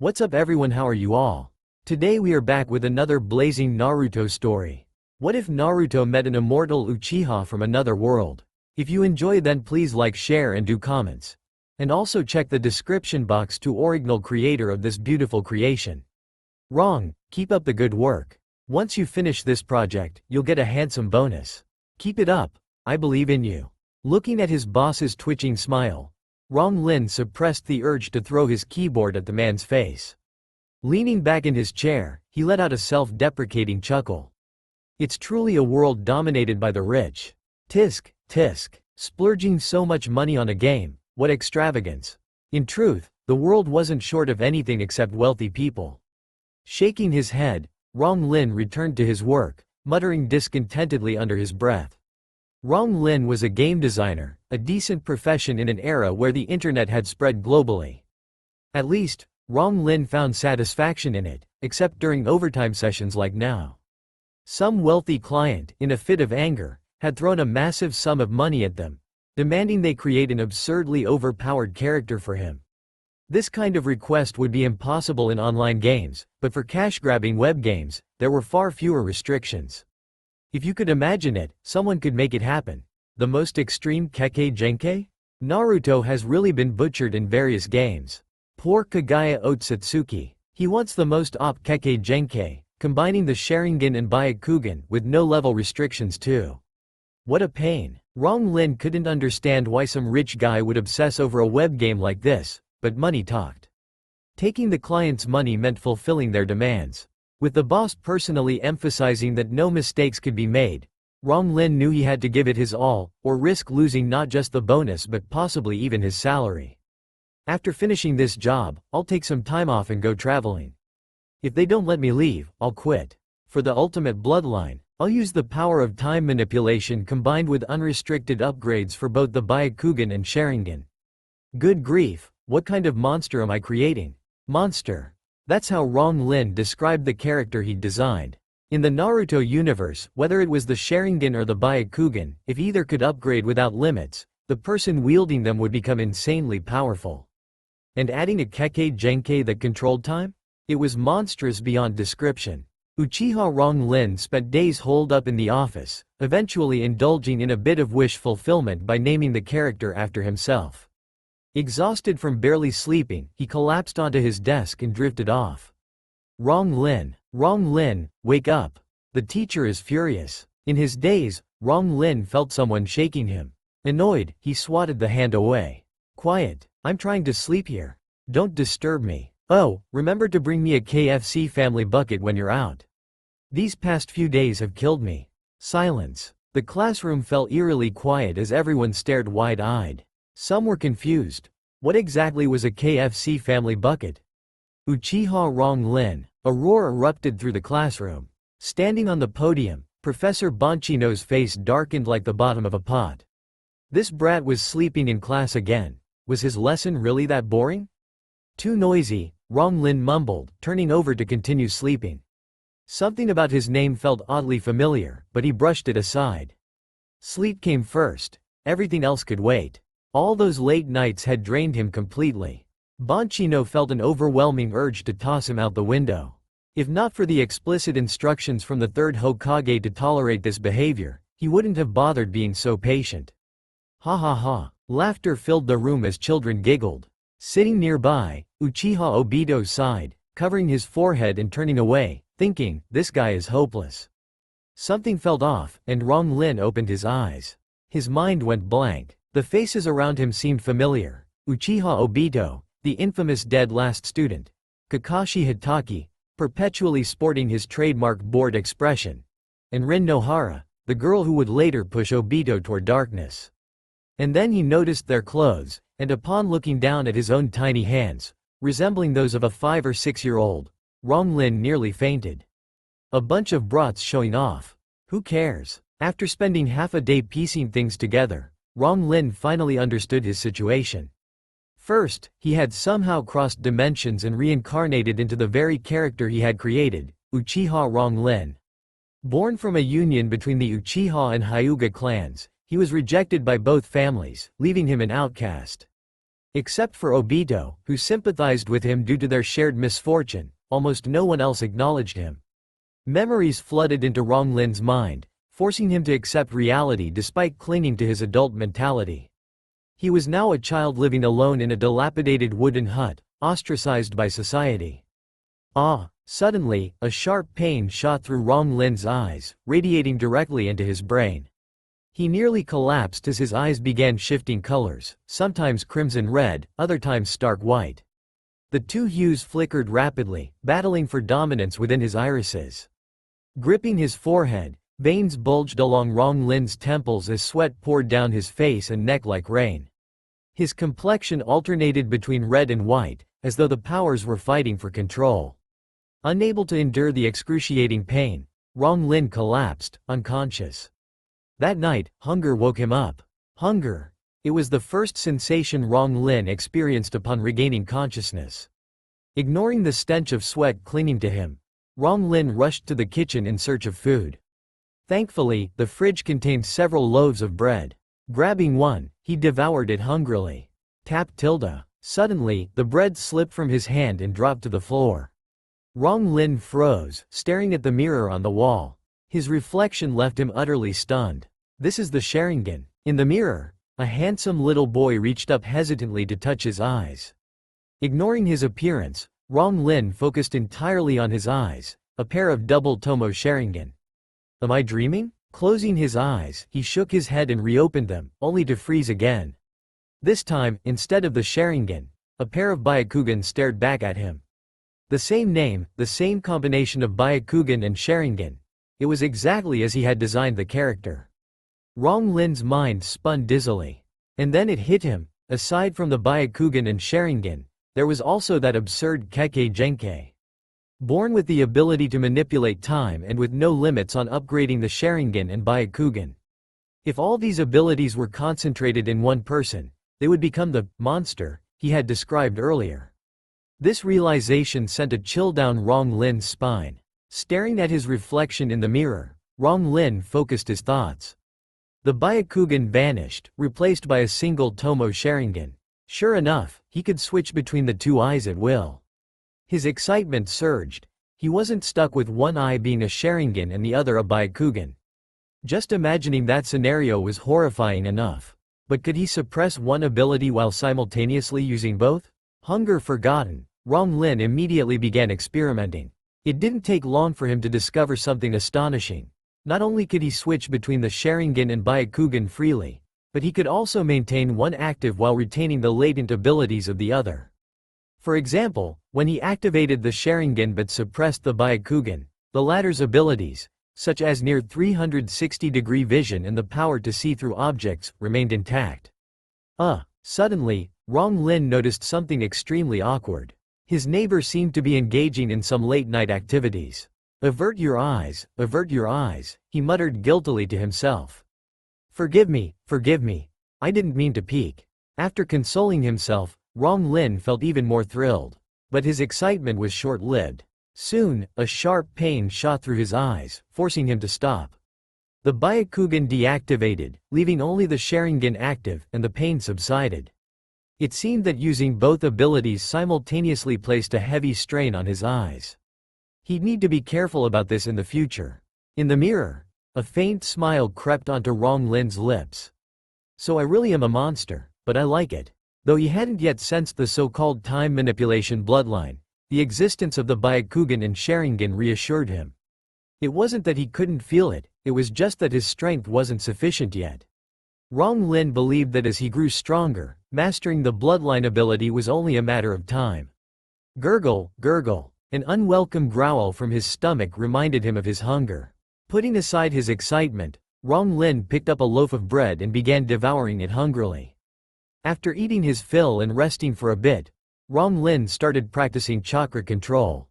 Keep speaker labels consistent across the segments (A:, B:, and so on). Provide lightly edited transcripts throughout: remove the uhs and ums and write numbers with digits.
A: What's up everyone, how are you all? Today we are back with another blazing Naruto story. What if Naruto met an immortal Uchiha from another world? If you enjoy, then please like, share and do comments. And also check the description box to original creator of this beautiful creation. Rong, keep up the good work. Once you finish this project, you'll get a handsome bonus. Keep it up, I believe in you. Looking at his boss's twitching smile, Rong Lin suppressed the urge to throw his keyboard at the man's face. Leaning back in his chair, he let out a self-deprecating chuckle. It's truly a world dominated by the rich. Tisk, tisk, splurging so much money on a game, what extravagance. In truth, the world wasn't short of anything except wealthy people. Shaking his head, Rong Lin returned to his work, muttering discontentedly under his breath. Rong Lin was a game designer, a decent profession in an era where the internet had spread globally. At least, Rong Lin found satisfaction in it, except during overtime sessions like now. Some wealthy client, in a fit of anger, had thrown a massive sum of money at them, demanding they create an absurdly overpowered character for him. This kind of request would be impossible in online games, but for cash-grabbing web games, there were far fewer restrictions. If you could imagine it, someone could make it happen. The most extreme Kekkei Genkai? Naruto has really been butchered in various games. Poor Kagaya Otsutsuki. He wants the most op Kekkei Genkai, combining the Sharingan and Byakugan with no level restrictions too. What a pain. Rong Lin couldn't understand why some rich guy would obsess over a web game like this, but money talked. Taking the client's money meant fulfilling their demands. With the boss personally emphasizing that no mistakes could be made, Rong Lin knew he had to give it his all, or risk losing not just the bonus but possibly even his salary. After finishing this job, I'll take some time off and go traveling. If they don't let me leave, I'll quit. For the ultimate bloodline, I'll use the power of time manipulation combined with unrestricted upgrades for both the Byakugan and Sharingan. Good grief, what kind of monster am I creating? Monster. That's how Rong Lin described the character he'd designed. In the Naruto universe, whether it was the Sharingan or the Byakugan, if either could upgrade without limits, the person wielding them would become insanely powerful. And adding a Kekkei Genkai that controlled time? It was monstrous beyond description. Uchiha Rong Lin spent days holed up in the office, eventually indulging in a bit of wish fulfillment by naming the character after himself. Exhausted from barely sleeping, he collapsed onto his desk and drifted off. Rong Lin, wake up. The teacher is furious. In his daze, Rong Lin felt someone shaking him. Annoyed, he swatted the hand away. Quiet, I'm trying to sleep here. Don't disturb me. Oh, remember to bring me a KFC family bucket when you're out. These past few days have killed me. Silence. The classroom fell eerily quiet as everyone stared wide-eyed. Some were confused. What exactly was a KFC family bucket? Uchiha Rong Lin. A roar erupted through the classroom. Standing on the podium, Professor Bonchino's face darkened like the bottom of a pot. This brat was sleeping in class again. Was his lesson really that boring? Too noisy, Rong Lin mumbled, turning over to continue sleeping. Something about his name felt oddly familiar, but he brushed it aside. Sleep came first. Everything else could wait. All those late nights had drained him completely. Bonchino felt an overwhelming urge to toss him out the window. If not for the explicit instructions from the third Hokage to tolerate this behavior, he wouldn't have bothered being so patient. Ha ha ha. Laughter filled the room as children giggled. Sitting nearby, Uchiha Obito sighed, covering his forehead and turning away, thinking, this guy is hopeless. Something felt off, and Rong Lin opened his eyes. His mind went blank. The faces around him seemed familiar. Uchiha Obito, the infamous dead last student. Kakashi Hitaki, perpetually sporting his trademark bored expression. And Rin Nohara, the girl who would later push Obito toward darkness. And then he noticed their clothes, and upon looking down at his own tiny hands, resembling those of a 5 or 6-year-old, Rong Lin nearly fainted. A bunch of brats showing off. Who cares? After spending half a day piecing things together, Rong Lin finally understood his situation. First, he had somehow crossed dimensions and reincarnated into the very character he had created, Uchiha Rong Lin. Born from a union between the Uchiha and Hyuga clans, he was rejected by both families, leaving him an outcast. Except for Obito, who sympathized with him due to their shared misfortune, almost no one else acknowledged him. Memories flooded into Rong Lin's mind, forcing him to accept reality despite clinging to his adult mentality. He was now a child living alone in a dilapidated wooden hut, ostracized by society. Suddenly, a sharp pain shot through Rong Lin's eyes, radiating directly into his brain. He nearly collapsed as his eyes began shifting colors, sometimes crimson red, other times stark white. The two hues flickered rapidly, battling for dominance within his irises. Gripping his forehead, veins bulged along Rong Lin's temples as sweat poured down his face and neck like rain. His complexion alternated between red and white, as though the powers were fighting for control. Unable to endure the excruciating pain, Rong Lin collapsed, unconscious. That night, hunger woke him up. Hunger. It was the first sensation Rong Lin experienced upon regaining consciousness. Ignoring the stench of sweat clinging to him, Rong Lin rushed to the kitchen in search of food. Thankfully, the fridge contained several loaves of bread. Grabbing one, he devoured it hungrily. Suddenly, the bread slipped from his hand and dropped to the floor. Rong Lin froze, staring at the mirror on the wall. His reflection left him utterly stunned. This is the Sharingan. In the mirror, a handsome little boy reached up hesitantly to touch his eyes. Ignoring his appearance, Rong Lin focused entirely on his eyes, a pair of double Tomo Sharingan. Am I dreaming? Closing his eyes, he shook his head and reopened them, only to freeze again. This time, instead of the Sharingan, a pair of Byakugan stared back at him. The same name, the same combination of Byakugan and Sharingan. It was exactly as he had designed the character. Rong Lin's mind spun dizzily. And then it hit him, aside from the Byakugan and Sharingan, there was also that absurd Kekkei Genkei. Born with the ability to manipulate time and with no limits on upgrading the Sharingan and Byakugan. If all these abilities were concentrated in one person, they would become the monster he had described earlier. This realization sent a chill down Rong Lin's spine. Staring at his reflection in the mirror, Rong Lin focused his thoughts. The Byakugan vanished, replaced by a single Tomo Sharingan. Sure enough, he could switch between the two eyes at will. His excitement surged. He wasn't stuck with one eye being a Sharingan and the other a Byakugan. Just imagining that scenario was horrifying enough. But could he suppress one ability while simultaneously using both? Hunger forgotten, Rong Lin immediately began experimenting. It didn't take long for him to discover something astonishing. Not only could he switch between the Sharingan and Byakugan freely, but he could also maintain one active while retaining the latent abilities of the other. For example, when he activated the Sharingan but suppressed the Byakugan, the latter's abilities, such as near 360-degree vision and the power to see through objects, remained intact. Suddenly, Rong Lin noticed something extremely awkward. His neighbor seemed to be engaging in some late-night activities. Avert your eyes, he muttered guiltily to himself. Forgive me, I didn't mean to peek. After consoling himself, Rong Lin felt even more thrilled. But his excitement was short-lived. Soon, a sharp pain shot through his eyes, forcing him to stop. The Byakugan deactivated, leaving only the Sharingan active, and the pain subsided. It seemed that using both abilities simultaneously placed a heavy strain on his eyes. He'd need to be careful about this in the future. In the mirror, a faint smile crept onto Rong Lin's lips. So I really am a monster, but I like it. Though he hadn't yet sensed the so-called time manipulation bloodline, the existence of the Byakugan and Sharingan reassured him. It wasn't that he couldn't feel it, it was just that his strength wasn't sufficient yet. Rong Lin believed that as he grew stronger, mastering the bloodline ability was only a matter of time. Gurgle, gurgle. An unwelcome growl from his stomach reminded him of his hunger. Putting aside his excitement, Rong Lin picked up a loaf of bread and began devouring it hungrily. After eating his fill and resting for a bit, Rong Lin started practicing chakra control.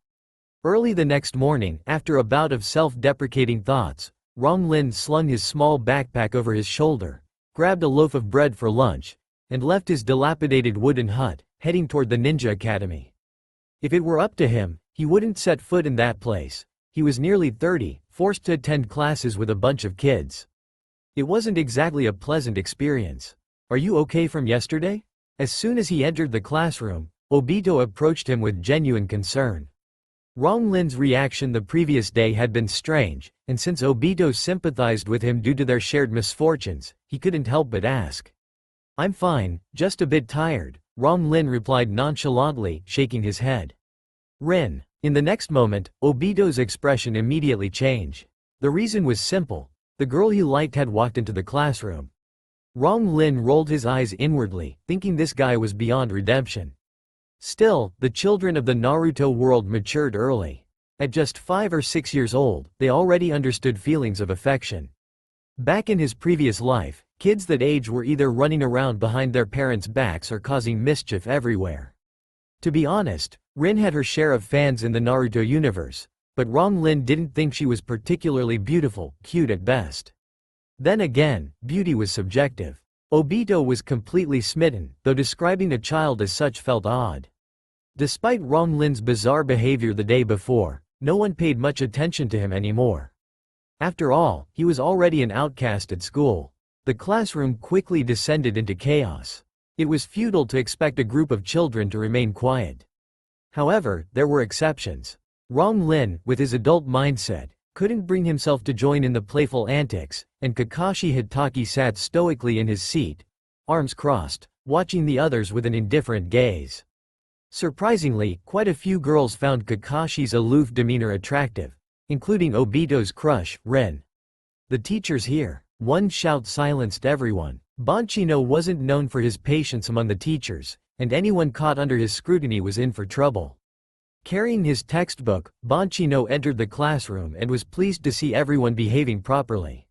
A: Early the next morning, after a bout of self-deprecating thoughts, Rong Lin slung his small backpack over his shoulder, grabbed a loaf of bread for lunch, and left his dilapidated wooden hut, heading toward the Ninja Academy. If it were up to him, he wouldn't set foot in that place. He was nearly 30, forced to attend classes with a bunch of kids. It wasn't exactly a pleasant experience. Are you okay from yesterday? As soon as he entered the classroom, Obito approached him with genuine concern. Rong Lin's reaction the previous day had been strange, and since Obito sympathized with him due to their shared misfortunes, he couldn't help but ask. "I'm fine, just a bit tired," Rong Lin replied nonchalantly, shaking his head. "Rin." In the next moment, Obito's expression immediately changed. The reason was simple. The girl he liked had walked into the classroom. Rong Lin rolled his eyes inwardly, thinking this guy was beyond redemption. Still, the children of the Naruto world matured early. At just 5 or 6 years old, they already understood feelings of affection. Back in his previous life, kids that age were either running around behind their parents' backs or causing mischief everywhere. To be honest, Rin had her share of fans in the Naruto universe, but Rong Lin didn't think she was particularly beautiful, cute at best. Then again, beauty was subjective. Obito was completely smitten, though describing a child as such felt odd. Despite Rong Lin's bizarre behavior the day before, no one paid much attention to him anymore. After all, he was already an outcast at school. The classroom quickly descended into chaos. It was futile to expect a group of children to remain quiet. However, there were exceptions. Rong Lin, with his adult mindset, couldn't bring himself to join in the playful antics, and Kakashi Hitaki sat stoically in his seat, arms crossed, watching the others with an indifferent gaze. Surprisingly, quite a few girls found Kakashi's aloof demeanor attractive, including Obito's crush, Ren. "The teacher's here." One shout silenced everyone. Banchino wasn't known for his patience among the teachers, and anyone caught under his scrutiny was in for trouble. Carrying his textbook, Banchino entered the classroom and was pleased to see everyone behaving properly.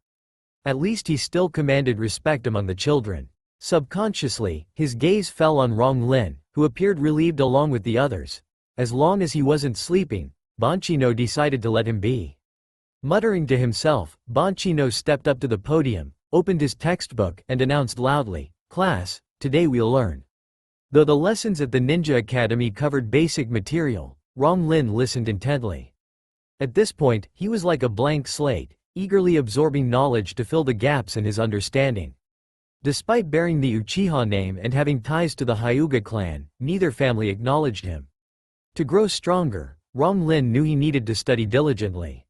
A: At least he still commanded respect among the children. Subconsciously, his gaze fell on Rong Lin, who appeared relieved along with the others. As long as he wasn't sleeping, Banchino decided to let him be. Muttering to himself, Banchino stepped up to the podium, opened his textbook, and announced loudly, "Class, today we'll learn." Though the lessons at the Ninja Academy covered basic material, Rong Lin listened intently. At this point, he was like a blank slate, eagerly absorbing knowledge to fill the gaps in his understanding. Despite bearing the Uchiha name and having ties to the Hyuga clan, neither family acknowledged him. To grow stronger, Rong Lin knew he needed to study diligently.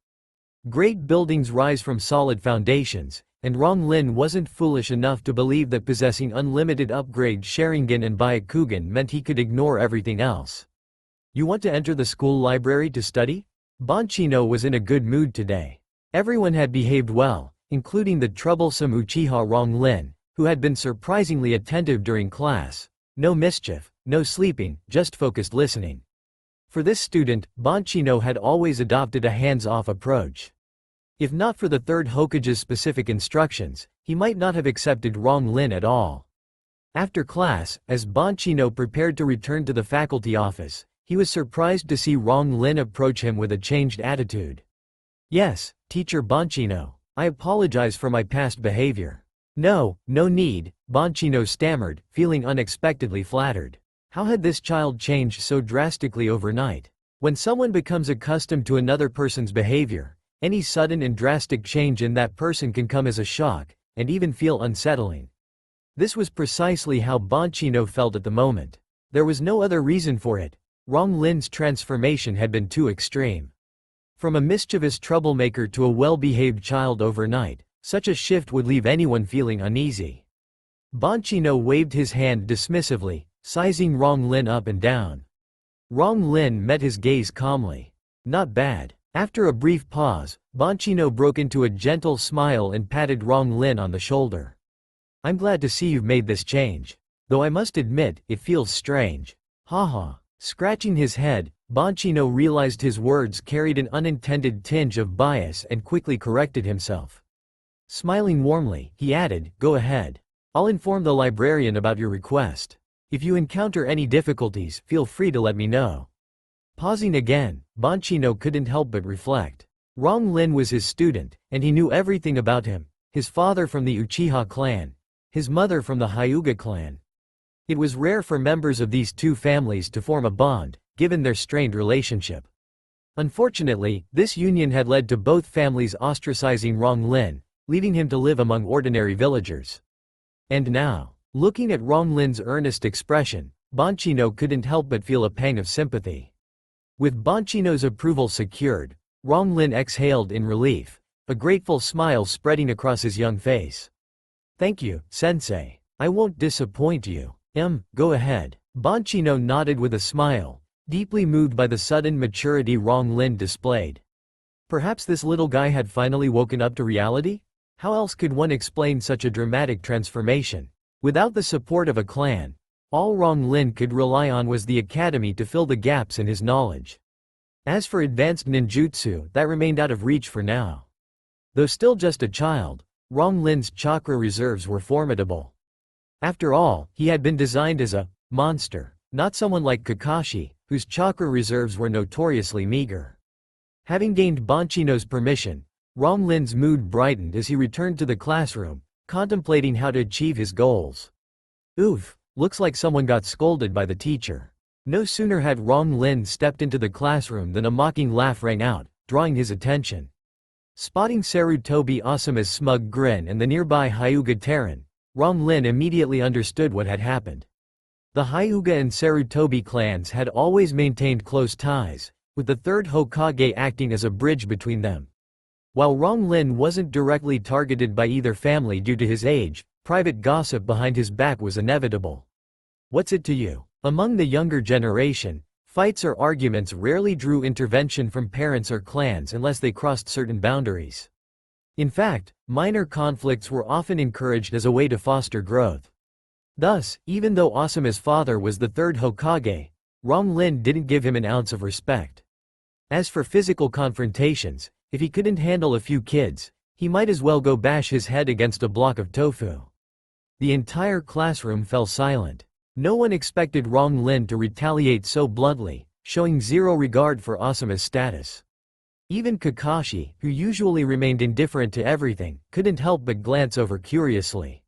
A: Great buildings rise from solid foundations, and Rong Lin wasn't foolish enough to believe that possessing unlimited upgrade Sharingan and Byakugan meant he could ignore everything else. "You want to enter the school library to study?" Banchino was in a good mood today. Everyone had behaved well, including the troublesome Uchiha Rong Lin, who had been surprisingly attentive during class. No mischief, no sleeping, just focused listening. For this student, Banchino had always adopted a hands-off approach. If not for the third Hokage's specific instructions, he might not have accepted Rong Lin at all. After class, as Banchino prepared to return to the faculty office, he was surprised to see Rong Lin approach him with a changed attitude. "Yes, Teacher Banchino, I apologize for my past behavior." No need," Banchino stammered, feeling unexpectedly flattered. How had this child changed so drastically overnight? When someone becomes accustomed to another person's behavior, any sudden and drastic change in that person can come as a shock, and even feel unsettling. This was precisely how Banchino felt at the moment. There was no other reason for it. Rong Lin's transformation had been too extreme. From a mischievous troublemaker to a well-behaved child overnight, such a shift would leave anyone feeling uneasy. Banchino waved his hand dismissively, sizing Rong Lin up and down. Rong Lin met his gaze calmly. "Not bad." After a brief pause, Banchino broke into a gentle smile and patted Rong Lin on the shoulder. "I'm glad to see you've made this change. Though I must admit, it feels strange." Haha. Scratching his head, Banchino realized his words carried an unintended tinge of bias and quickly corrected himself. Smiling warmly, he added, "Go ahead. I'll inform the librarian about your request. If you encounter any difficulties, feel free to let me know." Pausing again, Banchino couldn't help but reflect. Rong Lin was his student, and he knew everything about him: his father from the Uchiha clan, his mother from the Hyuga clan. It was rare for members of these two families to form a bond, given their strained relationship. Unfortunately, this union had led to both families ostracizing Rong Lin, leaving him to live among ordinary villagers. And now, Looking at Rong Lin's earnest expression, Bonchino couldn't help but feel a pang of sympathy. With Bonchino's approval secured, Rong Lin exhaled in relief, a grateful smile spreading across his young face. "Thank you, sensei. I won't disappoint you." Go ahead." Bonchino nodded with a smile, deeply moved by the sudden maturity Rong Lin displayed. Perhaps this little guy had finally woken up to reality? How else could one explain such a dramatic transformation? Without the support of a clan, all Rong Lin could rely on was the academy to fill the gaps in his knowledge. As for advanced ninjutsu, that remained out of reach for now. Though still just a child, Rong Lin's chakra reserves were formidable. After all, he had been designed as a monster, not someone like Kakashi, whose chakra reserves were notoriously meager. Having gained Bonchino's permission, Rong Lin's mood brightened as he returned to the classroom, contemplating how to achieve his goals. Oof, looks like someone got scolded by the teacher. No sooner had Rong Lin stepped into the classroom than a mocking laugh rang out, drawing his attention. Spotting Sarutobi Asuma's smug grin and the nearby Hyuga Terran, Rong Lin immediately understood what had happened. The Hyuga and Sarutobi clans had always maintained close ties, with the third Hokage acting as a bridge between them. While Rong Lin wasn't directly targeted by either family due to his age, private gossip behind his back was inevitable. What's it to you? Among the younger generation, fights or arguments rarely drew intervention from parents or clans unless they crossed certain boundaries. In fact, minor conflicts were often encouraged as a way to foster growth. Thus, even though Asuma's father was the third Hokage, Rong Lin didn't give him an ounce of respect. As for physical confrontations, if he couldn't handle a few kids, he might as well go bash his head against a block of tofu. The entire classroom fell silent. No one expected Rong Lin to retaliate so bluntly, showing zero regard for Asuma's status. Even Kakashi, who usually remained indifferent to everything, couldn't help but glance over curiously.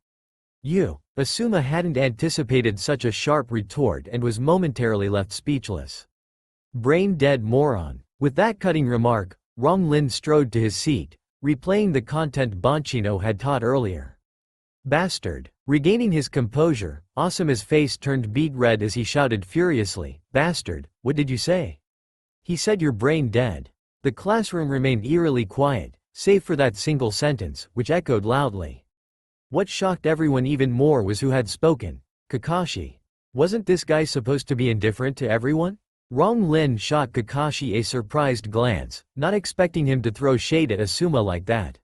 A: Asuma hadn't anticipated such a sharp retort and was momentarily left speechless. Brain-dead moron. With that cutting remark, Rong Lin strode to his seat, replaying the content Bonchino had taught earlier. Bastard. Regaining his composure, Asuma's face turned beet red as he shouted furiously, "Bastard, what did you say?" "He said you're brain dead." The classroom remained eerily quiet, save for that single sentence, which echoed loudly. What shocked everyone even more was who had spoken. Kakashi. Wasn't this guy supposed to be indifferent to everyone? Rong Lin shot Kakashi a surprised glance, not expecting him to throw shade at Asuma like that.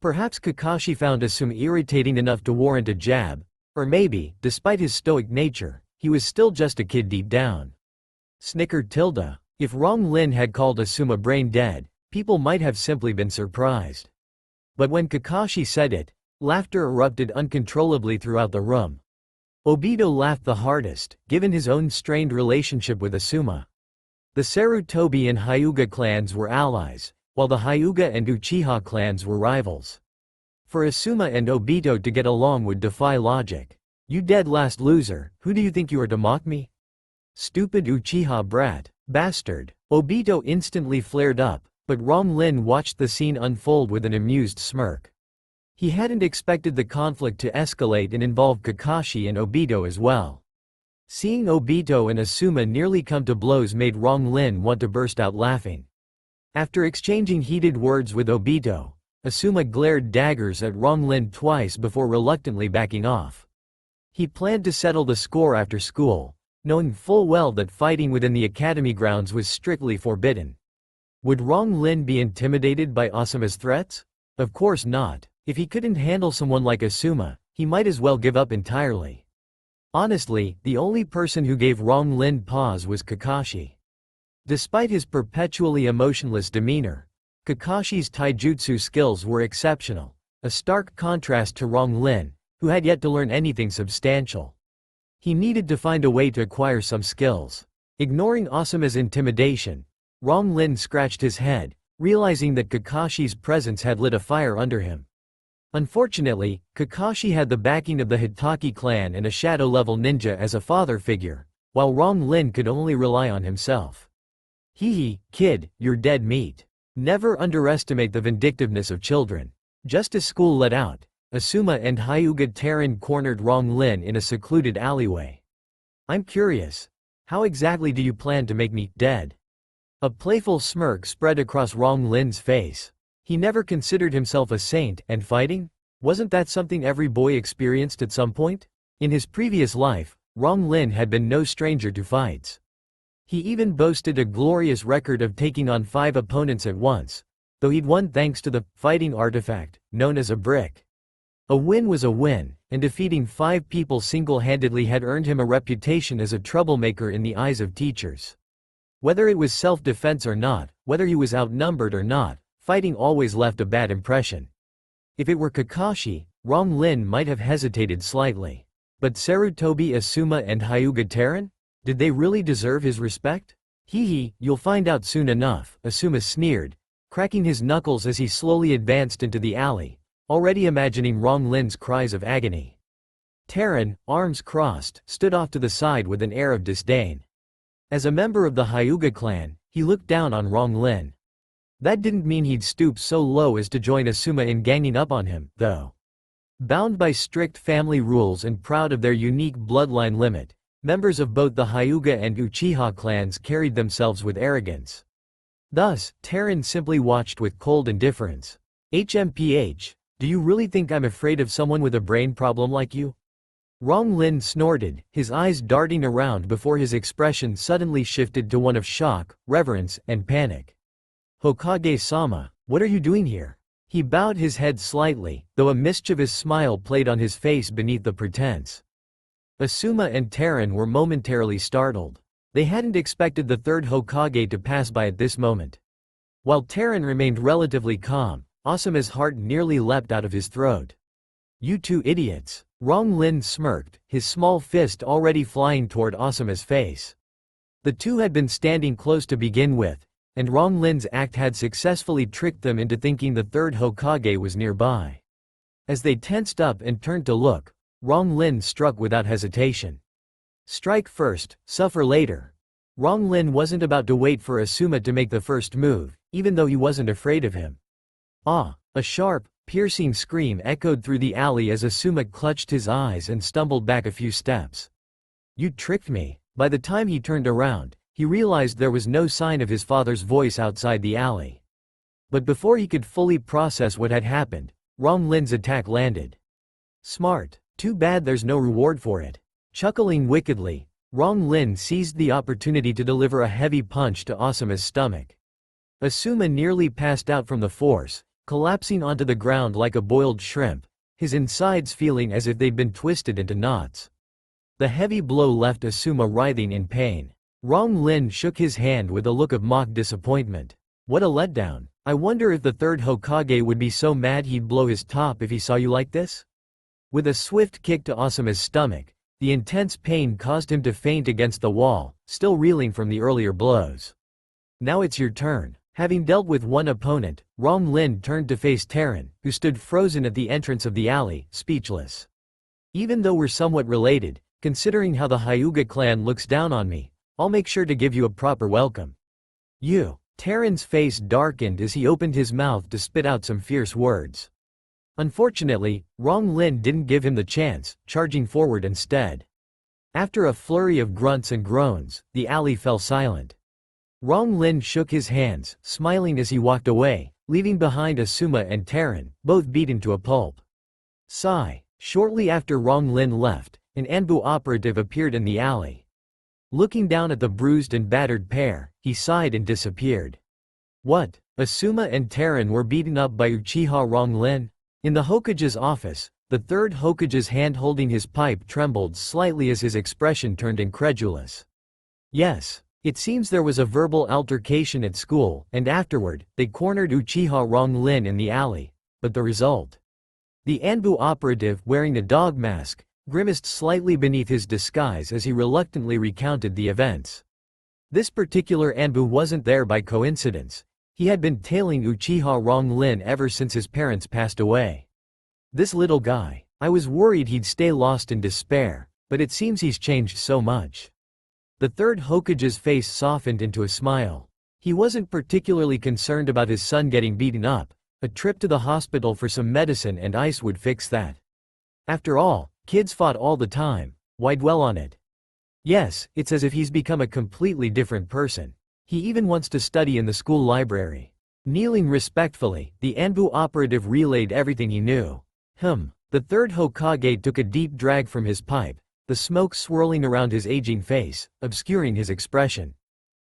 A: Perhaps Kakashi found Asuma irritating enough to warrant a jab, or maybe, despite his stoic nature, he was still just a kid deep down. Snickered Tilda. If Rong Lin had called Asuma brain dead, people might have simply been surprised. But when Kakashi said it, laughter erupted uncontrollably throughout the room. Obito laughed the hardest, given his own strained relationship with Asuma. The Sarutobi and Hyuga clans were allies, while the Hyuga and Uchiha clans were rivals. For Asuma and Obito to get along would defy logic. "You dead last loser, who do you think you are to mock me? Stupid Uchiha brat. Bastard." Obito instantly flared up, but Rong Lin watched the scene unfold with an amused smirk. He hadn't expected the conflict to escalate and involve Kakashi and Obito as well. Seeing Obito and Asuma nearly come to blows made Rong Lin want to burst out laughing. After exchanging heated words with Obito, Asuma glared daggers at Rong Lin twice before reluctantly backing off. He planned to settle the score after school, knowing full well that fighting within the academy grounds was strictly forbidden. Would Rong Lin be intimidated by Asuma's threats? Of course not. If he couldn't handle someone like Asuma, he might as well give up entirely. Honestly, the only person who gave Rong Lin pause was Kakashi. Despite his perpetually emotionless demeanor, Kakashi's taijutsu skills were exceptional, a stark contrast to Rong Lin, who had yet to learn anything substantial. He needed to find a way to acquire some skills. Ignoring Asuma's intimidation, Rong Lin scratched his head, realizing that Kakashi's presence had lit a fire under him. Unfortunately, Kakashi had the backing of the Hitaki clan and a shadow-level ninja as a father figure, while Rong Lin could only rely on himself. Hee, kid, you're dead meat. Never underestimate the vindictiveness of children. Just as school let out, Asuma and Hyuga Terran cornered Rong Lin in a secluded alleyway. "I'm curious. How exactly do you plan to make me dead?" A playful smirk spread across Rong Lin's face. He never considered himself a saint, and fighting? Wasn't that something every boy experienced at some point? In his previous life, Rong Lin had been no stranger to fights. He even boasted a glorious record of taking on 5 opponents at once, though he'd won thanks to the fighting artifact, known as a brick. A win was a win, and defeating 5 people single-handedly had earned him a reputation as a troublemaker in the eyes of teachers. Whether it was self-defense or not, whether he was outnumbered or not, fighting always left a bad impression. If it were Kakashi, Rong Lin might have hesitated slightly. But Sarutobi Asuma and Hyuga Terran? Did they really deserve his respect? Hee, you'll find out soon enough, Asuma sneered, cracking his knuckles as he slowly advanced into the alley, already imagining Rong Lin's cries of agony. Terran, arms crossed, stood off to the side with an air of disdain. As a member of the Hyuga clan, he looked down on Rong Lin. That didn't mean he'd stoop so low as to join Asuma in ganging up on him, though. Bound by strict family rules and proud of their unique bloodline limit, members of both the Hyuga and Uchiha clans carried themselves with arrogance. Thus, Terran simply watched with cold indifference. HMPH, do you really think I'm afraid of someone with a brain problem like you? Rong Lin snorted, his eyes darting around before his expression suddenly shifted to one of shock, reverence, and panic. Hokage-sama, what are you doing here? He bowed his head slightly, though a mischievous smile played on his face beneath the pretense. Asuma and Terran were momentarily startled. They hadn't expected the 3rd Hokage to pass by at this moment. While Terran remained relatively calm, Asuma's heart nearly leapt out of his throat. "You 2 idiots." Rong Lin smirked, his small fist already flying toward Asuma's face. The two had been standing close to begin with, and Rong Lin's act had successfully tricked them into thinking the 3rd Hokage was nearby. As they tensed up and turned to look, Rong Lin struck without hesitation. Strike first, suffer later. Rong Lin wasn't about to wait for Asuma to make the first move, even though he wasn't afraid of him. Ah! A sharp, piercing scream echoed through the alley as Asuma clutched his eyes and stumbled back a few steps. "You tricked me." By the time he turned around, he realized there was no sign of his father's voice outside the alley. But before he could fully process what had happened, Rong Lin's attack landed. "Smart. Too bad there's no reward for it." Chuckling wickedly, Rong Lin seized the opportunity to deliver a heavy punch to Asuma's stomach. Asuma nearly passed out from the force, collapsing onto the ground like a boiled shrimp, his insides feeling as if they'd been twisted into knots. The heavy blow left Asuma writhing in pain. Rong Lin shook his hand with a look of mock disappointment. "What a letdown. I wonder if the 3rd Hokage would be so mad he'd blow his top if he saw you like this?" With a swift kick to Asuma's stomach, the intense pain caused him to faint against the wall, still reeling from the earlier blows. "Now it's your turn." Having dealt with one opponent, Rong Lin turned to face Terran, who stood frozen at the entrance of the alley, speechless. "Even though we're somewhat related, considering how the Hyuga clan looks down on me, I'll make sure to give you a proper welcome." "You." Terran's face darkened as he opened his mouth to spit out some fierce words. Unfortunately, Rong Lin didn't give him the chance, charging forward instead. After a flurry of grunts and groans, the alley fell silent. Rong Lin shook his hands, smiling as he walked away, leaving behind Asuma and Terran, both beaten to a pulp. Sigh. Shortly after Rong Lin left, an Anbu operative appeared in the alley. Looking down at the bruised and battered pair, he sighed and disappeared. What? Asuma and Terran were beaten up by Uchiha Rong Lin? In the Hokage's office, the 3rd Hokage's hand holding his pipe trembled slightly as his expression turned incredulous. Yes. It seems there was a verbal altercation at school, and afterward, they cornered Uchiha Rong Lin in the alley. But the result? The Anbu operative, wearing a dog mask, grimaced slightly beneath his disguise as he reluctantly recounted the events. This particular Anbu wasn't there by coincidence. He had been tailing Uchiha Rong Lin ever since his parents passed away. This little guy, I was worried he'd stay lost in despair, but it seems he's changed so much. The 3rd Hokage's face softened into a smile. He wasn't particularly concerned about his son getting beaten up, A trip to the hospital for some medicine and ice would fix that. After all, kids fought all the time, why dwell on it? Yes, it's as if he's become a completely different person. He even wants to study in the school library. Kneeling respectfully, the Anbu operative relayed everything he knew. The third Hokage took a deep drag from his pipe, the smoke swirling around his aging face, obscuring his expression.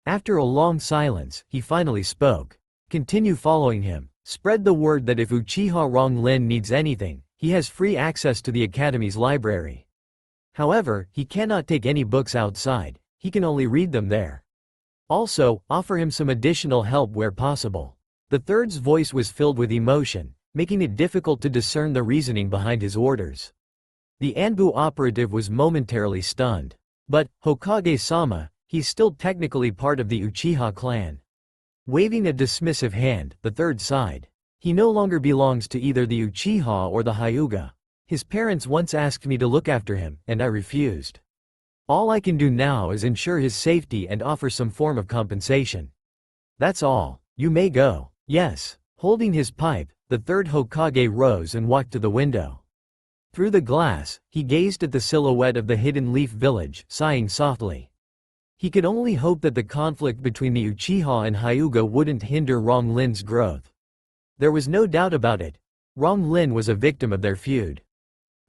A: After a long silence, he finally spoke. Continue following him. Spread the word that if Uchiha Rong Lin needs anything, he has free access to the Academy's library. However, he cannot take any books outside, he can only read them there. Also, offer him some additional help where possible. The third's voice was filled with emotion, making it difficult to discern the reasoning behind his orders. The Anbu operative was momentarily stunned. But, Hokage-sama, he's still technically part of the Uchiha clan. Waving a dismissive hand, the third sighed. He no longer belongs to either the Uchiha or the Hyuga. His parents once asked me to look after him, and I refused. All I can do now is ensure his safety and offer some form of compensation. That's all. You may go. Yes. Holding his pipe, the third Hokage rose and walked to the window. Through the glass, he gazed at the silhouette of the Hidden Leaf village, sighing softly. He could only hope that the conflict between the Uchiha and Hyuga wouldn't hinder Rong Lin's growth. There was no doubt about it. Rong Lin was a victim of their feud.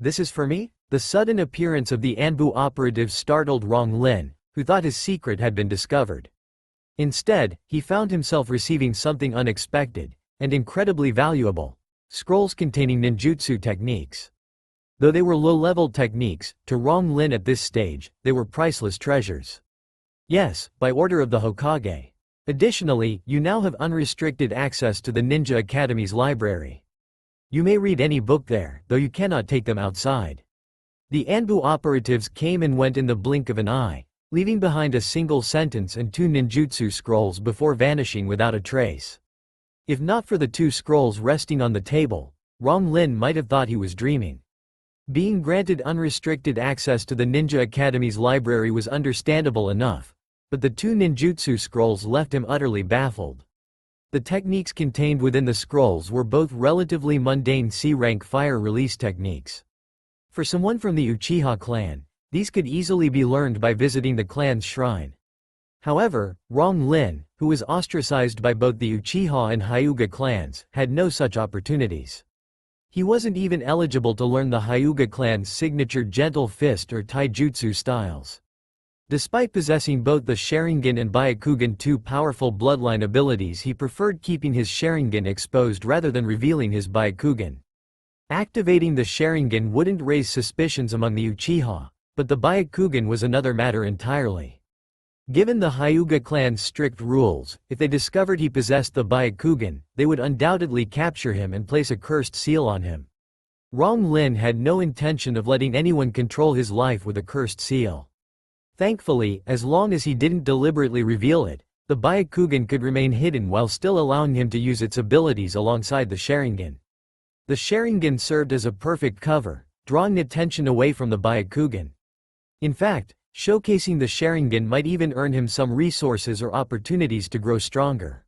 A: This is for me? The sudden appearance of the Anbu operative startled Rong Lin, who thought his secret had been discovered. Instead, he found himself receiving something unexpected, and incredibly valuable: scrolls containing ninjutsu techniques. Though they were low-level techniques, to Rong Lin at this stage, they were priceless treasures. Yes, by order of the Hokage. Additionally, you now have unrestricted access to the Ninja Academy's library. You may read any book there, though you cannot take them outside. The Anbu operatives came and went in the blink of an eye, leaving behind a single sentence and 2 ninjutsu scrolls before vanishing without a trace. If not for the 2 scrolls resting on the table, Rong Lin might have thought he was dreaming. Being granted unrestricted access to the Ninja Academy's library was understandable enough, but the 2 ninjutsu scrolls left him utterly baffled. The techniques contained within the scrolls were both relatively mundane C-rank fire release techniques. For someone from the Uchiha clan, these could easily be learned by visiting the clan's shrine. However, Rong Lin, who was ostracized by both the Uchiha and Hyuga clans, had no such opportunities. He wasn't even eligible to learn the Hyuga clan's signature gentle fist or taijutsu styles. Despite possessing both the Sharingan and Byakugan, 2 powerful bloodline abilities, he preferred keeping his Sharingan exposed rather than revealing his Byakugan. Activating the Sharingan wouldn't raise suspicions among the Uchiha, but the Byakugan was another matter entirely. Given the Hyuga clan's strict rules, if they discovered he possessed the Byakugan, they would undoubtedly capture him and place a cursed seal on him. Rong Lin had no intention of letting anyone control his life with a cursed seal. Thankfully, as long as he didn't deliberately reveal it, the Byakugan could remain hidden while still allowing him to use its abilities alongside the Sharingan. The Sharingan served as a perfect cover, drawing attention away from the Byakugan. In fact, showcasing the Sharingan might even earn him some resources or opportunities to grow stronger.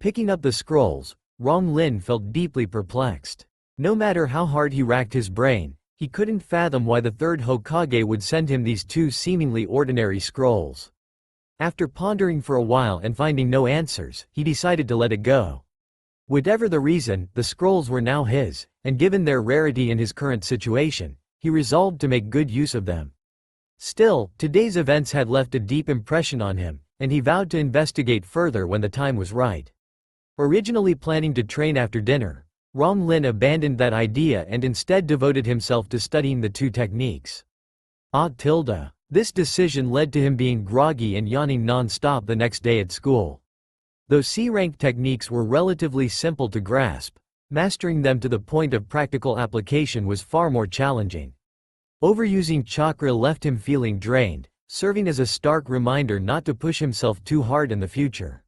A: Picking up the scrolls, Rong Lin felt deeply perplexed. No matter how hard he racked his brain, he couldn't fathom why the third Hokage would send him these 2 seemingly ordinary scrolls. After pondering for a while and finding no answers, he decided to let it go. Whatever the reason, the scrolls were now his, and given their rarity in his current situation, he resolved to make good use of them. Still, today's events had left a deep impression on him, and he vowed to investigate further when the time was right. Originally planning to train after dinner, Rong Lin abandoned that idea and instead devoted himself to studying the 2 techniques. This decision led to him being groggy and yawning non-stop the next day at school. Though C-rank techniques were relatively simple to grasp, mastering them to the point of practical application was far more challenging. Overusing chakra left him feeling drained, serving as a stark reminder not to push himself too hard in the future.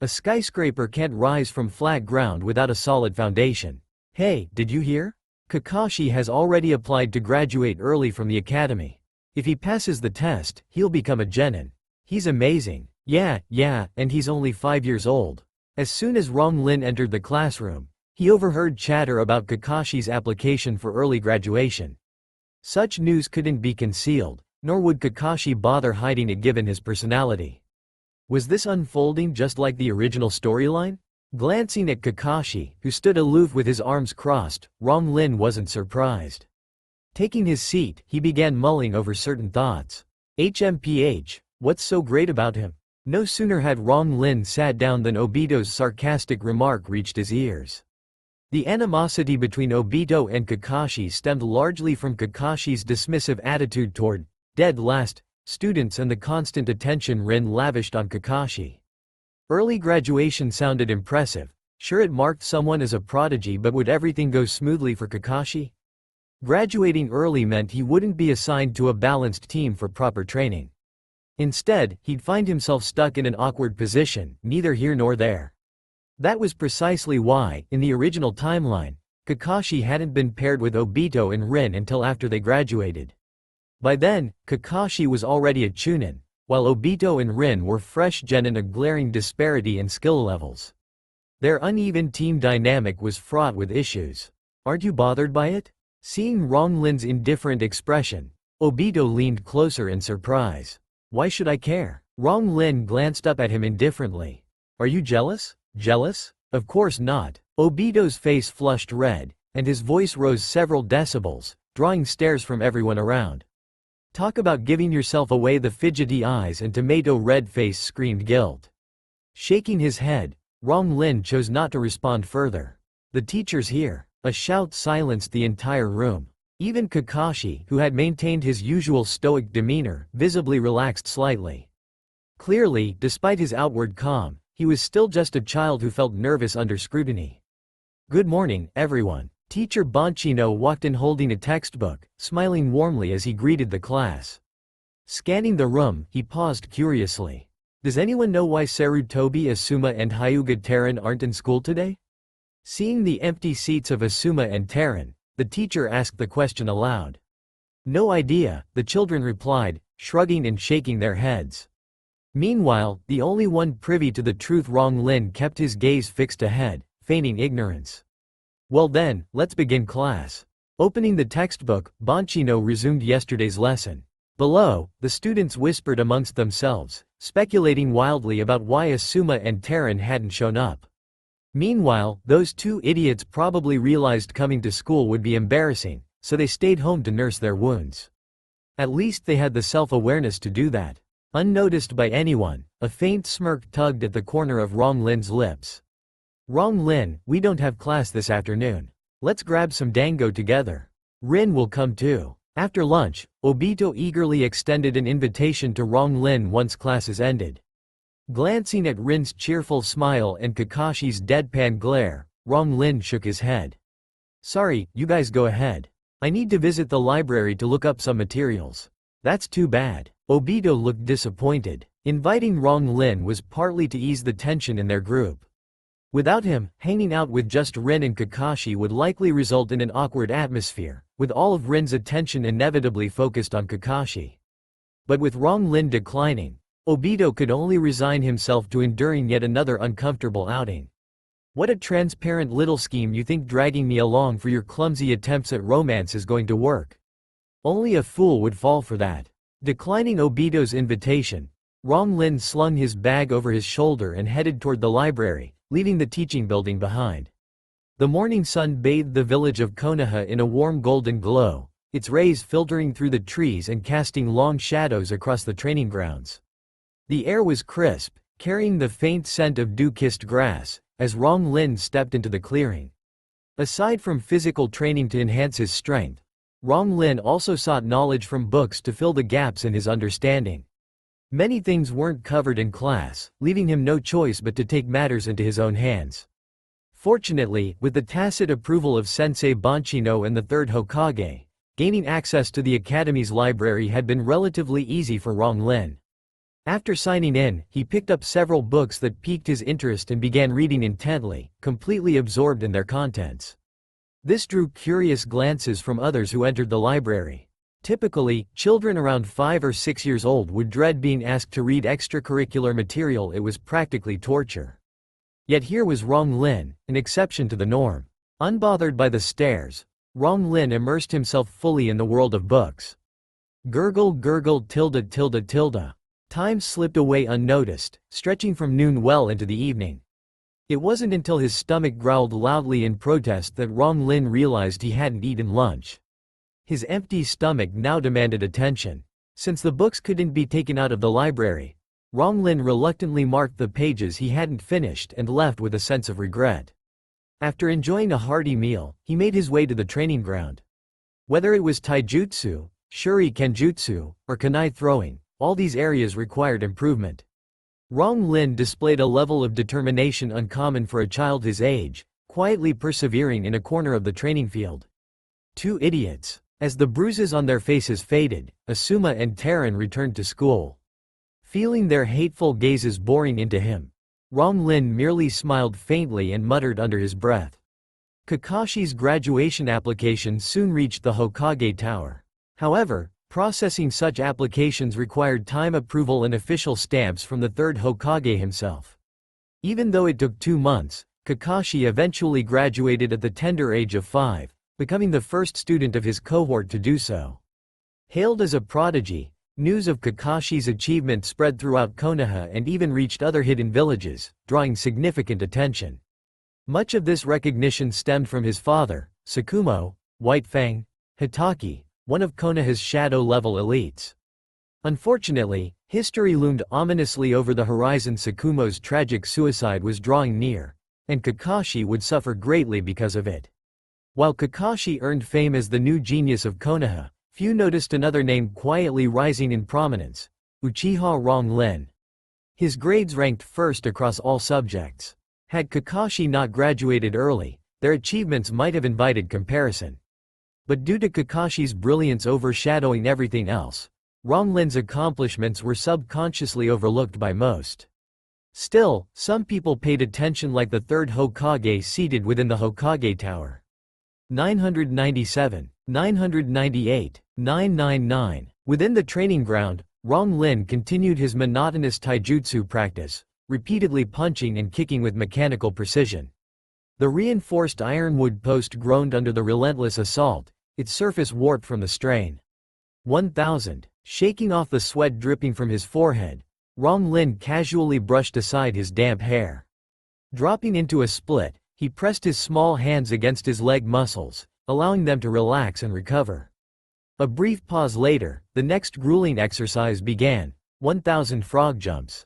A: A skyscraper can't rise from flat ground without a solid foundation. Hey, did you hear? Kakashi has already applied to graduate early from the academy. If he passes the test, he'll become a genin. He's amazing. Yeah, and he's only 5 years old. As soon as Rong Lin entered the classroom, He overheard chatter about Kakashi's application for early graduation. Such news couldn't be concealed, nor would Kakashi bother hiding it given his personality. Was this unfolding just like the original storyline? Glancing at Kakashi, who stood aloof with his arms crossed, Rong Lin wasn't surprised. Taking his seat, he began mulling over certain thoughts. HMPH, what's so great about him? No sooner had Rong Lin sat down than Obito's sarcastic remark reached his ears. The animosity between Obito and Kakashi stemmed largely from Kakashi's dismissive attitude toward dead last students and the constant attention Rin lavished on Kakashi. Early graduation sounded impressive. Sure, it marked someone as a prodigy, but would everything go smoothly for Kakashi? Graduating early meant he wouldn't be assigned to a balanced team for proper training. Instead, he'd find himself stuck in an awkward position, neither here nor there. That was precisely why, in the original timeline, Kakashi hadn't been paired with Obito and Rin until after they graduated. By then, Kakashi was already a Chunin, while Obito and Rin were fresh-gen in a glaring disparity in skill levels. Their uneven team dynamic was fraught with issues. Aren't you bothered by it? Seeing Rong Lin's indifferent expression, Obito leaned closer in surprise. Why should I care? Rong Lin glanced up at him indifferently. Are you jealous? Jealous? Of course not. Obito's face flushed red, and his voice rose several decibels, drawing stares from everyone around. Talk about giving yourself away, the fidgety eyes and tomato-red face screamed guilt. Shaking his head, Rong Lin chose not to respond further. The teacher's here. A shout silenced the entire room. Even Kakashi, who had maintained his usual stoic demeanor, visibly relaxed slightly. Clearly, despite his outward calm, he was still just a child who felt nervous under scrutiny. Good morning, everyone. Teacher Bonchino walked in holding a textbook, smiling warmly as he greeted the class. Scanning the room, he paused curiously. Does anyone know why Sarutobi Asuma and Hyuga Terran aren't in school today? Seeing the empty seats of Asuma and Terran, the teacher asked the question aloud. No idea, the children replied, shrugging and shaking their heads. Meanwhile, the only one privy to the truth, Rong Lin, kept his gaze fixed ahead, feigning ignorance. Well then, let's begin class. Opening the textbook, Bonchino resumed yesterday's lesson. Below, the students whispered amongst themselves, speculating wildly about why Asuma and Terran hadn't shown up. Meanwhile, those two idiots probably realized coming to school would be embarrassing, so they stayed home to nurse their wounds. At least they had the self-awareness to do that. Unnoticed by anyone, a faint smirk tugged at the corner of Rong Lin's lips. Rong Lin, we don't have class this afternoon. Let's grab some dango together. Rin will come too. After lunch, Obito eagerly extended an invitation to Rong Lin once classes ended. Glancing at Rin's cheerful smile and Kakashi's deadpan glare, Rong Lin shook his head. Sorry, you guys go ahead. I need to visit the library to look up some materials. That's too bad. Obito looked disappointed. Inviting Rong Lin was partly to ease the tension in their group. Without him, hanging out with just Rin and Kakashi would likely result in an awkward atmosphere, with all of Rin's attention inevitably focused on Kakashi. But with Rong Lin declining, Obito could only resign himself to enduring yet another uncomfortable outing. What a transparent little scheme you think dragging me along for your clumsy attempts at romance is going to work. Only a fool would fall for that. Declining Obito's invitation, Rong Lin slung his bag over his shoulder and headed toward the library, leaving the teaching building behind. The morning sun bathed the village of Konoha in a warm golden glow, its rays filtering through the trees and casting long shadows across the training grounds. The air was crisp, carrying the faint scent of dew-kissed grass, as Rong Lin stepped into the clearing. Aside from physical training to enhance his strength, Rong Lin also sought knowledge from books to fill the gaps in his understanding. Many things weren't covered in class, leaving him no choice but to take matters into his own hands. Fortunately, with the tacit approval of Sensei Bonchino and the third Hokage, gaining access to the academy's library had been relatively easy for Rong Lin. After signing in, he picked up several books that piqued his interest and began reading intently, completely absorbed in their contents. This drew curious glances from others who entered the library. Typically, children around 5 or 6 years old would dread being asked to read extracurricular material. It was practically torture. Yet here was Rong Lin, an exception to the norm. Unbothered by the stares, Rong Lin immersed himself fully in the world of books. Gurgle gurgle tilde tilde tilde. Time slipped away unnoticed, stretching from noon well into the evening. It wasn't until his stomach growled loudly in protest that Rong Lin realized he hadn't eaten lunch. His empty stomach now demanded attention. Since the books couldn't be taken out of the library, Rong Lin reluctantly marked the pages he hadn't finished and left with a sense of regret. After enjoying a hearty meal, he made his way to the training ground. Whether it was taijutsu, shuri kenjutsu, or kunai throwing, all these areas required improvement. Rong Lin displayed a level of determination uncommon for a child his age, quietly persevering in a corner of the training field. Two idiots. As the bruises on their faces faded, Asuma and Taran returned to school. Feeling their hateful gazes boring into him, Rong Lin merely smiled faintly and muttered under his breath. Kakashi's graduation application soon reached the Hokage Tower. However, processing such applications required time approval and official stamps from the third Hokage himself. Even though it took 2 months, Kakashi eventually graduated at the tender age of 5, becoming the first student of his cohort to do so. Hailed as a prodigy, news of Kakashi's achievement spread throughout Konoha and even reached other hidden villages, drawing significant attention. Much of this recognition stemmed from his father, Tsukumo, White Fang, Hitaki, one of Konoha's shadow-level elites. Unfortunately, history loomed ominously over the horizon. Tsukumo's tragic suicide was drawing near, and Kakashi would suffer greatly because of it. While Kakashi earned fame as the new genius of Konoha, few noticed another name quietly rising in prominence: Uchiha Rong Lin. His grades ranked first across all subjects. Had Kakashi not graduated early, their achievements might have invited comparison. But due to Kakashi's brilliance overshadowing everything else, Rong Lin's accomplishments were subconsciously overlooked by most. Still, some people paid attention, like the third Hokage seated within the Hokage Tower. 997, 998, 999. Within the training ground, Rong Lin continued his monotonous taijutsu practice, repeatedly punching and kicking with mechanical precision. The reinforced ironwood post groaned under the relentless assault, its surface warped from the strain. 1000. Shaking off the sweat dripping from his forehead, Rong Lin casually brushed aside his damp hair. Dropping into a split, he pressed his small hands against his leg muscles, allowing them to relax and recover. A brief pause later, the next grueling exercise began: 1000 frog jumps.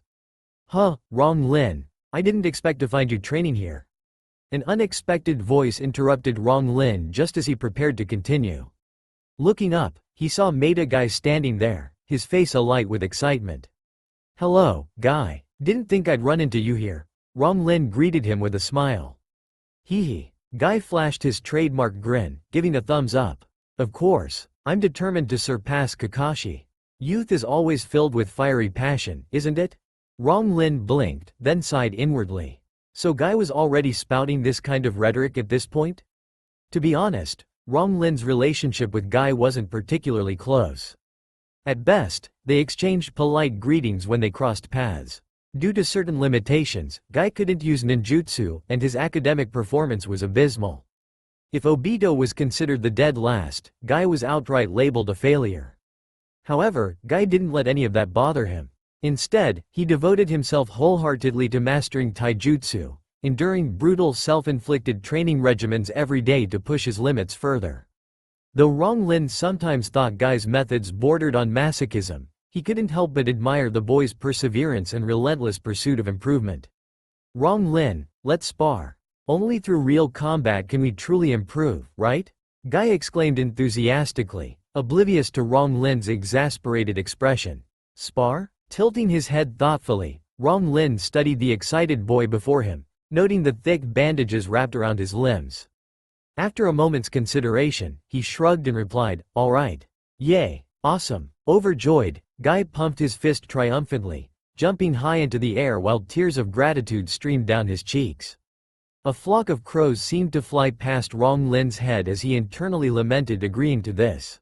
A: Huh, Rong Lin, I didn't expect to find you training here. An unexpected voice interrupted Rong Lin just as he prepared to continue. Looking up, he saw Maida Guy standing there, his face alight with excitement. Hello, Guy. Didn't think I'd run into you here. Rong Lin greeted him with a smile. Hee. Guy flashed his trademark grin, giving a thumbs up. Of course, I'm determined to surpass Kakashi. Youth is always filled with fiery passion, isn't it? Rong Lin blinked, then sighed inwardly. So Guy was already spouting this kind of rhetoric at this point? To be honest, Rong Lin's relationship with Guy wasn't particularly close. At best, they exchanged polite greetings when they crossed paths. Due to certain limitations, Guy couldn't use ninjutsu, and his academic performance was abysmal. If Obito was considered the dead last, Guy was outright labeled a failure. However, Guy didn't let any of that bother him. Instead, he devoted himself wholeheartedly to mastering taijutsu, enduring brutal self-inflicted training regimens every day to push his limits further. Though Rong Lin sometimes thought Guy's methods bordered on masochism, he couldn't help but admire the boy's perseverance and relentless pursuit of improvement. Rong Lin, let's spar. Only through real combat can we truly improve, right? Guy exclaimed enthusiastically, oblivious to Rong Lin's exasperated expression. Spar? Tilting his head thoughtfully, Rong Lin studied the excited boy before him, noting the thick bandages wrapped around his limbs. After a moment's consideration, he shrugged and replied, all right. Yay, awesome. Overjoyed, Guy pumped his fist triumphantly, jumping high into the air while tears of gratitude streamed down his cheeks. A flock of crows seemed to fly past Rong Lin's head as he internally lamented, agreeing to this.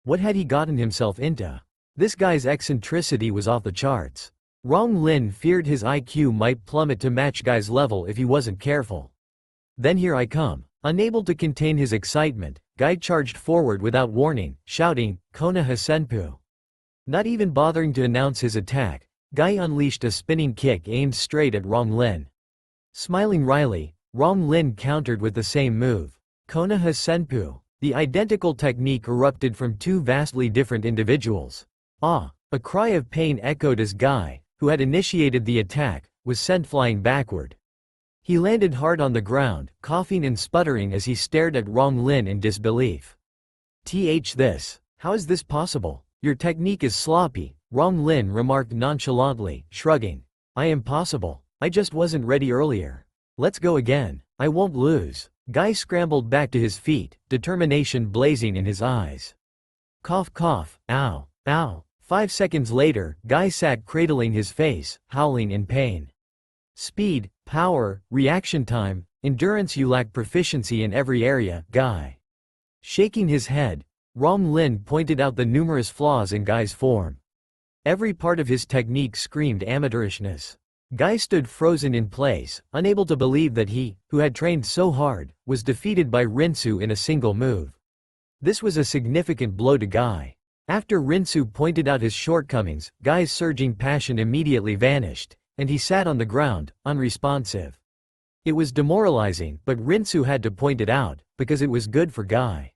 A: What had he gotten himself into? This guy's eccentricity was off the charts. Rong Lin feared his IQ might plummet to match Guy's level if he wasn't careful. Then here I come. Unable to contain his excitement, Guy charged forward without warning, shouting, Konoha Senpu. Not even bothering to announce his attack, Guy unleashed a spinning kick aimed straight at Rong Lin. Smiling wryly, Rong Lin countered with the same move. Konoha Senpu. The identical technique erupted from two vastly different individuals. Ah! A cry of pain echoed as Guy, who had initiated the attack, was sent flying backward. He landed hard on the ground, coughing and sputtering as he stared at Rong Lin in disbelief. This. How is this possible? Your technique is sloppy, Rong Lin remarked nonchalantly, shrugging. Impossible. I just wasn't ready earlier. Let's go again. I won't lose. Guy scrambled back to his feet, determination blazing in his eyes. Cough cough, ow, ow. 5 seconds later, Guy sat cradling his face, howling in pain. Speed, power, reaction time, endurance. You lack proficiency in every area, Guy. Shaking his head, Rong Lin pointed out the numerous flaws in Guy's form. Every part of his technique screamed amateurishness. Guy stood frozen in place, unable to believe that he, who had trained so hard, was defeated by Rinsu in a single move. This was a significant blow to Guy. After Rinsu pointed out his shortcomings, Guy's surging passion immediately vanished, and he sat on the ground, unresponsive. It was demoralizing, but Rinsu had to point it out, because it was good for Guy.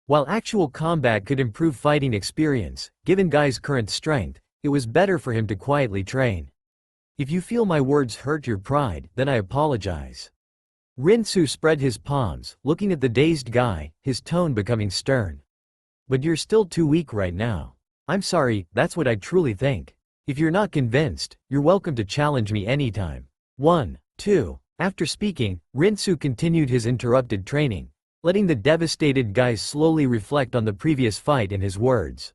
A: While actual combat could improve fighting experience, given Guy's current strength, it was better for him to quietly train. If you feel my words hurt your pride, then I apologize. Rinsu spread his palms, looking at the dazed Guy, his tone becoming stern. But you're still too weak right now. I'm sorry, that's what I truly think. If you're not convinced, you're welcome to challenge me anytime. 1, 2. After speaking, Rinsu continued his interrupted training, letting the devastated Guy slowly reflect on the previous fight in his words.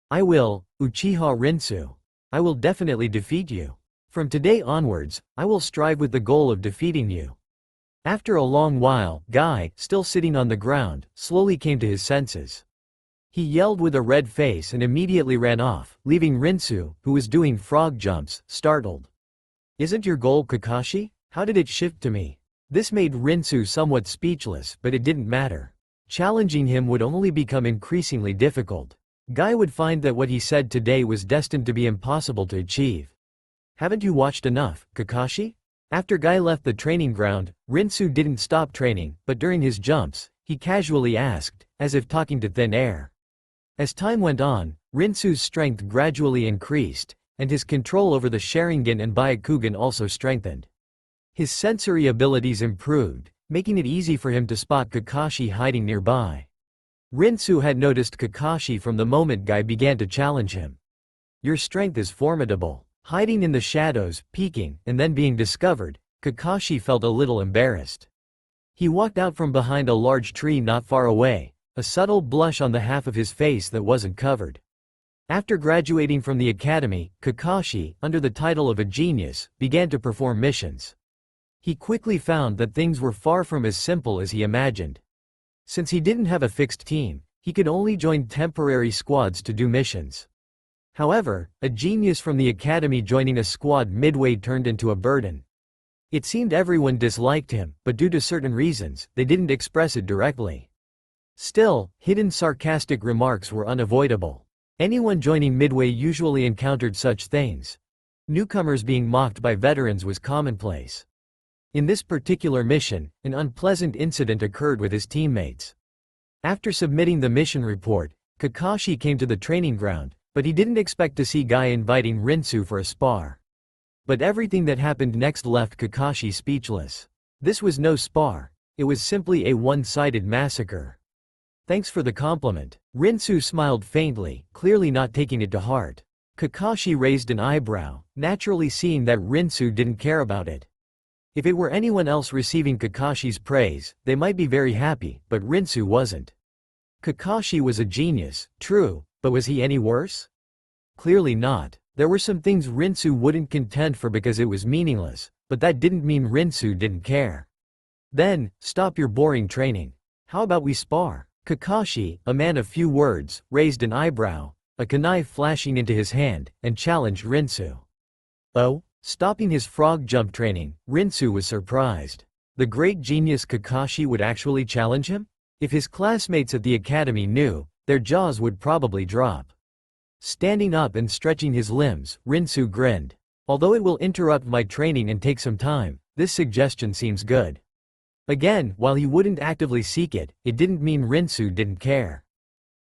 A: I will, Uchiha Rinsu. I will definitely defeat you. From today onwards, I will strive with the goal of defeating you. After a long while, Guy, still sitting on the ground, slowly came to his senses. He yelled with a red face and immediately ran off, leaving Rinsu, who was doing frog jumps, startled. Isn't your goal Kakashi? How did it shift to me? This made Rinsu somewhat speechless, but it didn't matter. Challenging him would only become increasingly difficult. Guy would find that what he said today was destined to be impossible to achieve. Haven't you watched enough, Kakashi? After Guy left the training ground, Rinsu didn't stop training, but during his jumps, he casually asked, as if talking to thin air. As time went on, Rinsu's strength gradually increased, and his control over the Sharingan and Byakugan also strengthened. His sensory abilities improved, making it easy for him to spot Kakashi hiding nearby. Rinsu had noticed Kakashi from the moment Guy began to challenge him. Your strength is formidable. Hiding in the shadows, peeking, and then being discovered, Kakashi felt a little embarrassed. He walked out from behind a large tree not far away, a subtle blush on the half of his face that wasn't covered. After graduating from the academy, Kakashi, under the title of a genius, began to perform missions. He quickly found that things were far from as simple as he imagined. Since he didn't have a fixed team, he could only join temporary squads to do missions. However, a genius from the academy joining a squad midway turned into a burden. It seemed everyone disliked him, but due to certain reasons, they didn't express it directly. Still, hidden sarcastic remarks were unavoidable. Anyone joining midway usually encountered such things. Newcomers being mocked by veterans was commonplace. In this particular mission, an unpleasant incident occurred with his teammates. After submitting the mission report, Kakashi came to the training ground, but he didn't expect to see Guy inviting Rinsu for a spar. But everything that happened next left Kakashi speechless. This was no spar, it was simply a one-sided massacre. Thanks for the compliment. Rinsu smiled faintly, clearly not taking it to heart. Kakashi raised an eyebrow, naturally seeing that Rinsu didn't care about it. If it were anyone else receiving Kakashi's praise, they might be very happy, but Rinsu wasn't. Kakashi was a genius, true, but was he any worse? Clearly not. There were some things Rinsu wouldn't contend for because it was meaningless, but that didn't mean Rinsu didn't care. Then, stop your boring training. How about we spar? Kakashi, a man of few words, raised an eyebrow, a kunai flashing into his hand, and challenged Rinsu. Oh? Stopping his frog jump training, Rinsu was surprised. The great genius Kakashi would actually challenge him? If his classmates at the academy knew, their jaws would probably drop. Standing up and stretching his limbs, Rinsu grinned. Although it will interrupt my training and take some time, this suggestion seems good. Again, while he wouldn't actively seek it, it didn't mean Rinsu didn't care.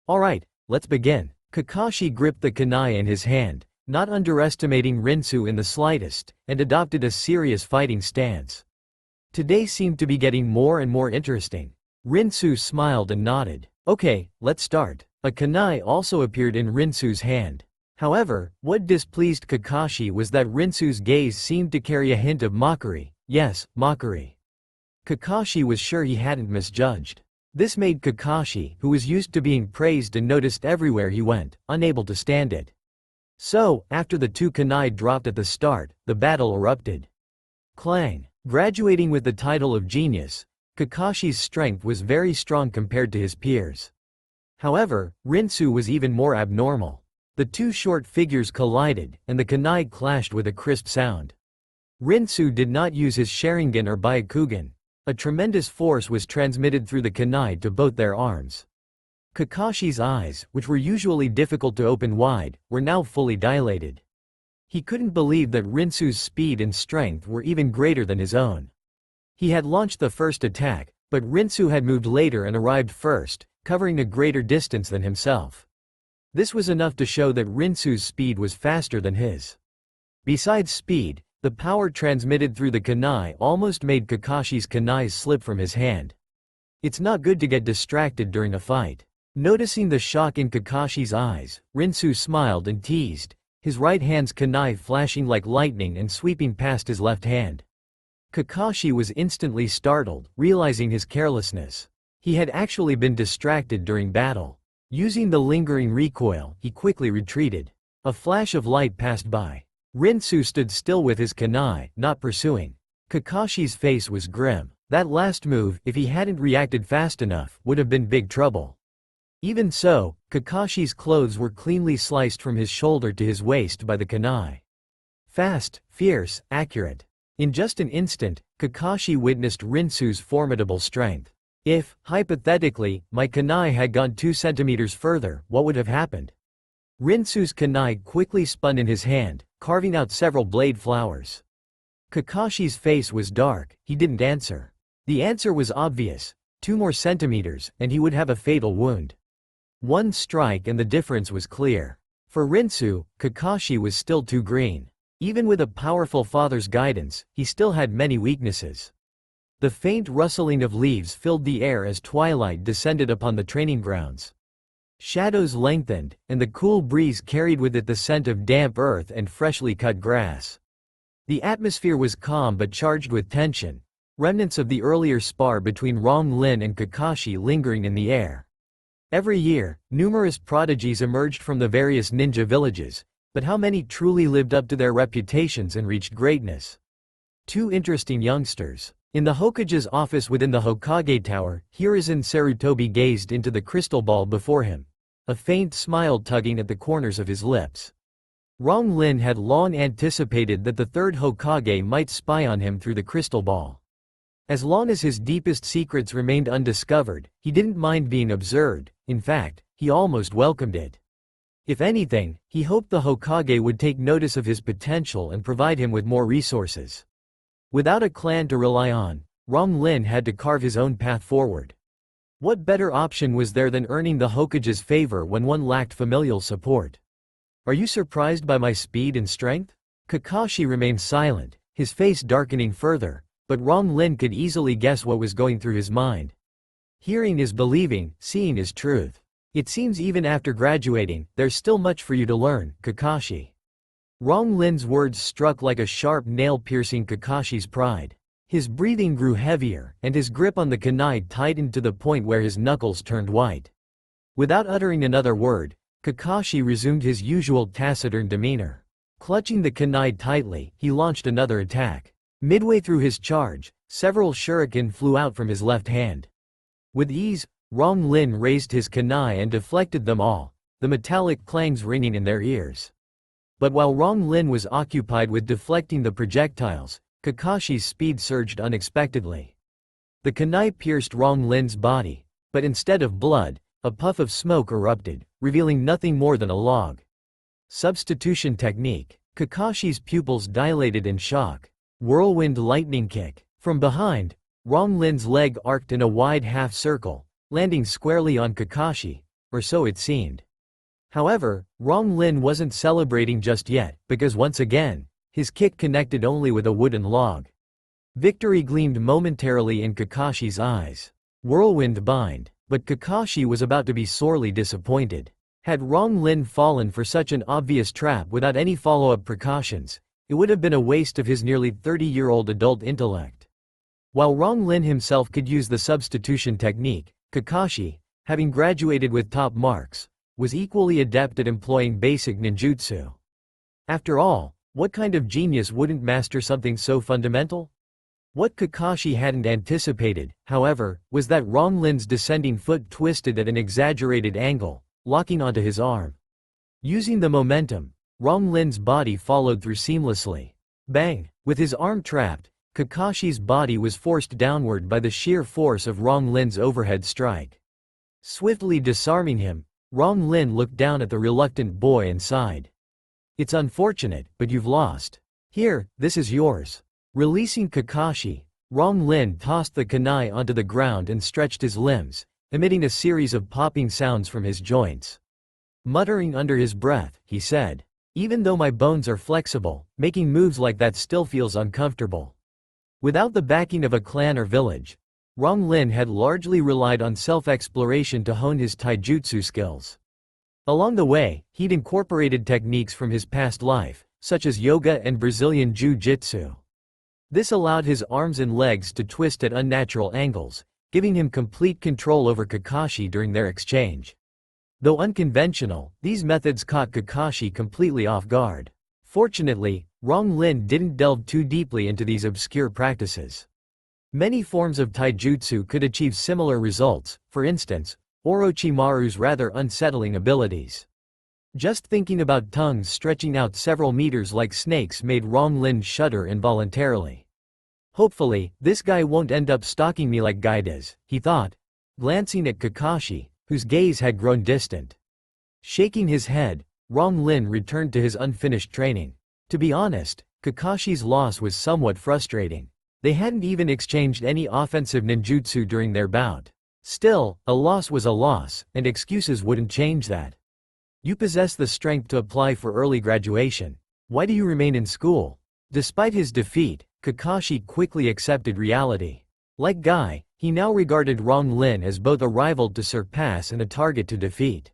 A: Alright, let's begin. Kakashi gripped the kunai in his hand, not underestimating Rinsu in the slightest, and adopted a serious fighting stance. Today seemed to be getting more and more interesting. Rinsu smiled and nodded. Okay, let's start. A kunai also appeared in Rinsu's hand. However, what displeased Kakashi was that Rinsu's gaze seemed to carry a hint of mockery. Yes, mockery. Kakashi was sure he hadn't misjudged. This made Kakashi, who was used to being praised and noticed everywhere he went, unable to stand it. So, after the two kunai dropped at the start, the battle erupted. Clang. Graduating with the title of genius, Kakashi's strength was very strong compared to his peers. However, Rinsu was even more abnormal. The two short figures collided, and the kunai clashed with a crisp sound. Rinsu did not use his Sharingan or Byakugan. A tremendous force was transmitted through the kunai to both their arms. Kakashi's eyes, which were usually difficult to open wide, were now fully dilated. He couldn't believe that Rinsu's speed and strength were even greater than his own. He had launched the first attack, but Rinsu had moved later and arrived first, covering a greater distance than himself. This was enough to show that Rinsu's speed was faster than his. Besides speed, the power transmitted through the kunai almost made Kakashi's kunai slip from his hand. It's not good to get distracted during a fight. Noticing the shock in Kakashi's eyes, Rinsu smiled and teased, his right hand's kunai flashing like lightning and sweeping past his left hand. Kakashi was instantly startled, realizing his carelessness. He had actually been distracted during battle. Using the lingering recoil, he quickly retreated. A flash of light passed by. Rinsu stood still with his kunai, not pursuing. Kakashi's face was grim. That last move, if he hadn't reacted fast enough, would have been big trouble. Even so, Kakashi's clothes were cleanly sliced from his shoulder to his waist by the kunai. Fast, fierce, accurate. In just an instant, Kakashi witnessed Rinsu's formidable strength. If, hypothetically, my kunai had gone 2 centimeters further, what would have happened? Rinsu's kunai quickly spun in his hand, carving out several blade flowers. Kakashi's face was dark, he didn't answer. The answer was obvious. 2 more centimeters, and he would have a fatal wound. One strike and the difference was clear. For Rinsu, Kakashi was still too green. Even with a powerful father's guidance, he still had many weaknesses. The faint rustling of leaves filled the air as twilight descended upon the training grounds. Shadows lengthened, and the cool breeze carried with it the scent of damp earth and freshly cut grass. The atmosphere was calm but charged with tension, remnants of the earlier spar between Rong and Kakashi lingering in the air. Every year, numerous prodigies emerged from the various ninja villages, but how many truly lived up to their reputations and reached greatness? 2 interesting youngsters. In the Hokage's office within the Hokage Tower, Hiruzen Sarutobi gazed into the crystal ball before him, a faint smile tugging at the corners of his lips. Rong had long anticipated that the 3rd Hokage might spy on him through the crystal ball. As long as his deepest secrets remained undiscovered, he didn't mind being observed. In fact, he almost welcomed it. If anything, he hoped the Hokage would take notice of his potential and provide him with more resources. Without a clan to rely on, Rong had to carve his own path forward. What better option was there than earning the Hokage's favor when one lacked familial support? Are you surprised by my speed and strength? Kakashi remained silent, his face darkening further, but Rong could easily guess what was going through his mind. Hearing is believing, seeing is truth. It seems even after graduating, there's still much for you to learn, Kakashi. Rong words struck like a sharp nail piercing Kakashi's pride. His breathing grew heavier, and his grip on the kunai tightened to the point where his knuckles turned white. Without uttering another word, Kakashi resumed his usual taciturn demeanor. Clutching the kunai tightly, he launched another attack. Midway through his charge, several shuriken flew out from his left hand. With ease, Rong raised his kunai and deflected them all, the metallic clangs ringing in their ears. But while Rong Lin was occupied with deflecting the projectiles, Kakashi's speed surged unexpectedly. The kunai pierced Rong Lin's body, but instead of blood, a puff of smoke erupted, revealing nothing more than a log. Substitution technique. Kakashi's pupils dilated in shock. Whirlwind lightning kick. From behind, Rong Lin's leg arced in a wide half circle, landing squarely on Kakashi, or so it seemed. However, Rong Lin wasn't celebrating just yet, because once again, his kick connected only with a wooden log. Victory gleamed momentarily in Kakashi's eyes. Whirlwind bind. But Kakashi was about to be sorely disappointed. Had Rong Lin fallen for such an obvious trap without any follow-up precautions, it would have been a waste of his nearly 30-year-old adult intellect. While Rong Lin himself could use the substitution technique, Kakashi, having graduated with top marks, was equally adept at employing basic ninjutsu. After all, what kind of genius wouldn't master something so fundamental? What Kakashi hadn't anticipated, however, was that Rong Lin's descending foot twisted at an exaggerated angle, locking onto his arm. Using the momentum, Rong Lin's body followed through seamlessly. Bang! With his arm trapped, Kakashi's body was forced downward by the sheer force of Rong Lin's overhead strike. Swiftly disarming him, Rong Lin looked down at the reluctant boy and sighed. "It's unfortunate, but you've lost. Here, this is yours." Releasing Kakashi, Rong Lin tossed the kunai onto the ground and stretched his limbs, emitting a series of popping sounds from his joints. Muttering under his breath, he said, "Even though my bones are flexible, making moves like that still feels uncomfortable." Without the backing of a clan or village, Rong Lin had largely relied on self-exploration to hone his taijutsu skills. Along the way, he'd incorporated techniques from his past life, such as yoga and Brazilian jiu-jitsu. This allowed his arms and legs to twist at unnatural angles, giving him complete control over Kakashi during their exchange. Though unconventional, these methods caught Kakashi completely off guard. Fortunately, Rong Lin didn't delve too deeply into these obscure practices. Many forms of taijutsu could achieve similar results, for instance, Orochimaru's rather unsettling abilities. Just thinking about tongues stretching out several meters like snakes made Rong Lin shudder involuntarily. Hopefully, this guy won't end up stalking me like Guy does, he thought, glancing at Kakashi, whose gaze had grown distant. Shaking his head, Rong Lin returned to his unfinished training. To be honest, Kakashi's loss was somewhat frustrating. They hadn't even exchanged any offensive ninjutsu during their bout. Still, a loss was a loss, and excuses wouldn't change that. "You possess the strength to apply for early graduation. Why do you remain in school?" Despite his defeat, Kakashi quickly accepted reality. Like Guy, he now regarded Rong Lin as both a rival to surpass and a target to defeat.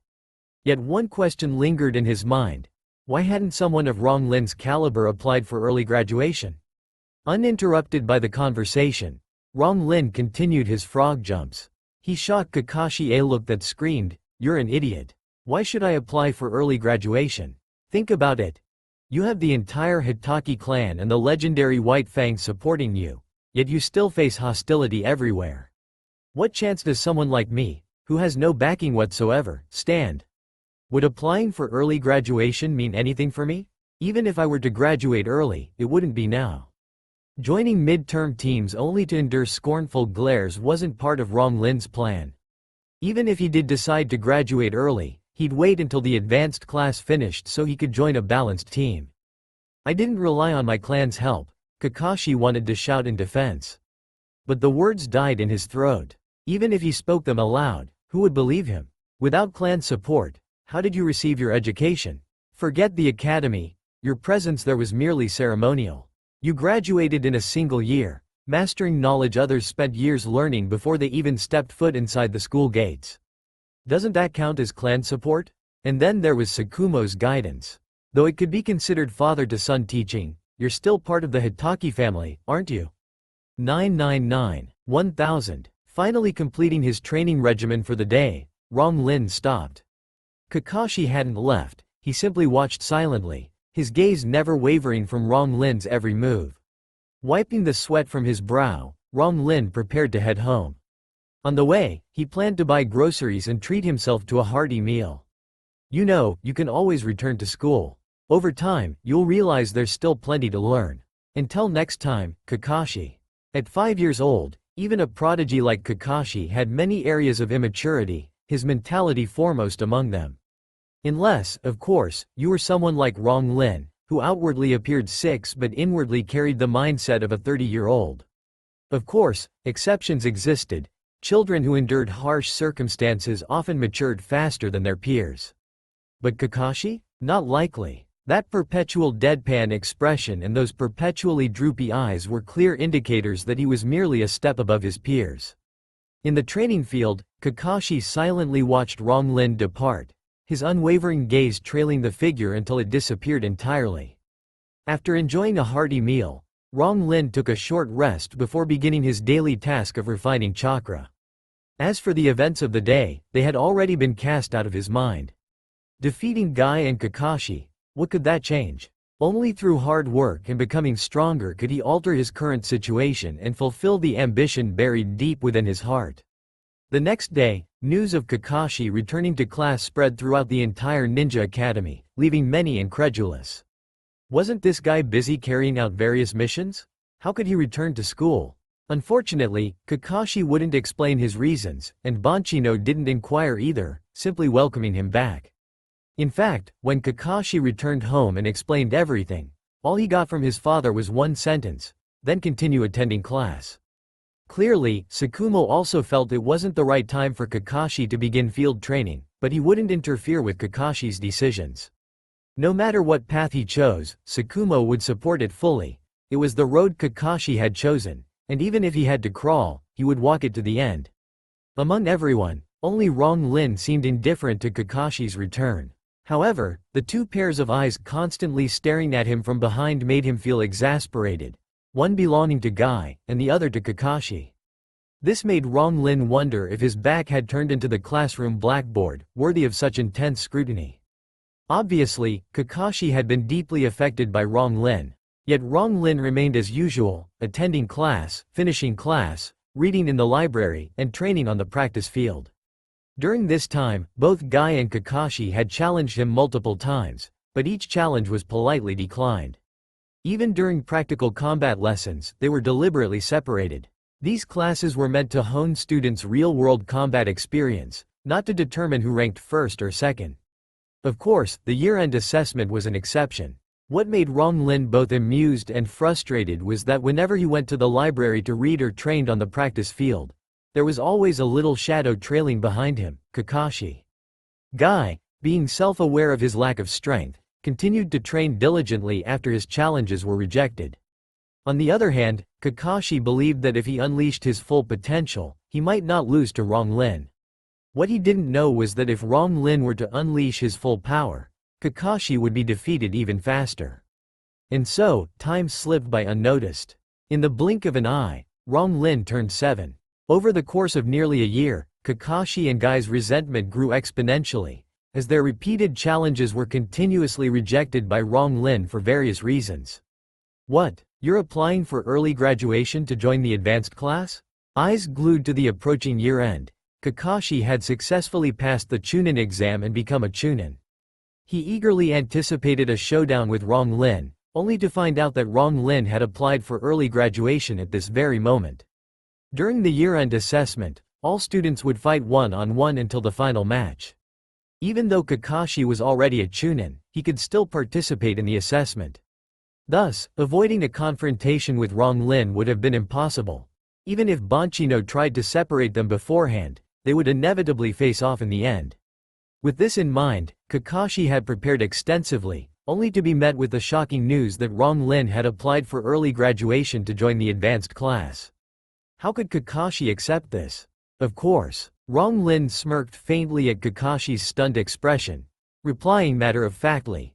A: Yet one question lingered in his mind. Why hadn't someone of Rong Lin's caliber applied for early graduation? Uninterrupted by the conversation, Rong Lin continued his frog jumps. He shot Kakashi a look that screamed, "You're an idiot. Why should I apply for early graduation? Think about it. You have the entire Hitaki clan and the legendary White Fang supporting you, yet you still face hostility everywhere. What chance does someone like me, who has no backing whatsoever, stand? Would applying for early graduation mean anything for me? Even if I were to graduate early, it wouldn't be now." Joining midterm teams only to endure scornful glares wasn't part of Rong Lin's plan. Even if he did decide to graduate early, he'd wait until the advanced class finished so he could join a balanced team. "I didn't rely on my clan's help," Kakashi wanted to shout in defense. But the words died in his throat. Even if he spoke them aloud, who would believe him? Without clan support, how did you receive your education? Forget the academy, your presence there was merely ceremonial. You graduated in a single year, mastering knowledge others spent years learning before they even stepped foot inside the school gates. Doesn't that count as clan support? And then there was Sakumo's guidance. Though it could be considered father-to-son teaching, you're still part of the Hitaki family, aren't you? 999, 1000. Finally completing his training regimen for the day, Rong Lin stopped. Kakashi hadn't left, he simply watched silently, his gaze never wavering from Rong Lin's every move. Wiping the sweat from his brow, Rong Lin prepared to head home. On the way, he planned to buy groceries and treat himself to a hearty meal. You know, you can always return to school. Over time, you'll realize there's still plenty to learn. Until next time, Kakashi. At 5 years old, even a prodigy like Kakashi had many areas of immaturity, his mentality foremost among them. Unless, of course, you were someone like Rong Lin, who outwardly appeared 6 but inwardly carried the mindset of a 30-year-old. Of course, exceptions existed. Children who endured harsh circumstances often matured faster than their peers. But Kakashi? Not likely. That perpetual deadpan expression and those perpetually droopy eyes were clear indicators that he was merely a step above his peers. In the training field, Kakashi silently watched Rong Lin depart, his unwavering gaze trailing the figure until it disappeared entirely. After enjoying a hearty meal, Rong Lin took a short rest before beginning his daily task of refining chakra. As for the events of the day, they had already been cast out of his mind. Defeating Guy and Kakashi, what could that change? Only through hard work and becoming stronger could he alter his current situation and fulfill the ambition buried deep within his heart. The next day, news of Kakashi returning to class spread throughout the entire ninja academy, leaving many incredulous. Wasn't this guy busy carrying out various missions? How could he return to school? Unfortunately, Kakashi wouldn't explain his reasons, and Banchino didn't inquire either, simply welcoming him back. In fact, when Kakashi returned home and explained everything, all he got from his father was one sentence: then continue attending class. Clearly, Tsukumo also felt it wasn't the right time for Kakashi to begin field training, but he wouldn't interfere with Kakashi's decisions. No matter what path he chose, Tsukumo would support it fully. It was the road Kakashi had chosen, and even if he had to crawl, he would walk it to the end. Among everyone, only Rong Lin seemed indifferent to Kakashi's return. However, the two pairs of eyes constantly staring at him from behind made him feel exasperated, one belonging to Guy, and the other to Kakashi. This made Rong Lin wonder if his back had turned into the classroom blackboard, worthy of such intense scrutiny. Obviously, Kakashi had been deeply affected by Rong Lin, yet Rong Lin remained as usual, attending class, finishing class, reading in the library, and training on the practice field. During this time, both Guy and Kakashi had challenged him multiple times, but each challenge was politely declined. Even during practical combat lessons, they were deliberately separated. These classes were meant to hone students' real-world combat experience, not to determine who ranked first or second. Of course, the year-end assessment was an exception. What made Rong Lin both amused and frustrated was that whenever he went to the library to read or trained on the practice field, there was always a little shadow trailing behind him, Kakashi. Guy, being self-aware of his lack of strength, continued to train diligently after his challenges were rejected. On the other hand, Kakashi believed that if he unleashed his full potential, he might not lose to Rong Lin. What he didn't know was that if Rong Lin were to unleash his full power, Kakashi would be defeated even faster. And so, time slipped by unnoticed. In the blink of an eye, Rong Lin turned 7. Over the course of nearly a year, Kakashi and Guy's resentment grew exponentially, as their repeated challenges were continuously rejected by Rong Lin for various reasons. What? You're applying for early graduation to join the advanced class? Eyes glued to the approaching year-end, Kakashi had successfully passed the Chunin exam and become a Chunin. He eagerly anticipated a showdown with Rong Lin, only to find out that Rong Lin had applied for early graduation at this very moment. During the year-end assessment, all students would fight one-on-one until the final match. Even though Kakashi was already a Chunin, he could still participate in the assessment. Thus, avoiding a confrontation with Rong Lin would have been impossible. Even if Banchino tried to separate them beforehand, they would inevitably face off in the end. With this in mind, Kakashi had prepared extensively, only to be met with the shocking news that Rong Lin had applied for early graduation to join the advanced class. How could Kakashi accept this? Of course, Rong Lin smirked faintly at Kakashi's stunned expression, replying matter-of-factly,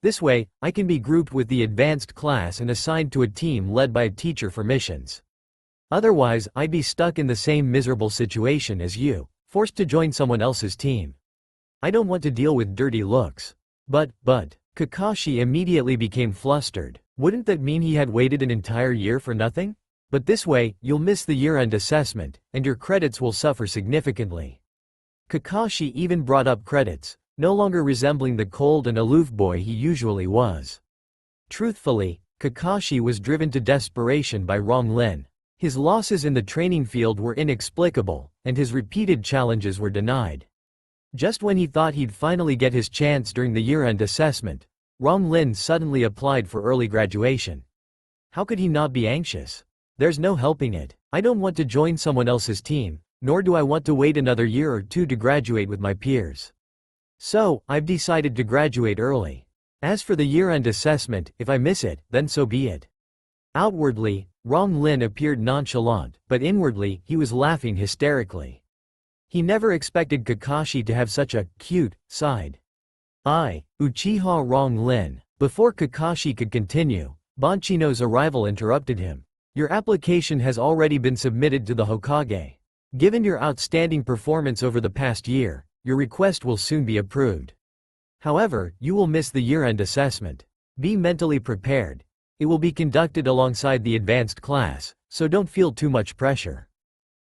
A: "This way, I can be grouped with the advanced class and assigned to a team led by a teacher for missions. Otherwise, I'd be stuck in the same miserable situation as you, forced to join someone else's team. I don't want to deal with dirty looks." But, Kakashi immediately became flustered. Wouldn't that mean he had waited an entire year for nothing? But this way, you'll miss the year-end assessment, and your credits will suffer significantly. Kakashi even brought up credits. no longer resembling the cold and aloof boy he usually was. Truthfully, Kakashi was driven to desperation by Rong Lin. His losses in the training field were inexplicable, and his repeated challenges were denied. Just when he thought he'd finally get his chance during the year-end assessment, Rong Lin suddenly applied for early graduation. How could he not be anxious? There's no helping it. I don't want to join someone else's team, nor do I want to wait another year or two to graduate with my peers. So, I've decided to graduate early. As for the year-end assessment, if I miss it, then so be it. Outwardly, Rong Lin appeared nonchalant, but inwardly, he was laughing hysterically. He never expected Kakashi to have such a cute side. Uchiha Rong Lin. Before Kakashi could continue, Bonchino's arrival interrupted him. Your application has already been submitted to the Hokage. Given your outstanding performance over the past year, your request will soon be approved. However, you will miss the year-end assessment. Be mentally prepared. It will be conducted alongside the advanced class, so don't feel too much pressure.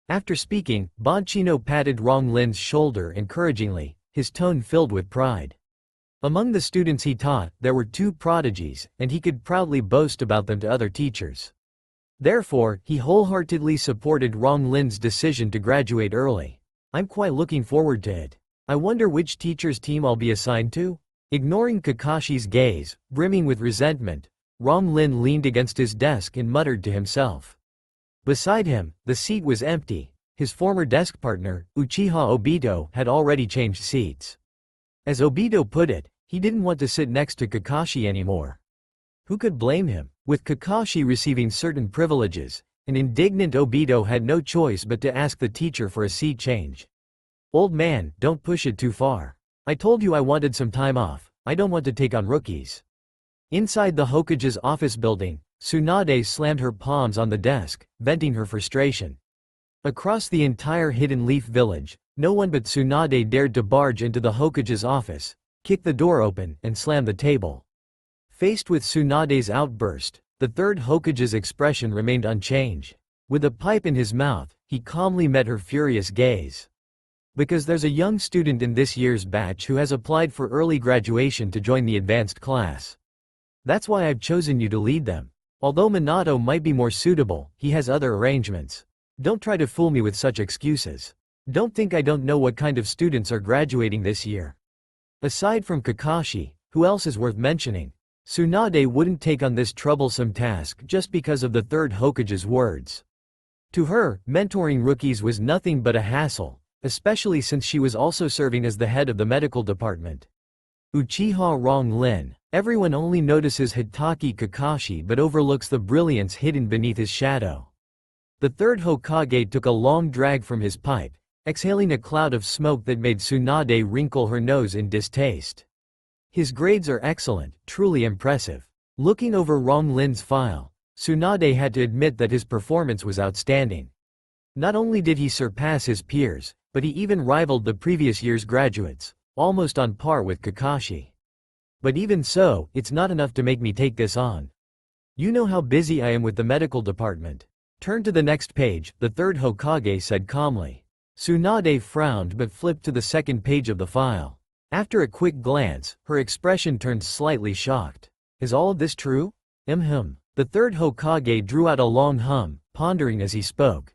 A: After speaking, Bonchino patted Rong Lin's shoulder encouragingly, his tone filled with pride. Among the students he taught, there were 2 prodigies, and he could proudly boast about them to other teachers. Therefore, he wholeheartedly supported Rong Lin's decision to graduate early. I'm quite looking forward to it. I wonder which teacher's team I'll be assigned to? Ignoring Kakashi's gaze, brimming with resentment, Rong Lin leaned against his desk and muttered to himself. Beside him, the seat was empty. His former desk partner, Uchiha Obito, had already changed seats. As Obito put it, he didn't want to sit next to Kakashi anymore. Who could blame him? With Kakashi receiving certain privileges, an indignant Obito had no choice but to ask the teacher for a seat change. Old man, don't push it too far. I told you I wanted some time off. I don't want to take on rookies. Inside the Hokage's office building, Tsunade slammed her palms on the desk, venting her frustration. Across the entire Hidden Leaf village, no one but Tsunade dared to barge into the Hokage's office, kick the door open, and slam the table. Faced with Tsunade's outburst, the third Hokage's expression remained unchanged. With a pipe in his mouth, he calmly met her furious gaze. Because there's a young student in this year's batch who has applied for early graduation to join the advanced class. That's why I've chosen you to lead them. Although Minato might be more suitable, he has other arrangements. Don't try to fool me with such excuses. Don't think I don't know what kind of students are graduating this year. Aside from Kakashi, who else is worth mentioning? Tsunade wouldn't take on this troublesome task just because of the third Hokage's words. To her, mentoring rookies was nothing but a hassle, especially since she was also serving as the head of the medical department. Uchiha Rong Lin. Everyone only notices Hitaki Kakashi but overlooks the brilliance hidden beneath his shadow. The third Hokage took a long drag from his pipe, exhaling a cloud of smoke that made Tsunade wrinkle her nose in distaste. His grades are excellent, truly impressive. Looking over Rong Lin's file, Tsunade had to admit that his performance was outstanding. Not only did he surpass his peers, but he even rivaled the previous year's graduates, almost on par with Kakashi. But even so, it's not enough to make me take this on. You know how busy I am with the medical department. Turn to the next page, the third Hokage said calmly. Tsunade frowned but flipped to the second page of the file. After a quick glance, her expression turned slightly shocked. Is all of this true? The third Hokage drew out a long hum, pondering as he spoke.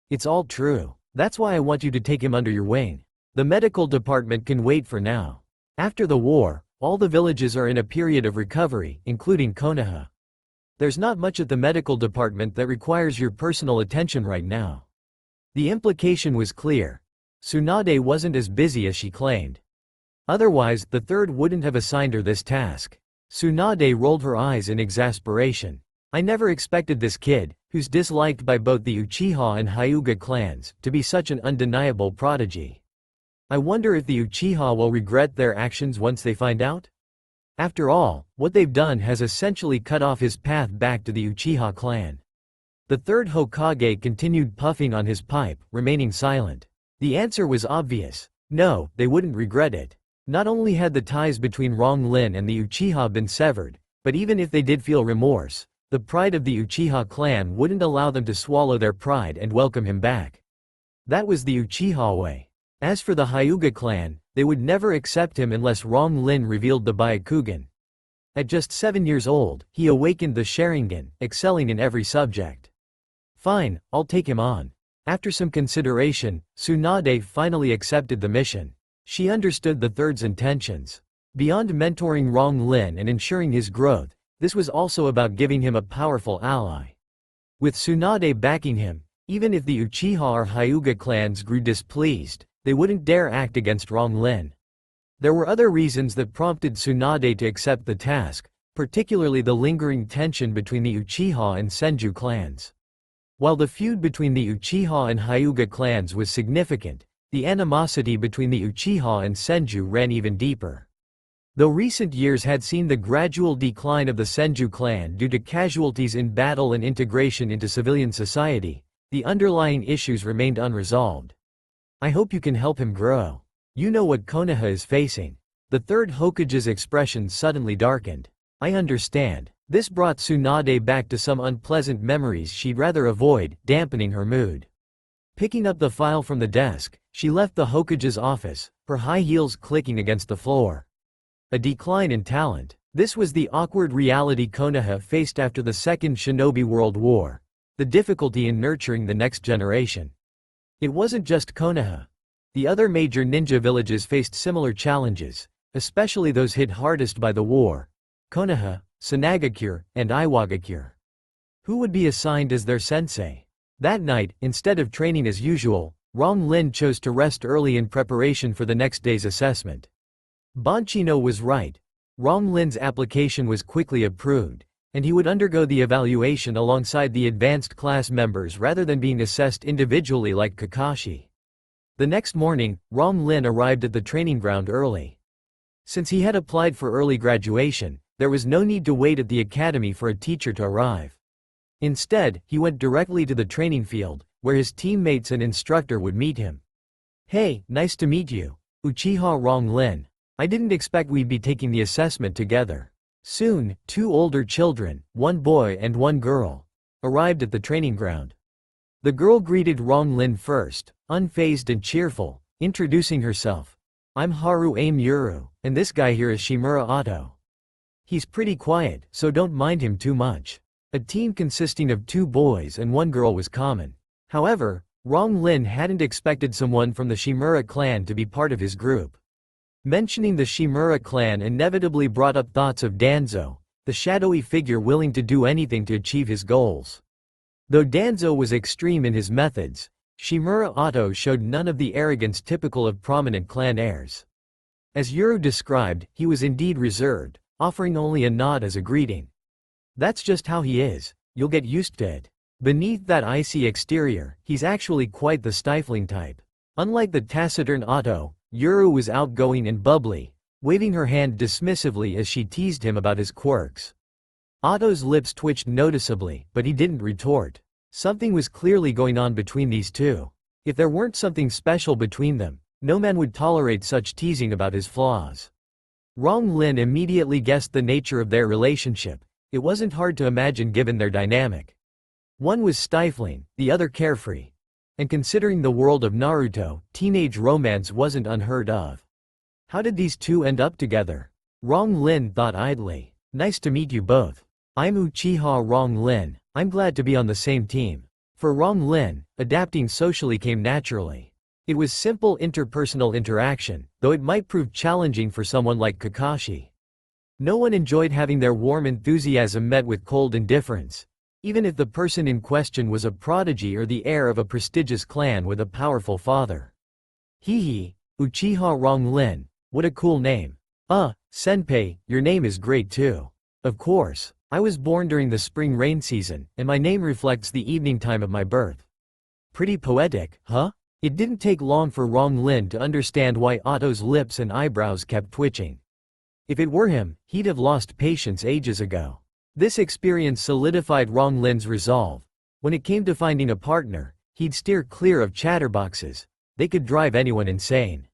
A: It's all true. That's why I want you to take him under your wing. The medical department can wait for now. After the war, all the villages are in a period of recovery, including Konoha. There's not much at the medical department that requires your personal attention right now. The implication was clear. Tsunade wasn't as busy as she claimed. Otherwise, the third wouldn't have assigned her this task. Tsunade rolled her eyes in exasperation. I never expected this kid, who's disliked by both the Uchiha and Hyuga clans, to be such an undeniable prodigy. I wonder if the Uchiha will regret their actions once they find out? After all, what they've done has essentially cut off his path back to the Uchiha clan. The third Hokage continued puffing on his pipe, remaining silent. The answer was obvious. No, they wouldn't regret it. Not only had the ties between Rong Lin and the Uchiha been severed, but even if they did feel remorse, the pride of the Uchiha clan wouldn't allow them to swallow their pride and welcome him back. That was the Uchiha way. As for the Hyuga clan, they would never accept him unless Rong Lin revealed the Byakugan. At just 7 years old, he awakened the Sharingan, excelling in every subject. Fine, I'll take him on. After some consideration, Tsunade finally accepted the mission. She understood the third's intentions. Beyond mentoring Rong Lin and ensuring his growth, this was also about giving him a powerful ally. With Tsunade backing him, even if the Uchiha or Hyuga clans grew displeased, they wouldn't dare act against Rong Lin. There were other reasons that prompted Tsunade to accept the task, particularly the lingering tension between the Uchiha and Senju clans. While the feud between the Uchiha and Hyuga clans was significant, the animosity between the Uchiha and Senju ran even deeper. Though recent years had seen the gradual decline of the Senju clan due to casualties in battle and integration into civilian society, the underlying issues remained unresolved. I hope you can help him grow. You know what Konoha is facing. The third Hokage's expression suddenly darkened. I understand. This brought Tsunade back to some unpleasant memories she'd rather avoid, dampening her mood. Picking up the file from the desk, she left the Hokage's office, her high heels clicking against the floor. A decline in talent. This was the awkward reality Konoha faced after the Second Shinobi World War. The difficulty in nurturing the next generation. It wasn't just Konoha. The other major ninja villages faced similar challenges, especially those hit hardest by the war. Konoha, Sanagakure, and Iwagakure. Who would be assigned as their sensei? That night, instead of training as usual, Rong Lin chose to rest early in preparation for the next day's assessment. Bonchino was right. Rong Lin's application was quickly approved, and he would undergo the evaluation alongside the advanced class members rather than being assessed individually like Kakashi. The next morning, Rong Lin arrived at the training ground early. Since he had applied for early graduation, there was no need to wait at the academy for a teacher to arrive. Instead, he went directly to the training field, where his teammates and instructor would meet him. "Hey, nice to meet you, Uchiha Rong Lin. I didn't expect we'd be taking the assessment together." Soon, 2 older children, 1 boy and 1 girl, arrived at the training ground. The girl greeted Rong Lin first, unfazed and cheerful, introducing herself. "I'm Haru Aim Yuru, and this guy here is Shimura Otto. He's pretty quiet, so don't mind him too much." A team consisting of 2 boys and 1 girl was common. However, Rong Lin hadn't expected someone from the Shimura clan to be part of his group. Mentioning the Shimura clan inevitably brought up thoughts of Danzo, the shadowy figure willing to do anything to achieve his goals. Though Danzo was extreme in his methods, Shimura Otto showed none of the arrogance typical of prominent clan heirs. As Yuru described, he was indeed reserved, offering only a nod as a greeting. "That's just how he is, you'll get used to it." Beneath that icy exterior, he's actually quite the stifling type. Unlike the taciturn Otto, Yuru was outgoing and bubbly, waving her hand dismissively as she teased him about his quirks. Otto's lips twitched noticeably, but he didn't retort. Something was clearly going on between these two. If there weren't something special between them, no man would tolerate such teasing about his flaws. Rong Lin immediately guessed the nature of their relationship. It wasn't hard to imagine given their dynamic. One was stifling, the other carefree. And considering the world of Naruto, teenage romance wasn't unheard of. How did these two end up together? Rong Lin thought idly. "Nice to meet you both. I'm Uchiha Rong Lin. I'm glad to be on the same team." For Rong Lin, adapting socially came naturally. It was simple interpersonal interaction, though it might prove challenging for someone like Kakashi. No one enjoyed having their warm enthusiasm met with cold indifference, even if the person in question was a prodigy or the heir of a prestigious clan with a powerful father. "Hee, Uchiha Rong Lin, what a cool name." Senpai, your name is great too." "Of course, I was born during the spring rain season, and my name reflects the evening time of my birth." "Pretty poetic, huh?" It didn't take long for Rong Lin to understand why Otto's lips and eyebrows kept twitching. If it were him, he'd have lost patience ages ago. This experience solidified Rong Lin's resolve. When it came to finding a partner, he'd steer clear of chatterboxes. They could drive anyone insane.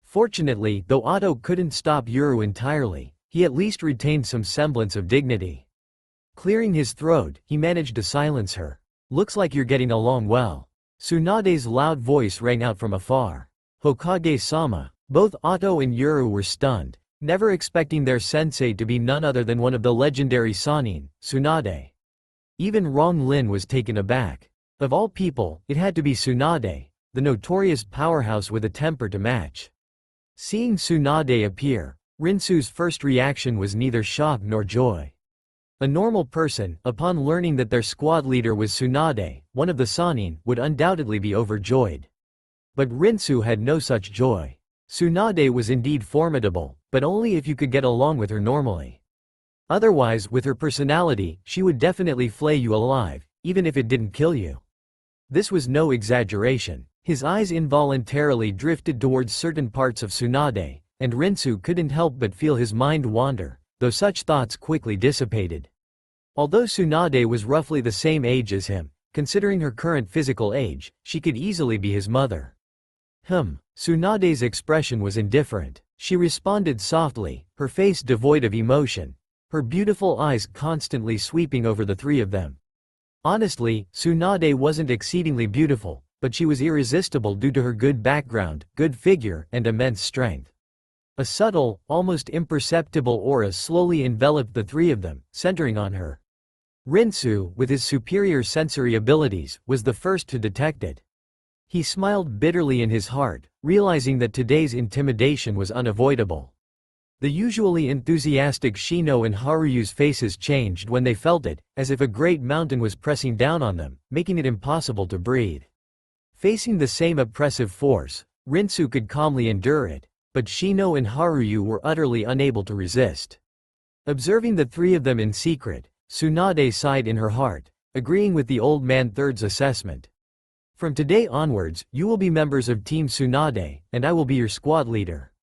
A: Fortunately, though Otto couldn't stop Yuru entirely, he at least retained some semblance of dignity. Clearing his throat, he managed to silence her. "Looks like you're getting along well." Tsunade's loud voice rang out from afar. Hokage-sama. Both Otto and Yuru were stunned, never expecting their sensei to be none other than one of the legendary Sannin, Tsunade. Even Rong Lin was taken aback. Of all people, it had to be Tsunade, the notorious powerhouse with a temper to match. Seeing Tsunade appear, Rinsu's first reaction was neither shock nor joy. A normal person, upon learning that their squad leader was Tsunade, one of the Sannin, would undoubtedly be overjoyed. But Rinsu had no such joy. Tsunade was indeed formidable, but only if you could get along with her normally. Otherwise, with her personality, she would definitely flay you alive, even if it didn't kill you. This was no exaggeration. His eyes involuntarily drifted towards certain parts of Tsunade, and Rinsu couldn't help but feel his mind wander, though such thoughts quickly dissipated. Although Tsunade was roughly the same age as him, considering her current physical age, she could easily be his mother. Tsunade's expression was indifferent. She responded softly, her face devoid of emotion, her beautiful eyes constantly sweeping over the three of them. Honestly, Tsunade wasn't exceedingly beautiful, but she was irresistible due to her good background, good figure, and immense strength. A subtle, almost imperceptible aura slowly enveloped the three of them, centering on her. Rinsu, with his superior sensory abilities, was the first to detect it. He smiled bitterly in his heart, realizing that today's intimidation was unavoidable. The usually enthusiastic Shino and Haruyu's faces changed when they felt it, as if a great mountain was pressing down on them, making it impossible to breathe. Facing the same oppressive force, Rinsu could calmly endure it, but Shino and Haruyu were utterly unable to resist. Observing the three of them in secret, Tsunade sighed in her heart, agreeing with the old man third's assessment. From today onwards, you will be members of Team Tsunade, and I will be your squad leader.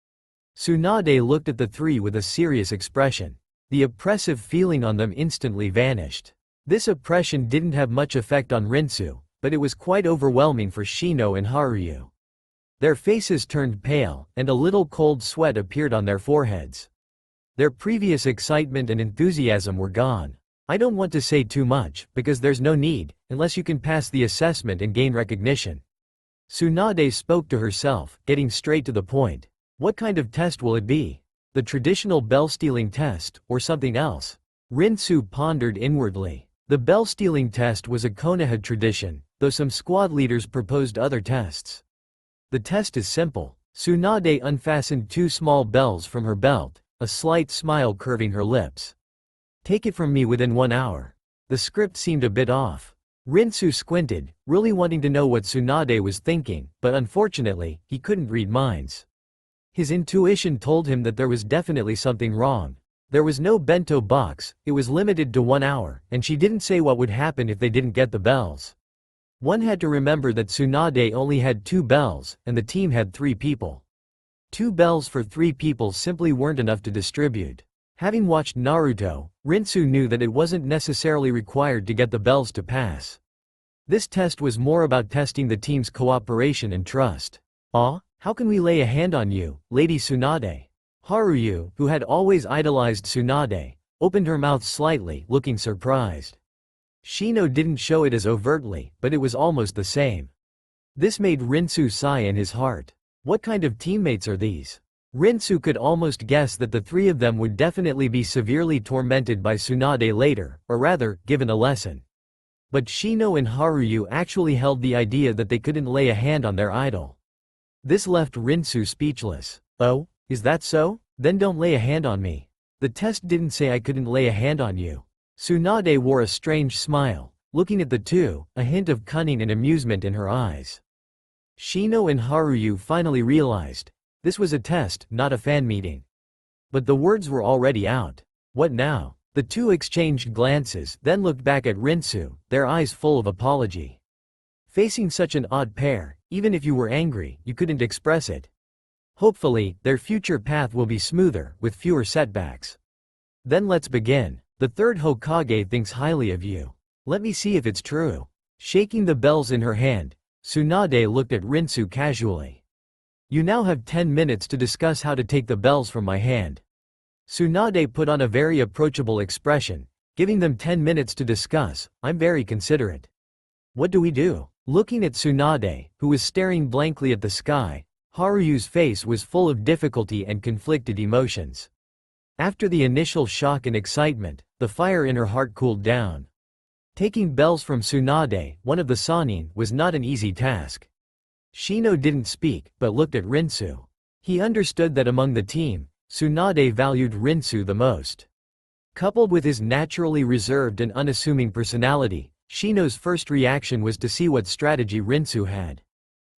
A: Tsunade looked at the three with a serious expression. The oppressive feeling on them instantly vanished. This oppression didn't have much effect on Rinsu, but it was quite overwhelming for Shino and Haruyu. Their faces turned pale, and a little cold sweat appeared on their foreheads. Their previous excitement and enthusiasm were gone. I don't want to say too much, because there's no need, unless you can pass the assessment and gain recognition. Tsunade spoke to herself, getting straight to the point. What kind of test will it be? The traditional bell-stealing test, or something else? Rinsu pondered inwardly. The bell-stealing test was a Konoha tradition, though some squad leaders proposed other tests. The test is simple. Tsunade unfastened two small bells from her belt, a slight smile curving her lips. Take it from me within 1 hour. The script seemed a bit off. Rinsu squinted, really wanting to know what Tsunade was thinking, but unfortunately, he couldn't read minds. His intuition told him that there was definitely something wrong. There was no bento box, it was limited to 1 hour, and she didn't say what would happen if they didn't get the bells. One had to remember that Tsunade only had 2 bells, and the team had 3 people. 2 bells for 3 people simply weren't enough to distribute. Having watched Naruto, Rinsu knew that it wasn't necessarily required to get the bells to pass. This test was more about testing the team's cooperation and trust. How can we lay a hand on you, Lady Tsunade? Haruyu, who had always idolized Tsunade, opened her mouth slightly, looking surprised. Shino didn't show it as overtly, but it was almost the same. This made Rinsu sigh in his heart. What kind of teammates are these? Rinsu could almost guess that the three of them would definitely be severely tormented by Tsunade later, or rather, given a lesson. But Shino and Haruyu actually held the idea that they couldn't lay a hand on their idol. This left Rinsu speechless. Oh, is that so? Then don't lay a hand on me. The test didn't say I couldn't lay a hand on you. Tsunade wore a strange smile, looking at the two, a hint of cunning and amusement in her eyes. Shino and Haruyu finally realized. This was a test, not a fan meeting. But the words were already out. What now? The two exchanged glances, then looked back at Rinsu, their eyes full of apology. Facing such an odd pair, even if you were angry, you couldn't express it. Hopefully, their future path will be smoother, with fewer setbacks. Then let's begin. The third Hokage thinks highly of you. Let me see if it's true. Shaking the bells in her hand, Tsunade looked at Rinsu casually. You now have 10 minutes to discuss how to take the bells from my hand. Tsunade put on a very approachable expression, giving them 10 minutes to discuss. I'm very considerate. What do we do? Looking at Tsunade, who was staring blankly at the sky, Haruyu's face was full of difficulty and conflicted emotions. After the initial shock and excitement, the fire in her heart cooled down. Taking bells from Tsunade, one of the Sannin, was not an easy task. Shino didn't speak, but looked at Rinsu. He understood that among the team, Tsunade valued Rinsu the most. Coupled with his naturally reserved and unassuming personality, Shino's first reaction was to see what strategy Rinsu had.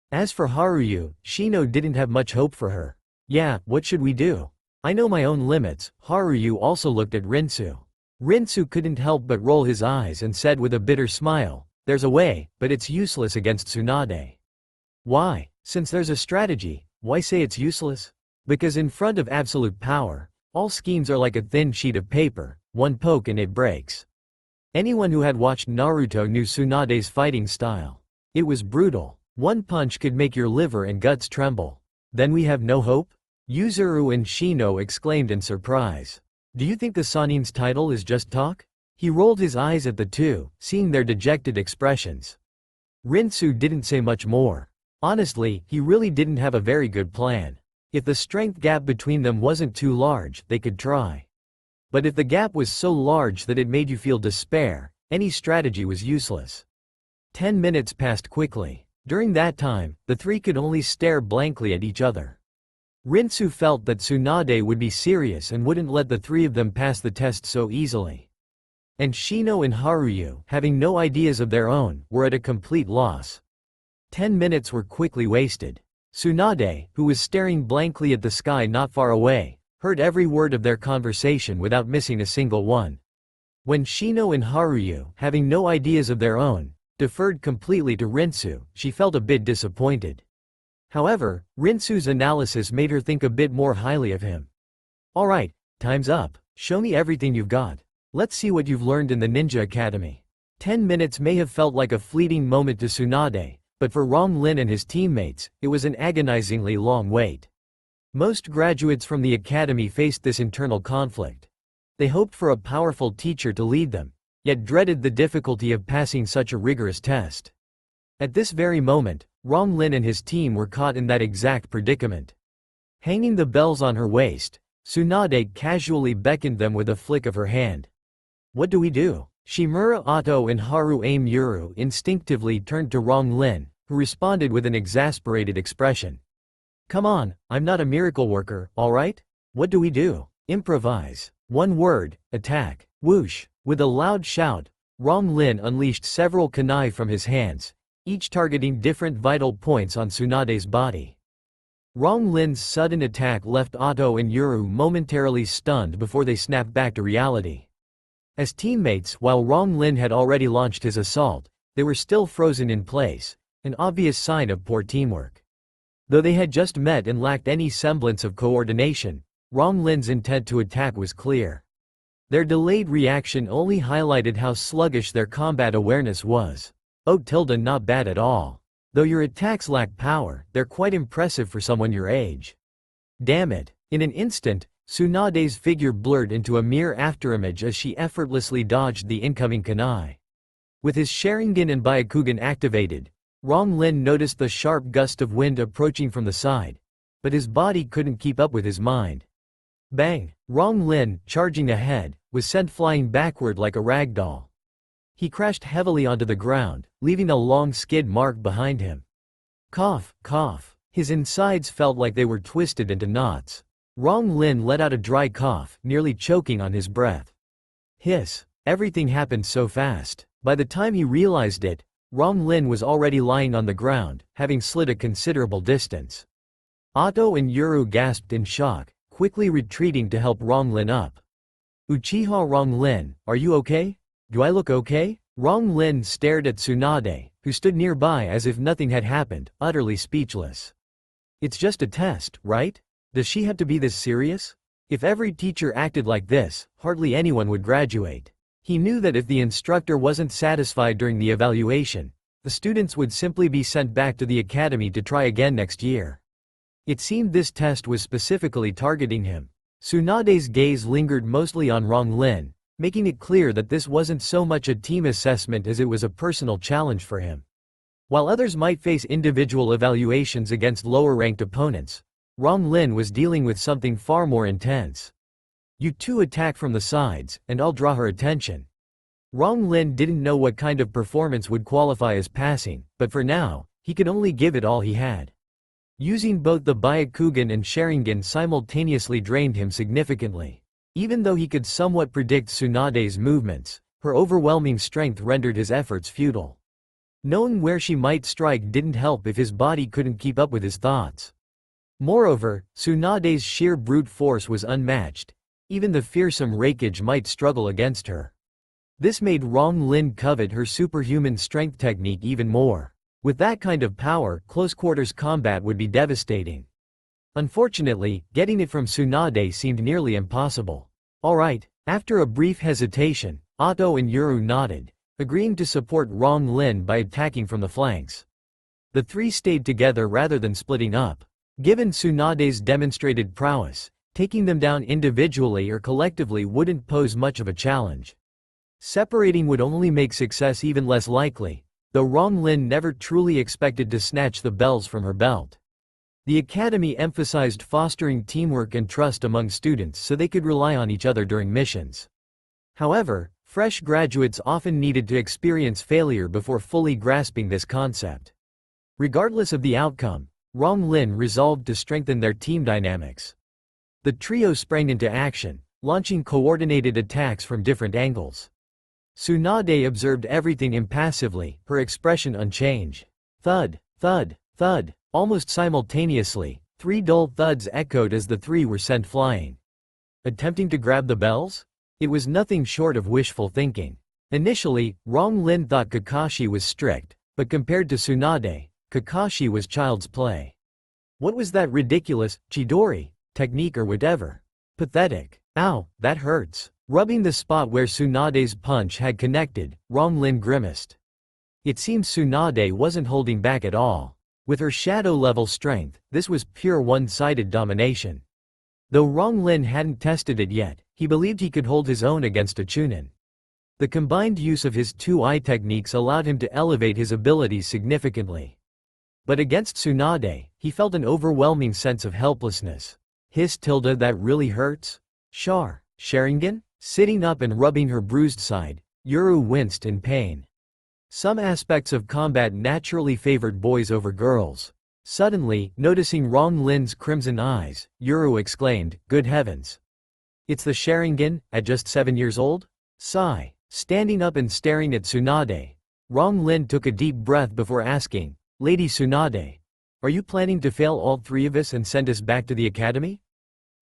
A: As for Haruyu, Shino didn't have much hope for her. "Yeah, what should we do? I know my own limits." Haruyu also looked at Rinsu. Rinsu couldn't help but roll his eyes and said with a bitter smile, "There's a way, but it's useless against Tsunade." "Why? Since there's a strategy, why say it's useless?" "Because in front of absolute power, all schemes are like a thin sheet of paper, one poke and it breaks." Anyone who had watched Naruto knew Tsunade's fighting style. It was brutal. One punch could make your liver and guts tremble. "Then we have no hope?" Yuzuru and Shino exclaimed in surprise. "Do you think the Sannin's title is just talk?" He rolled his eyes at the two, seeing their dejected expressions. Rinsu didn't say much more. Honestly, he really didn't have a very good plan. If the strength gap between them wasn't too large, they could try. But if the gap was so large that it made you feel despair, any strategy was useless. 10 minutes passed quickly. During that time, the three could only stare blankly at each other. Rinsu felt that Tsunade would be serious and wouldn't let the three of them pass the test so easily. And Shino and Haruyu, having no ideas of their own, were at a complete loss. 10 minutes were quickly wasted. Tsunade, who was staring blankly at the sky not far away, heard every word of their conversation without missing a single one. When Shino and Haruyu, having no ideas of their own, deferred completely to Rinsu, she felt a bit disappointed. However, Rinsu's analysis made her think a bit more highly of him. "Alright, time's up. Show me everything you've got. Let's see what you've learned in the Ninja Academy." 10 minutes may have felt like a fleeting moment to Tsunade, but for Rong and his teammates, it was an agonizingly long wait. Most graduates from the academy faced this internal conflict. They hoped for a powerful teacher to lead them, yet dreaded the difficulty of passing such a rigorous test. At this very moment, Rong and his team were caught in that exact predicament. Hanging the bells on her waist, Tsunade casually beckoned them with a flick of her hand. "What do we do?" Shimura Otto and Haru Yuru instinctively turned to Rong, who responded with an exasperated expression. "Come on, I'm not a miracle worker, alright? What do we do?" "Improvise. One word, attack." Whoosh! With a loud shout, Rong unleashed several kunai from his hands, each targeting different vital points on Tsunade's body. Rong sudden attack left Otto and Yuru momentarily stunned before they snapped back to reality. As teammates, while Rong had already launched his assault, they were still frozen in place, an obvious sign of poor teamwork. Though they had just met and lacked any semblance of coordination, Rong's intent to attack was clear. Their delayed reaction only highlighted how sluggish their combat awareness was. "Oh, not bad at all. Though your attacks lack power, they're quite impressive for someone your age." Damn it. In an instant, Tsunade's figure blurred into a mere afterimage as she effortlessly dodged the incoming kunai. With his Sharingan and Byakugan activated, Rong noticed the sharp gust of wind approaching from the side, but his body couldn't keep up with his mind. Bang! Rong, charging ahead, was sent flying backward like a rag doll. He crashed heavily onto the ground, leaving a long skid mark behind him. Cough, cough. His insides felt like they were twisted into knots. Rong let out a dry cough, nearly choking on his breath. Hiss. Everything happened so fast. By the time he realized it, Rong was already lying on the ground, having slid a considerable distance. Otto and Yuru gasped in shock, quickly retreating to help Rong up. "Uchiha Rong, are you okay? Do I look okay?" Rong stared at Tsunade, who stood nearby as if nothing had happened, utterly speechless. "It's just a test, right? Does she have to be this serious? If every teacher acted like this, hardly anyone would graduate." He knew that if the instructor wasn't satisfied during the evaluation, the students would simply be sent back to the academy to try again next year. It seemed this test was specifically targeting him. Tsunade's gaze lingered mostly on Rong, making it clear that this wasn't so much a team assessment as it was a personal challenge for him. While others might face individual evaluations against lower-ranked opponents, Rong Lin was dealing with something far more intense. You two attack from the sides, and I'll draw her attention. Rong Lin didn't know what kind of performance would qualify as passing, but for now, he could only give it all he had. Using both the Byakugan and Sharingan simultaneously drained him significantly. Even though he could somewhat predict Tsunade's movements, her overwhelming strength rendered his efforts futile. Knowing where she might strike didn't help if his body couldn't keep up with his thoughts. Moreover, Tsunade's sheer brute force was unmatched. Even the fearsome Raikage might struggle against her. This made Rong Lin covet her superhuman strength technique even more. With that kind of power, close-quarters combat would be devastating. Unfortunately, getting it from Tsunade seemed nearly impossible. Alright, after a brief hesitation, Otto and Yuru nodded, agreeing to support Rong Lin by attacking from the flanks. The three stayed together rather than splitting up. Given Tsunade's demonstrated prowess, taking them down individually or collectively wouldn't pose much of a challenge. Separating would only make success even less likely, though Rong Lin never truly expected to snatch the bells from her belt. The academy emphasized fostering teamwork and trust among students so they could rely on each other during missions. However, fresh graduates often needed to experience failure before fully grasping this concept. Regardless of the outcome, Rong Lin resolved to strengthen their team dynamics. The trio sprang into action, launching coordinated attacks from different angles. Tsunade observed everything impassively, her expression unchanged. Thud, thud, thud. Almost simultaneously, three dull thuds echoed as the three were sent flying. Attempting to grab the bells? It was nothing short of wishful thinking. Initially, Rong Lin thought Kakashi was strict, but compared to Tsunade, Kakashi was child's play. What was that ridiculous, Chidori, technique or whatever? Pathetic. Ow, that hurts. Rubbing the spot where Tsunade's punch had connected, Rong Lin grimaced. It seems Tsunade wasn't holding back at all. With her shadow-level strength, this was pure one-sided domination. Though Rong Lin hadn't tested it yet, he believed he could hold his own against a Chunin. The combined use of his two eye techniques allowed him to elevate his abilities significantly. But against Tsunade, he felt an overwhelming sense of helplessness. Hissed Tilda, that really hurts? Sharingan? Sitting up and rubbing her bruised side, Yuru winced in pain. Some aspects of combat naturally favored boys over girls. Suddenly, noticing Rong Lin's crimson eyes, Yuru exclaimed, "Good heavens! It's the Sharingan, at just 7 years old?" Sigh. Standing up and staring at Tsunade, Rong Lin took a deep breath before asking, "Lady Tsunade, are you planning to fail all three of us and send us back to the academy?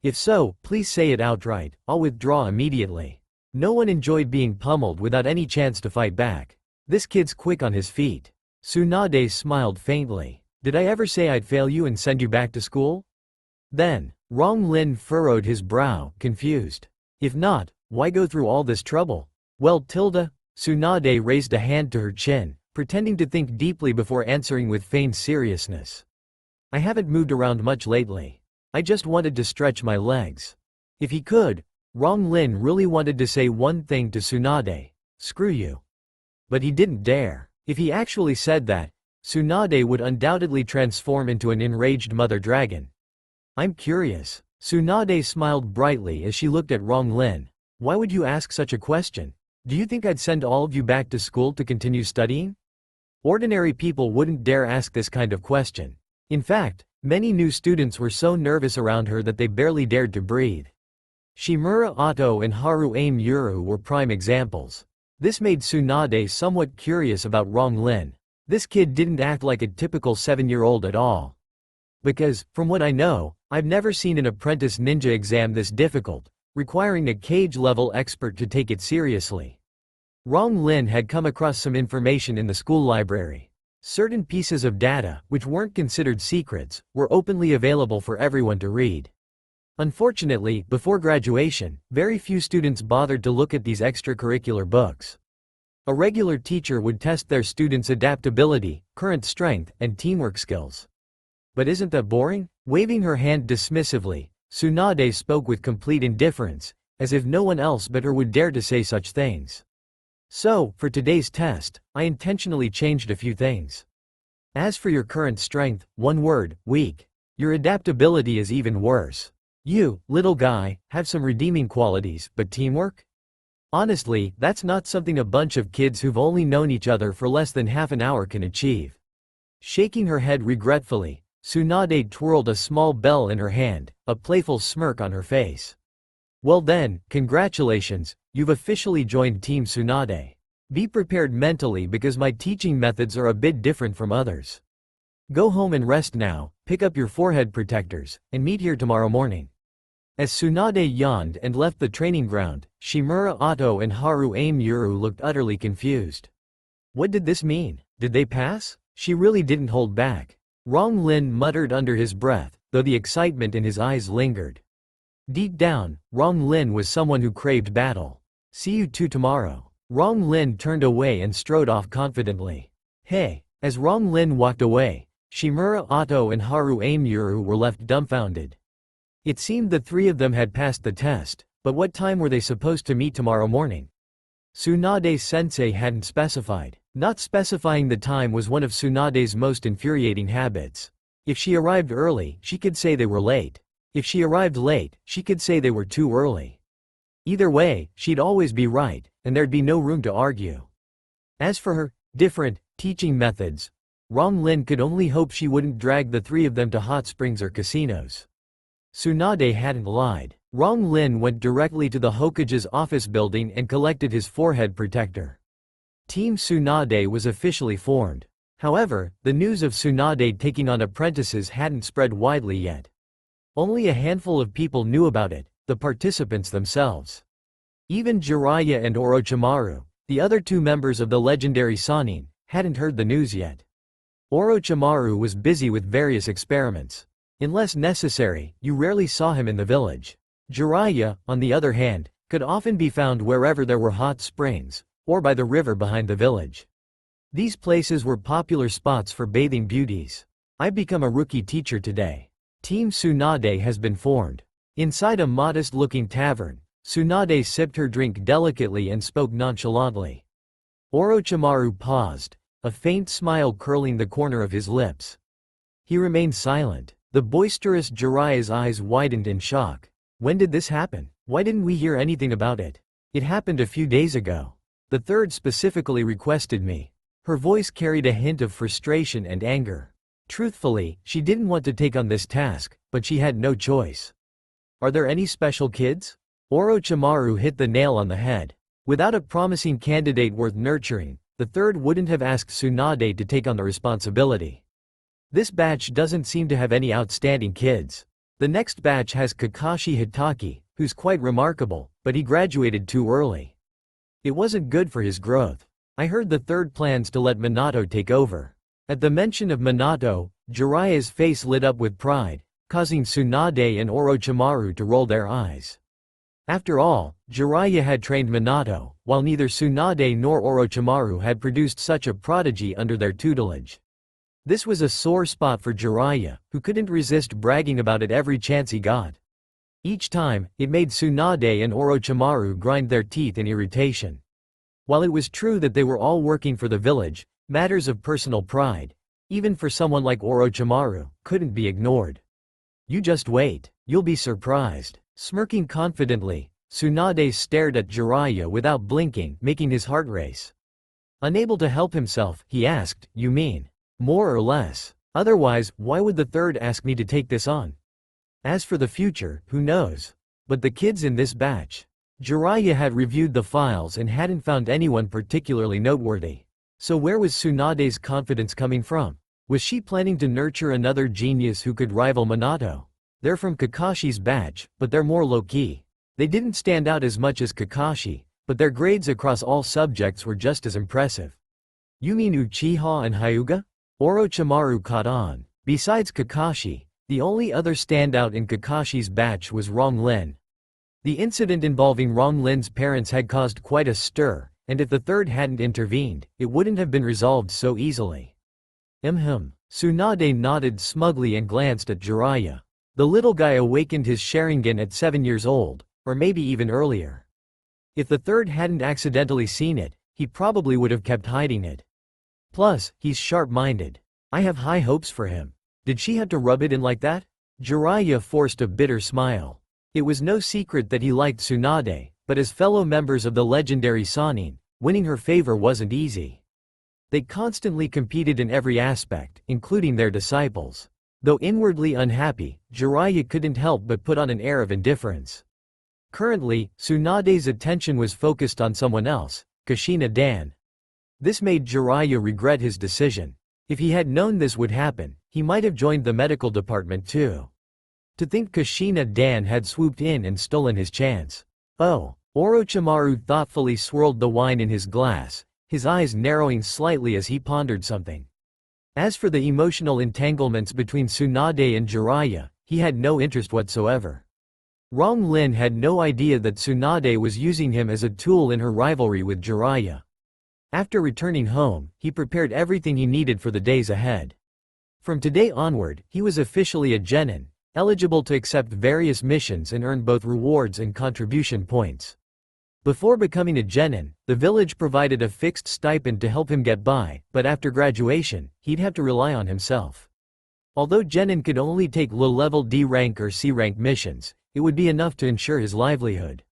A: If so, please say it outright, I'll withdraw immediately." No one enjoyed being pummeled without any chance to fight back. This kid's quick on his feet. Tsunade smiled faintly. "Did I ever say I'd fail you and send you back to school?" Then, Rong Lin furrowed his brow, confused. "If not, why go through all this trouble?" "Well, Tilda," Tsunade raised a hand to her chin, pretending to think deeply before answering with feigned seriousness. "I haven't moved around much lately. I just wanted to stretch my legs." If he could, Rong Lin really wanted to say one thing to Tsunade: "Screw you." But he didn't dare. If he actually said that, Tsunade would undoubtedly transform into an enraged mother dragon. "I'm curious." Tsunade smiled brightly as she looked at Rong Lin. "Why would you ask such a question? Do you think I'd send all of you back to school to continue studying? Ordinary people wouldn't dare ask this kind of question. In fact, many new students were so nervous around her that they barely dared to breathe. Shimura Otto and Haru Aim Yuru were prime examples. This made Tsunade somewhat curious about Rong Lin. This kid didn't act like a typical 7-year-old at all. Because, from what I know, I've never seen an apprentice ninja exam this difficult, requiring a cage-level expert to take it seriously. Rong Lin had come across some information in the school library. Certain pieces of data, which weren't considered secrets, were openly available for everyone to read. Unfortunately, before graduation, very few students bothered to look at these extracurricular books. A regular teacher would test their students' adaptability, current strength, and teamwork skills. But isn't that boring? Waving her hand dismissively, Tsunade spoke with complete indifference, as if no one else but her would dare to say such things. "So, for today's test, I intentionally changed a few things. As for your current strength, one word, weak. Your adaptability is even worse. You, little guy, have some redeeming qualities, but teamwork? Honestly, that's not something a bunch of kids who've only known each other for less than half an hour can achieve. Shaking her head regretfully, Tsunade twirled a small bell in her hand, a playful smirk on her face. Well then, congratulations, you've officially joined Team Tsunade. Be prepared mentally because my teaching methods are a bit different from others. Go home and rest now, pick up your forehead protectors, and meet here tomorrow morning. As Tsunade yawned and left the training ground, Shimura Otto and Haru Amuru looked utterly confused. What did this mean? Did they pass? She really didn't hold back. Rong Lin muttered under his breath, though the excitement in his eyes lingered. Deep down, Rong Lin was someone who craved battle. See you two tomorrow. Rong Lin turned away and strode off confidently. Hey! As Rong Lin walked away, Shimura Otto and Haru Amuru were left dumbfounded. It seemed the three of them had passed the test, but what time were they supposed to meet tomorrow morning? Tsunade-sensei hadn't specified. Not specifying the time was one of Tsunade's most infuriating habits. If she arrived early, she could say they were late. If she arrived late, she could say they were too early. Either way, she'd always be right, and there'd be no room to argue. As for her different teaching methods, Rong Lin could only hope she wouldn't drag the three of them to hot springs or casinos. Tsunade hadn't lied. Rong Lin went directly to the Hokage's office building and collected his forehead protector. Team Tsunade was officially formed. However, the news of Tsunade taking on apprentices hadn't spread widely yet. Only a handful of people knew about it, the participants themselves. Even Jiraiya and Orochimaru, the other two members of the legendary Sannin, hadn't heard the news yet. Orochimaru was busy with various experiments. Unless necessary, you rarely saw him in the village. Jiraiya, on the other hand, could often be found wherever there were hot springs, or by the river behind the village. These places were popular spots for bathing beauties. I've become a rookie teacher today. Team Tsunade has been formed. Inside a modest-looking tavern, Tsunade sipped her drink delicately and spoke nonchalantly. Orochimaru paused, a faint smile curling the corner of his lips. He remained silent. The boisterous Jiraiya's eyes widened in shock. When did this happen? Why didn't we hear anything about it? It happened a few days ago. The third specifically requested me. Her voice carried a hint of frustration and anger. Truthfully, she didn't want to take on this task, but she had no choice. Are there any special kids? Orochimaru hit the nail on the head. Without a promising candidate worth nurturing, the third wouldn't have asked Tsunade to take on the responsibility. This batch doesn't seem to have any outstanding kids. The next batch has Kakashi Hitaki, who's quite remarkable, but he graduated too early. It wasn't good for his growth. I heard the third plans to let Minato take over. At the mention of Minato, Jiraiya's face lit up with pride, causing Tsunade and Orochimaru to roll their eyes. After all, Jiraiya had trained Minato, while neither Tsunade nor Orochimaru had produced such a prodigy under their tutelage. This was a sore spot for Jiraiya, who couldn't resist bragging about it every chance he got. Each time, it made Tsunade and Orochimaru grind their teeth in irritation. While it was true that they were all working for the village, matters of personal pride, even for someone like Orochimaru, couldn't be ignored. You just wait, you'll be surprised. Smirking confidently, Tsunade stared at Jiraiya without blinking, making his heart race. Unable to help himself, he asked, "You mean more or less? Otherwise, why would the third ask me to take this on? As for the future, who knows? But the kids in this batch." Jiraiya had reviewed the files and hadn't found anyone particularly noteworthy. So where was Tsunade's confidence coming from? Was she planning to nurture another genius who could rival Minato? They're from Kakashi's batch, but they're more low-key. They didn't stand out as much as Kakashi, but their grades across all subjects were just as impressive. You mean Uchiha and Hyuga? Orochimaru caught on. Besides Kakashi, the only other standout in Kakashi's batch was Rong Lin. The incident involving Rong Lin's parents had caused quite a stir, and if the third hadn't intervened, it wouldn't have been resolved so easily. Tsunade nodded smugly and glanced at Jiraiya. The little guy awakened his Sharingan at 7 years old, or maybe even earlier. If the third hadn't accidentally seen it, he probably would have kept hiding it. Plus, he's sharp-minded. I have high hopes for him. Did she have to rub it in like that? Jiraiya forced a bitter smile. It was no secret that he liked Tsunade, but as fellow members of the legendary Sannin, winning her favor wasn't easy. They constantly competed in every aspect, including their disciples. Though inwardly unhappy, Jiraiya couldn't help but put on an air of indifference. Currently, Tsunade's attention was focused on someone else, Kushina Dan. This made Jiraiya regret his decision. If he had known this would happen, he might have joined the medical department too. To think Kushina Dan had swooped in and stolen his chance. Oh, Orochimaru thoughtfully swirled the wine in his glass, his eyes narrowing slightly as he pondered something. As for the emotional entanglements between Tsunade and Jiraiya, he had no interest whatsoever. Rong Lin had no idea that Tsunade was using him as a tool in her rivalry with Jiraiya. After returning home, he prepared everything he needed for the days ahead. From today onward, he was officially a genin, eligible to accept various missions and earn both rewards and contribution points. Before becoming a genin, the village provided a fixed stipend to help him get by, but after graduation, he'd have to rely on himself. Although genin could only take low-level D rank or C rank missions, it would be enough to ensure his livelihood.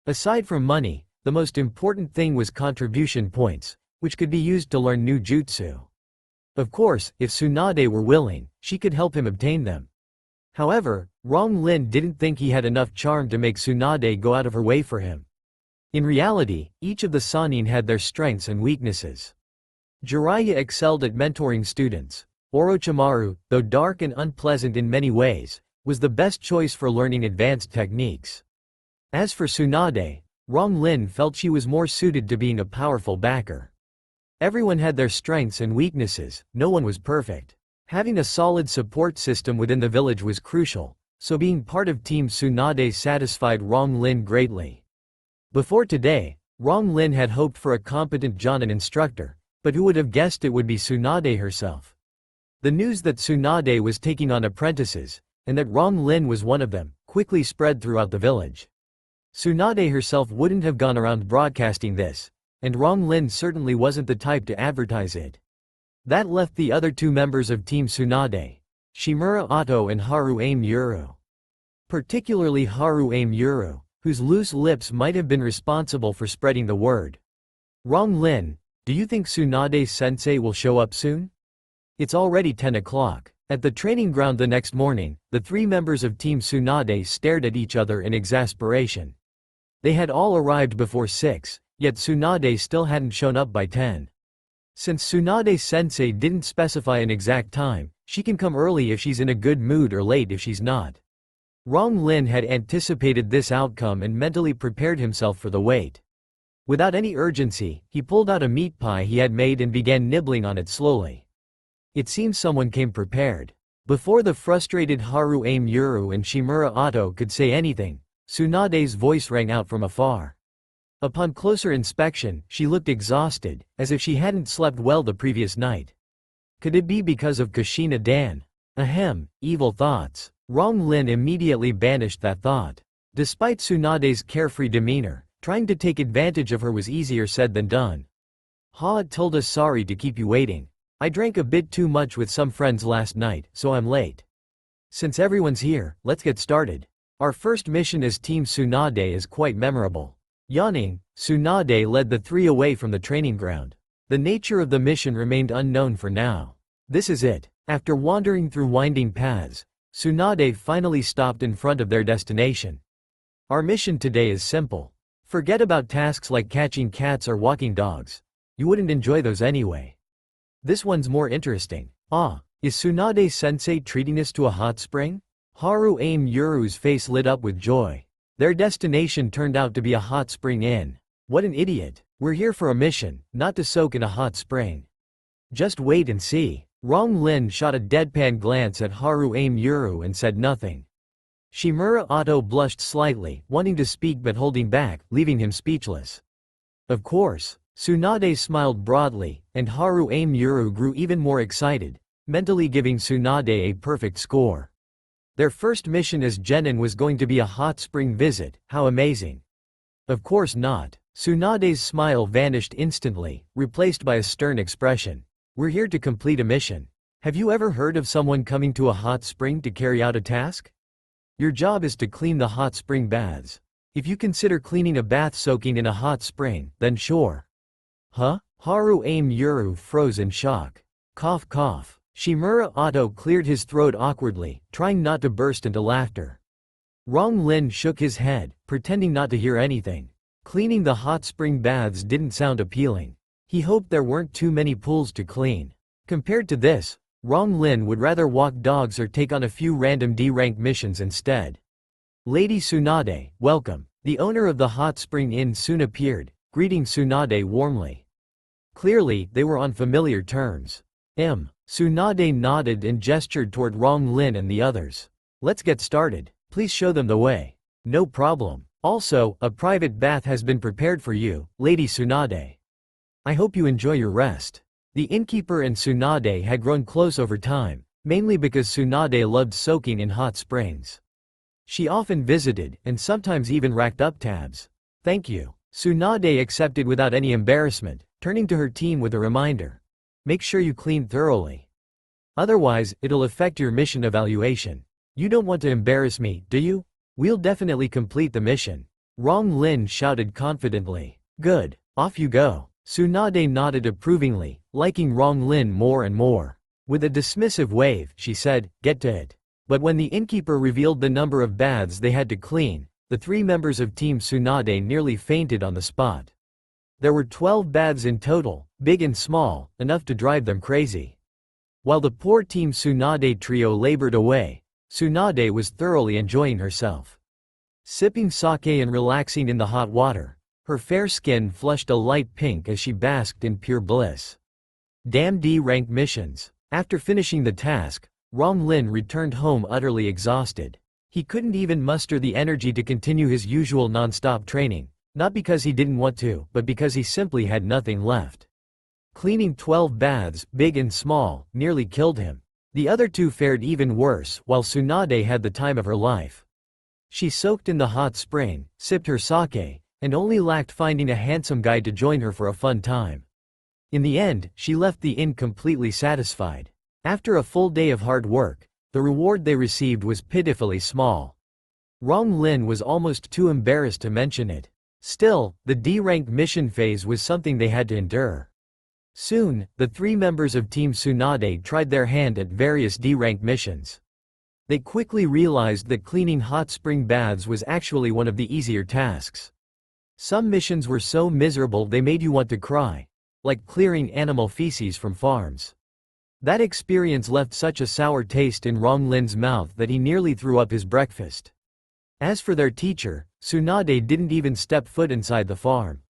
A: Aside from money, the most important thing was contribution points, which could be used to learn new jutsu. Of course, if Tsunade were willing, she could help him obtain them. However, Rong Lin didn't think he had enough charm to make Tsunade go out of her way for him. In reality, each of the Sannin had their strengths and weaknesses. Jiraiya excelled at mentoring students. Orochimaru, though dark and unpleasant in many ways, was the best choice for learning advanced techniques. As for Tsunade, Rong Lin felt she was more suited to being a powerful backer. Everyone had their strengths and weaknesses, no one was perfect. Having a solid support system within the village was crucial, so being part of Team Tsunade satisfied Rong Lin greatly. Before today, Rong Lin had hoped for a competent Jonin instructor, but who would have guessed it would be Tsunade herself. The news that Tsunade was taking on apprentices, and that Rong Lin was one of them, quickly spread throughout the village. Tsunade herself wouldn't have gone around broadcasting this, and Rong Lin certainly wasn't the type to advertise it. That left the other two members of Team Tsunade, Shimura Otto and Haru Muru. Particularly Haru Muru, whose loose lips might have been responsible for spreading the word. Rong Lin, do you think Tsunade-sensei will show up soon? It's already 10 o'clock. At the training ground the next morning, the three members of Team Tsunade stared at each other in exasperation. They had all arrived before 6, yet Tsunade still hadn't shown up by 10. Since Tsunade-sensei didn't specify an exact time, she can come early if she's in a good mood or late if she's not. Rong Lin had anticipated this outcome and mentally prepared himself for the wait. Without any urgency, he pulled out a meat pie he had made and began nibbling on it slowly. It seems someone came prepared. Before the frustrated Haru Muru and Shimura Otto could say anything, Tsunade's voice rang out from afar. Upon closer inspection, she looked exhausted, as if she hadn't slept well the previous night. Could it be because of Kushina Dan? Ahem, evil thoughts. Rong Lin immediately banished that thought. Despite Tsunade's carefree demeanor, trying to take advantage of her was easier said than done. Ha told us sorry to keep you waiting. I drank a bit too much with some friends last night, so I'm late. Since everyone's here, let's get started. Our first mission as Team Tsunade is quite memorable. Yawning, Tsunade led the three away from the training ground. The nature of the mission remained unknown for now. This is it. After wandering through winding paths, Tsunade finally stopped in front of their destination. Our mission today is simple. Forget about tasks like catching cats or walking dogs. You wouldn't enjoy those anyway. This one's more interesting. Ah, is Tsunade-sensei treating us to a hot spring? Haru Muru's face lit up with joy. Their destination turned out to be a hot spring inn. What an idiot. We're here for a mission, not to soak in a hot spring. Just wait and see. Rong Lin shot a deadpan glance at Haru Muru and said nothing. Shimura Otto blushed slightly, wanting to speak but holding back, leaving him speechless. Of course. Tsunade smiled broadly, and Haru Muru grew even more excited, mentally giving Tsunade a perfect score. Their first mission as genin was going to be a hot spring visit. How amazing. Of course not. Tsunade's smile vanished instantly, replaced by a stern expression. We're here to complete a mission. Have you ever heard of someone coming to a hot spring to carry out a task? Your job is to clean the hot spring baths. If you consider cleaning a bath soaking in a hot spring, then sure. Huh? Haru Aim Yuru froze in shock. Cough cough. Shimura Otto cleared his throat awkwardly, trying not to burst into laughter. Rong Lin shook his head, pretending not to hear anything. Cleaning the hot spring baths didn't sound appealing. He hoped there weren't too many pools to clean. Compared to this, Rong Lin would rather walk dogs or take on a few random D-rank missions instead. Lady Tsunade, welcome. The owner of the hot spring inn soon appeared, greeting Tsunade warmly. Clearly, they were on familiar terms. Tsunade nodded and gestured toward Rong Lin and the others. Let's get started. Please show them the way. No problem. Also, a private bath has been prepared for you, Lady Tsunade. I hope you enjoy your rest. The innkeeper and Tsunade had grown close over time, mainly because Tsunade loved soaking in hot springs. She often visited, and sometimes even racked up tabs. Thank you. Tsunade accepted without any embarrassment, turning to her team with a reminder. Make sure you clean thoroughly. Otherwise, it'll affect your mission evaluation. You don't want to embarrass me, do you? We'll definitely complete the mission. Rong Lin shouted confidently. Good. Off you go. Tsunade nodded approvingly, liking Rong Lin more and more. With a dismissive wave, she said, get to it. But when the innkeeper revealed the number of baths they had to clean, the 3 members of Team Tsunade nearly fainted on the spot. There were 12 baths in total, big and small, enough to drive them crazy. While the poor Team Tsunade trio labored away, Tsunade was thoroughly enjoying herself. Sipping sake and relaxing in the hot water, her fair skin flushed a light pink as she basked in pure bliss. Damn D-rank missions. After finishing the task, Rong Lin returned home utterly exhausted. He couldn't even muster the energy to continue his usual non-stop training, not because he didn't want to, but because he simply had nothing left. Cleaning 12 baths, big and small, nearly killed him. The other 2 fared even worse, while Tsunade had the time of her life. She soaked in the hot spring, sipped her sake, and only lacked finding a handsome guy to join her for a fun time. In the end, she left the inn completely satisfied. After a full day of hard work, the reward they received was pitifully small. Rong Lin was almost too embarrassed to mention it. Still, the D-rank mission phase was something they had to endure. Soon, the 3 members of Team Tsunade tried their hand at various D-rank missions. They quickly realized that cleaning hot spring baths was actually one of the easier tasks. Some missions were so miserable they made you want to cry, like clearing animal feces from farms. That experience left such a sour taste in Rong Lin's mouth that he nearly threw up his breakfast. As for their teacher, Tsunade didn't even step foot inside the farm.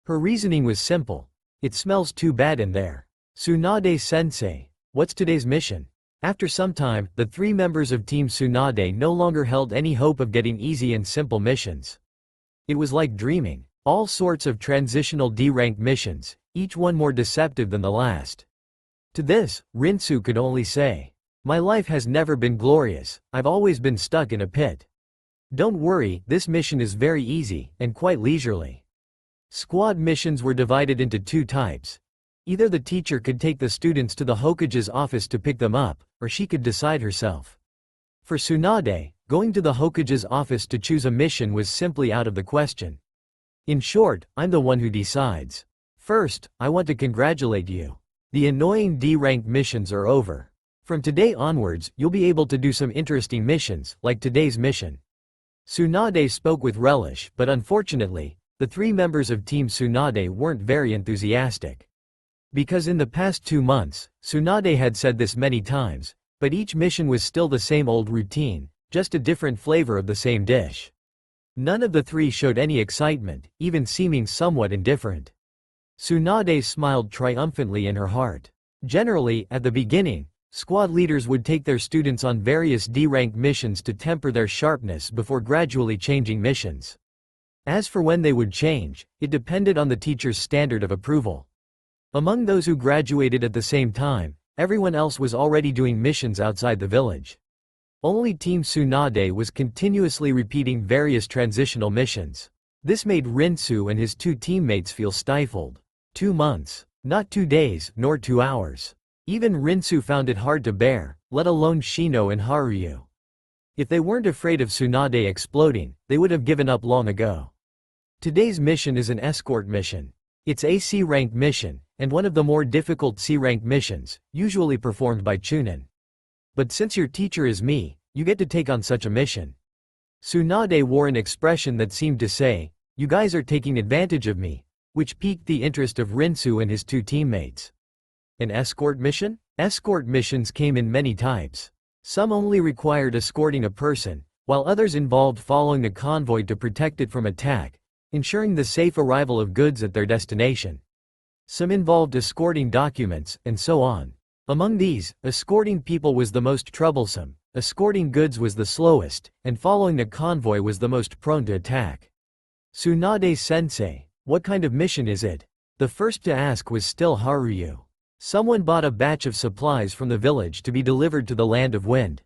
A: Her reasoning was simple. It smells too bad in there. Tsunade-sensei, what's today's mission? After some time, the 3 members of Team Tsunade no longer held any hope of getting easy and simple missions. It was like dreaming. All sorts of transitional D-rank missions, each one more deceptive than the last. To this, Rinsu could only say, my life has never been glorious, I've always been stuck in a pit. Don't worry, this mission is very easy, and quite leisurely. Squad missions were divided into 2 types. Either the teacher could take the students to the Hokage's office to pick them up, or she could decide herself. For Tsunade, going to the Hokage's office to choose a mission was simply out of the question. In short, I'm the one who decides. First, I want to congratulate you. The annoying D-rank missions are over. From today onwards, you'll be able to do some interesting missions, like today's mission. Tsunade spoke with relish, but unfortunately, the 3 members of Team Tsunade weren't very enthusiastic. Because in the past 2 months, Tsunade had said this many times, but each mission was still the same old routine, just a different flavor of the same dish. None of the 3 showed any excitement, even seeming somewhat indifferent. Tsunade smiled triumphantly in her heart. Generally, at the beginning, squad leaders would take their students on various D-rank missions to temper their sharpness before gradually changing missions. As for when they would change, it depended on the teacher's standard of approval. Among those who graduated at the same time, everyone else was already doing missions outside the village. Only Team Tsunade was continuously repeating various transitional missions. This made Rinsu and his 2 teammates feel stifled. 2 months. Not 2 days, nor 2 hours. Even Rinsu found it hard to bear, let alone Shino and Haruyu. If they weren't afraid of Tsunade exploding, they would have given up long ago. Today's mission is an escort mission. It's a C-rank mission, and one of the more difficult C-rank missions, usually performed by Chunin. But since your teacher is me, you get to take on such a mission. Tsunade wore an expression that seemed to say, "You guys are taking advantage of me," which piqued the interest of Rinsu and his two teammates. An escort mission? Escort missions came in many types. Some only required escorting a person, while others involved following a convoy to protect it from attack, ensuring the safe arrival of goods at their destination. Some involved escorting documents, and so on. Among these, escorting people was the most troublesome, escorting goods was the slowest, and following a convoy was the most prone to attack. Tsunade-sensei, what kind of mission is it? The first to ask was still Haruyu. Someone bought a batch of supplies from the village to be delivered to the Land of Wind.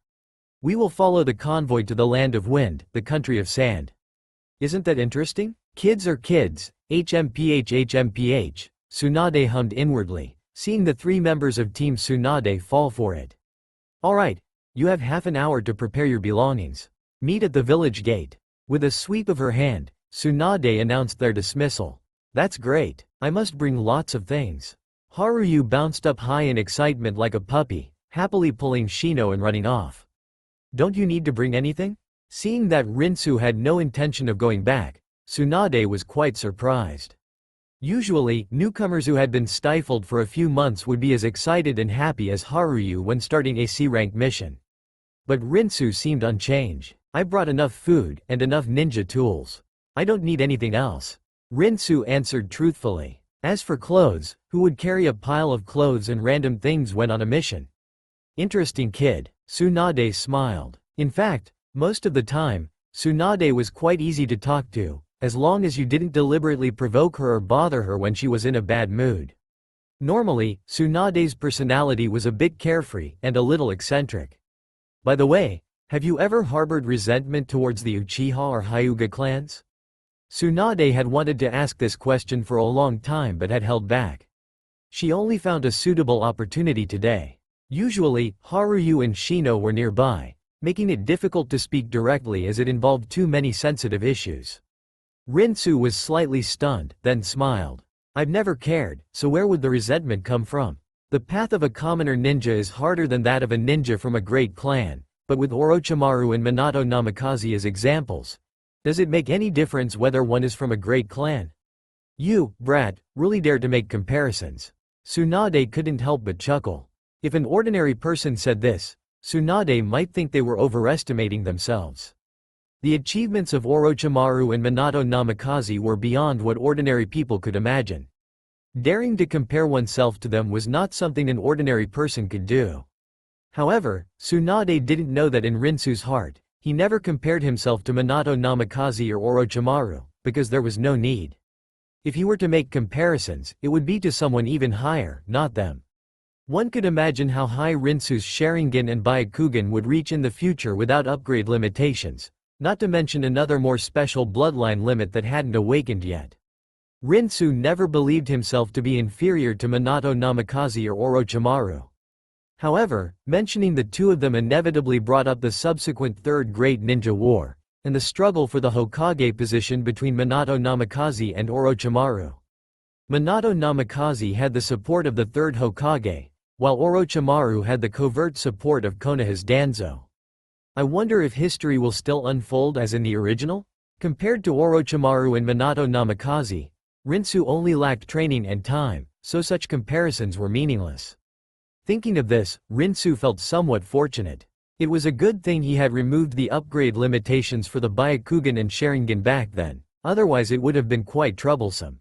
A: We will follow the convoy to the Land of Wind, the country of sand. Isn't that interesting? Kids are kids, HMPH, Tsunade hummed inwardly, seeing the three members of Team Tsunade fall for it. Alright, you have half an hour to prepare your belongings. Meet at the village gate. With a sweep of her hand, Tsunade announced their dismissal. That's great, I must bring lots of things. Haruyu bounced up high in excitement like a puppy, happily pulling Shino and running off. Don't you need to bring anything? Seeing that Rinsu had no intention of going back, Tsunade was quite surprised. Usually, newcomers who had been stifled for a few months would be as excited and happy as Haruyu when starting a C-rank mission. But Rinsu seemed unchanged. I brought enough food and enough ninja tools. I don't need anything else. Rinsu answered truthfully. As for clothes, who would carry a pile of clothes and random things when on a mission? Interesting kid, Tsunade smiled. In fact, most of the time, Tsunade was quite easy to talk to, as long as you didn't deliberately provoke her or bother her when she was in a bad mood. Normally, Tsunade's personality was a bit carefree and a little eccentric. By the way, have you ever harbored resentment towards the Uchiha or Hyuga clans? Tsunade had wanted to ask this question for a long time but had held back. She only found a suitable opportunity today. Usually, Haruyu and Shino were nearby, making it difficult to speak directly as it involved too many sensitive issues. Rinsu was slightly stunned, then smiled. I've never cared, so where would the resentment come from? The path of a commoner ninja is harder than that of a ninja from a great clan, but with Orochimaru and Minato Namikaze as examples, does it make any difference whether one is from a great clan? You, brat, really dare to make comparisons. Tsunade couldn't help but chuckle. If an ordinary person said this, Tsunade might think they were overestimating themselves. The achievements of Orochimaru and Minato Namikaze were beyond what ordinary people could imagine. Daring to compare oneself to them was not something an ordinary person could do. However, Tsunade didn't know that in Rinsu's heart, he never compared himself to Minato Namikaze or Orochimaru, because there was no need. If he were to make comparisons, it would be to someone even higher, not them. One could imagine how high Rinsu's Sharingan and Byakugan would reach in the future without upgrade limitations, not to mention another more special bloodline limit that hadn't awakened yet. Rinsu never believed himself to be inferior to Minato Namikaze or Orochimaru. However, mentioning the two of them inevitably brought up the subsequent Third Great Ninja War, and the struggle for the Hokage position between Minato Namikaze and Orochimaru. Minato Namikaze had the support of the Third Hokage, while Orochimaru had the covert support of Konoha's Danzo. I wonder if history will still unfold as in the original? Compared to Orochimaru and Minato Namikaze, Rinsu only lacked training and time, so such comparisons were meaningless. Thinking of this, Rinsu felt somewhat fortunate. It was a good thing he had removed the upgrade limitations for the Byakugan and Sharingan back then, otherwise it would have been quite troublesome.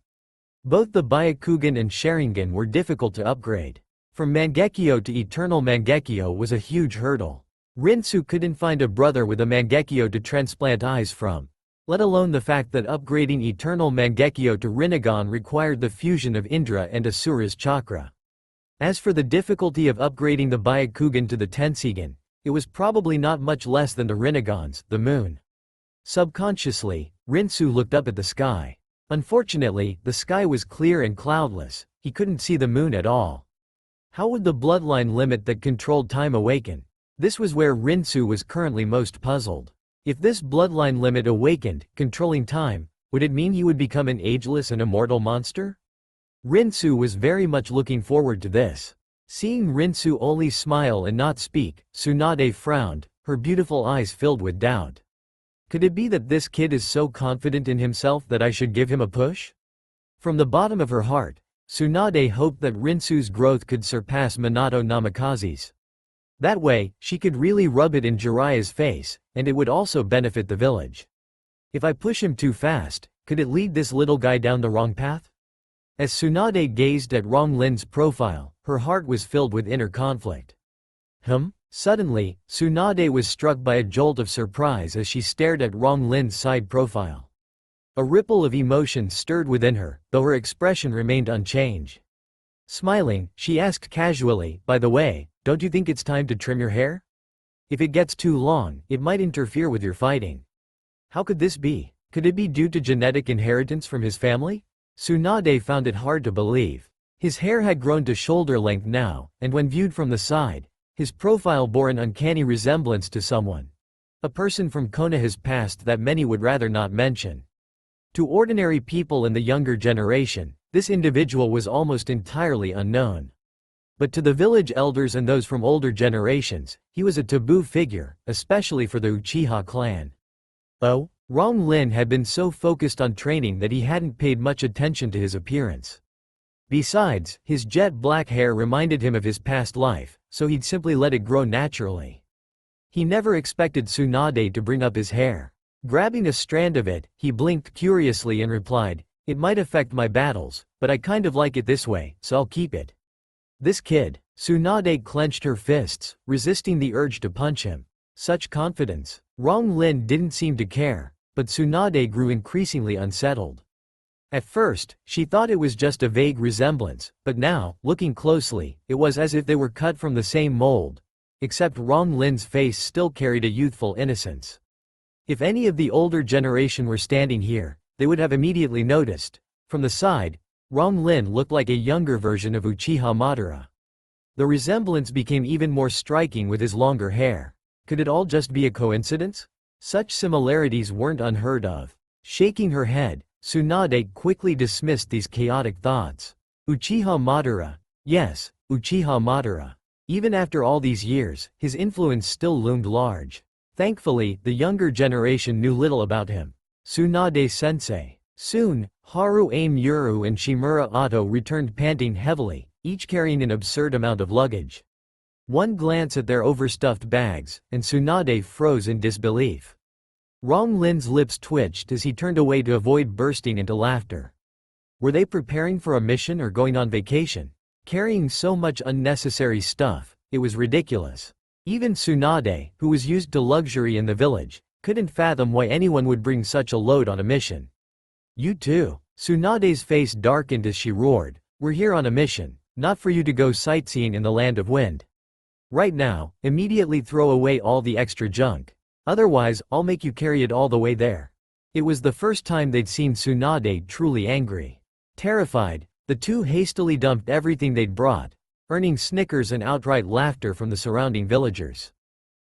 A: Both the Byakugan and Sharingan were difficult to upgrade. From Mangekyo to Eternal Mangekyo was a huge hurdle. Rinsu couldn't find a brother with a Mangekyo to transplant eyes from, let alone the fact that upgrading Eternal Mangekyo to Rinnegan required the fusion of Indra and Asura's chakra. As for the difficulty of upgrading the Byakugan to the Tenseigan, it was probably not much less than the Rinnegans, the moon. Subconsciously, Rinsu looked up at the sky. Unfortunately, the sky was clear and cloudless, he couldn't see the moon at all. How would the bloodline limit that controlled time awaken? This was where Rinsu was currently most puzzled. If this bloodline limit awakened, controlling time, would it mean he would become an ageless and immortal monster? Rinsu was very much looking forward to this. Seeing Rinsu only smile and not speak, Tsunade frowned, her beautiful eyes filled with doubt. Could it be that this kid is so confident in himself that I should give him a push? From the bottom of her heart, Tsunade hoped that Rinsu's growth could surpass Minato Namikaze's. That way, she could really rub it in Jiraiya's face, and it would also benefit the village. If I push him too fast, could it lead this little guy down the wrong path? As Tsunade gazed at Rong Lin's profile, her heart was filled with inner conflict. Suddenly, Tsunade was struck by a jolt of surprise as she stared at Rong Lin's side profile. A ripple of emotion stirred within her, though her expression remained unchanged. Smiling, she asked casually, "By the way, don't you think it's time to trim your hair? If it gets too long, it might interfere with your fighting." How could this be? Could it be due to genetic inheritance from his family? Tsunade found it hard to believe. His hair had grown to shoulder length now, and when viewed from the side, his profile bore an uncanny resemblance to someone. A person from Konoha's past that many would rather not mention. To ordinary people in the younger generation, this individual was almost entirely unknown. But to the village elders and those from older generations, he was a taboo figure, especially for the Uchiha clan. Oh, Rong Lin had been so focused on training that he hadn't paid much attention to his appearance. Besides, his jet black hair reminded him of his past life, so he'd simply let it grow naturally. He never expected Tsunade to bring up his hair. Grabbing a strand of it, he blinked curiously and replied, "It might affect my battles, but I kind of like it this way, so I'll keep it." This kid. Tsunade clenched her fists, resisting the urge to punch him. Such confidence. Rong Lin didn't seem to care, but Tsunade grew increasingly unsettled. At first, she thought it was just a vague resemblance, but now, looking closely, it was as if they were cut from the same mold. Except Rong Lin's face still carried a youthful innocence. If any of the older generation were standing here, they would have immediately noticed. From the side, Rong Lin looked like a younger version of Uchiha Madara. The resemblance became even more striking with his longer hair. Could it all just be a coincidence? Such similarities weren't unheard of. Shaking her head, Tsunade quickly dismissed these chaotic thoughts. Uchiha Madara. Yes, Uchiha Madara. Even after all these years, his influence still loomed large. Thankfully, the younger generation knew little about him. Tsunade-sensei. Soon, Haru Aim-yuru and Shimura Ato returned panting heavily, each carrying an absurd amount of luggage. One glance at their overstuffed bags, and Tsunade froze in disbelief. Rong Lin's lips twitched as he turned away to avoid bursting into laughter. Were they preparing for a mission or going on vacation? Carrying so much unnecessary stuff, it was ridiculous. Even Tsunade, who was used to luxury in the village, couldn't fathom why anyone would bring such a load on a mission. "You too." Tsunade's face darkened as she roared. "We're here on a mission, not for you to go sightseeing in the land of wind. Right now, immediately throw away all the extra junk. Otherwise, I'll make you carry it all the way there." It was the first time they'd seen Tsunade truly angry. Terrified, the two hastily dumped everything they'd brought, earning snickers and outright laughter from the surrounding villagers.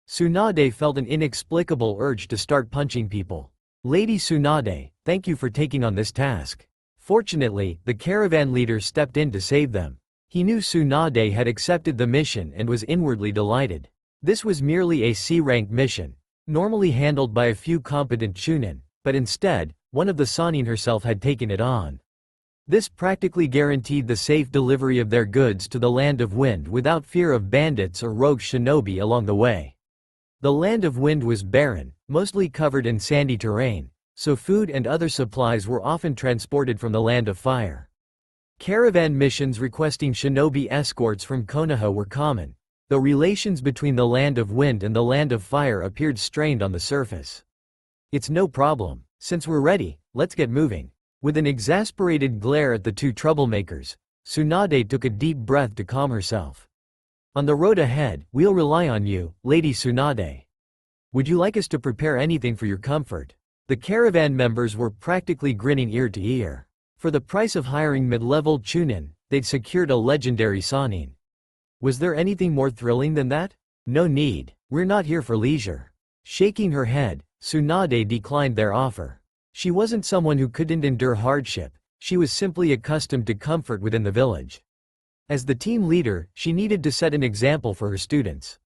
A: Tsunade felt an inexplicable urge to start punching people. "Lady Tsunade, thank you for taking on this task." Fortunately, the caravan leader stepped in to save them. He knew Tsunade had accepted the mission and was inwardly delighted. This was merely a C-rank mission, normally handled by a few competent chunin, but instead, one of the Sannin herself had taken it on. This practically guaranteed the safe delivery of their goods to the Land of Wind without fear of bandits or rogue shinobi along the way. The Land of Wind was barren, mostly covered in sandy terrain, so food and other supplies were often transported from the Land of Fire. Caravan missions requesting shinobi escorts from Konoha were common, though relations between the Land of Wind and the Land of Fire appeared strained on the surface. "It's no problem. Since we're ready, let's get moving." With an exasperated glare at the two troublemakers, Tsunade took a deep breath to calm herself. "On the road ahead, we'll rely on you, Lady Tsunade. Would you like us to prepare anything for your comfort?" The caravan members were practically grinning ear to ear. For the price of hiring mid-level chunin, they'd secured a legendary Sannin. Was there anything more thrilling than that? No need. We're not here for leisure. Shaking her head, Tsunade declined their offer. She wasn't someone who couldn't endure hardship, she was simply accustomed to comfort within the village. As the team leader, she needed to set an example for her students.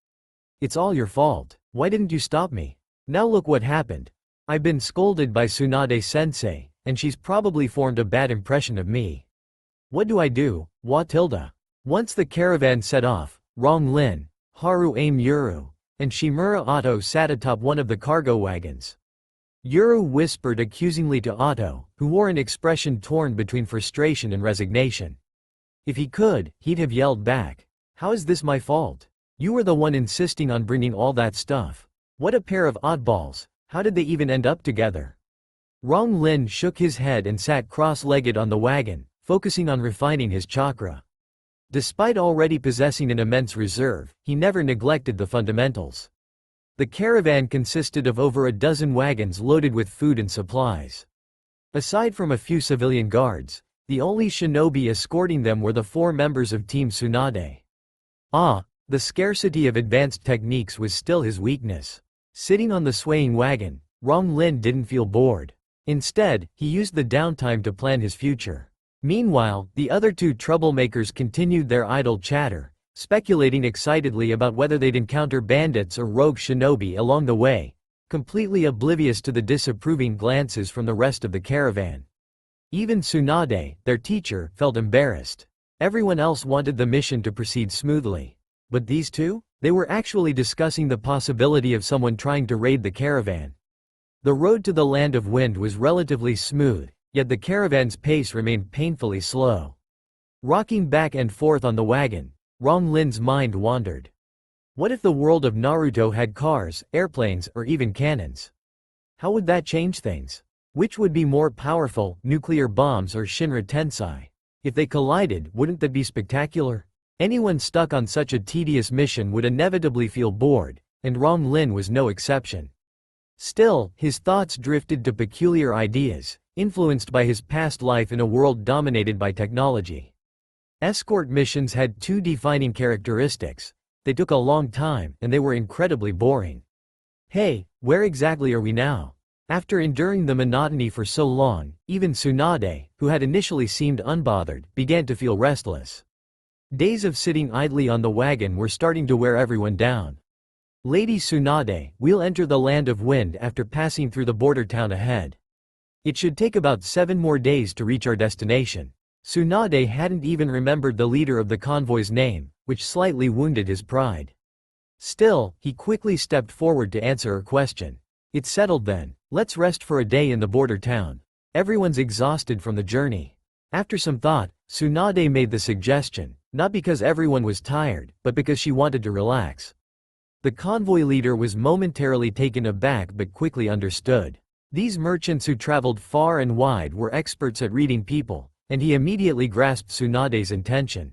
A: It's all your fault. Why didn't you stop me? Now look what happened. I've been scolded by Tsunade-sensei, and she's probably formed a bad impression of me. What do I do, Wa Tilda? Once the caravan set off, Rong Lin, Haru Aim Yuru, and Shimura Otto sat atop one of the cargo wagons. Yuru whispered accusingly to Otto, who wore an expression torn between frustration and resignation. If he could, he'd have yelled back. How is this my fault? You were the one insisting on bringing all that stuff. What a pair of oddballs, how did they even end up together? Rong Lin shook his head and sat cross-legged on the wagon, focusing on refining his chakra. Despite already possessing an immense reserve, he never neglected the fundamentals. The caravan consisted of over a dozen wagons loaded with food and supplies. Aside from a few civilian guards, the only shinobi escorting them were the 4 members of Team Tsunade. The scarcity of advanced techniques was still his weakness. Sitting on the swaying wagon, Rong Lin didn't feel bored. Instead, he used the downtime to plan his future. Meanwhile, the other 2 troublemakers continued their idle chatter, speculating excitedly about whether they'd encounter bandits or rogue shinobi along the way, completely oblivious to the disapproving glances from the rest of the caravan. Even Tsunade, their teacher, felt embarrassed. Everyone else wanted the mission to proceed smoothly. But these 2? They were actually discussing the possibility of someone trying to raid the caravan. The road to the Land of Wind was relatively smooth, yet the caravan's pace remained painfully slow. Rocking back and forth on the wagon, Rong Lin's mind wandered. What if the world of Naruto had cars, airplanes, or even cannons? How would that change things? Which would be more powerful, nuclear bombs or Shinra Tensei? If they collided, wouldn't that be spectacular? Anyone stuck on such a tedious mission would inevitably feel bored, and Rong Lin was no exception. Still, his thoughts drifted to peculiar ideas, influenced by his past life in a world dominated by technology. Escort missions had 2 defining characteristics. They took a long time, and they were incredibly boring. Hey, where exactly are we now? After enduring the monotony for so long, even Tsunade, who had initially seemed unbothered, began to feel restless. Days of sitting idly on the wagon were starting to wear everyone down. Lady Tsunade, we'll enter the Land of Wind after passing through the border town ahead. It should take about 7 more days to reach our destination. Tsunade hadn't even remembered the leader of the convoy's name, which slightly wounded his pride. Still, he quickly stepped forward to answer her question. It's settled then, let's rest for a day in the border town. Everyone's exhausted from the journey. After some thought, Tsunade made the suggestion, not because everyone was tired, but because she wanted to relax. The convoy leader was momentarily taken aback but quickly understood. These merchants who traveled far and wide were experts at reading people, and he immediately grasped Tsunade's intention.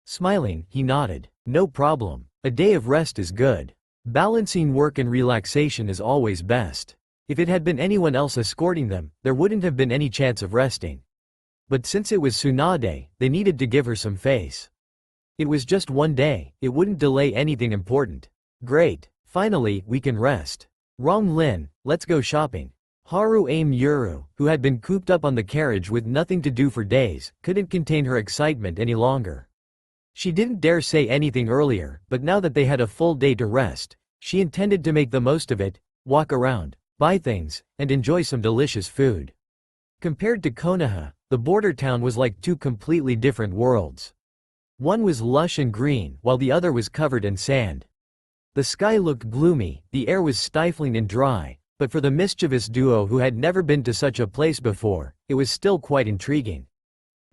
A: Smiling, he nodded. No problem. A day of rest is good. Balancing work and relaxation is always best. If it had been anyone else escorting them, there wouldn't have been any chance of resting. But since it was Tsunade, they needed to give her some face. It was just one day, it wouldn't delay anything important. Great, finally, we can rest. Rong Lin, let's go shopping. Haru Aim Yuru, who had been cooped up on the carriage with nothing to do for days, couldn't contain her excitement any longer. She didn't dare say anything earlier, but now that they had a full day to rest, she intended to make the most of it, walk around, buy things, and enjoy some delicious food. Compared to Konoha, the border town was like 2 completely different worlds. One was lush and green, while the other was covered in sand. The sky looked gloomy, the air was stifling and dry, but for the mischievous duo who had never been to such a place before, it was still quite intriguing.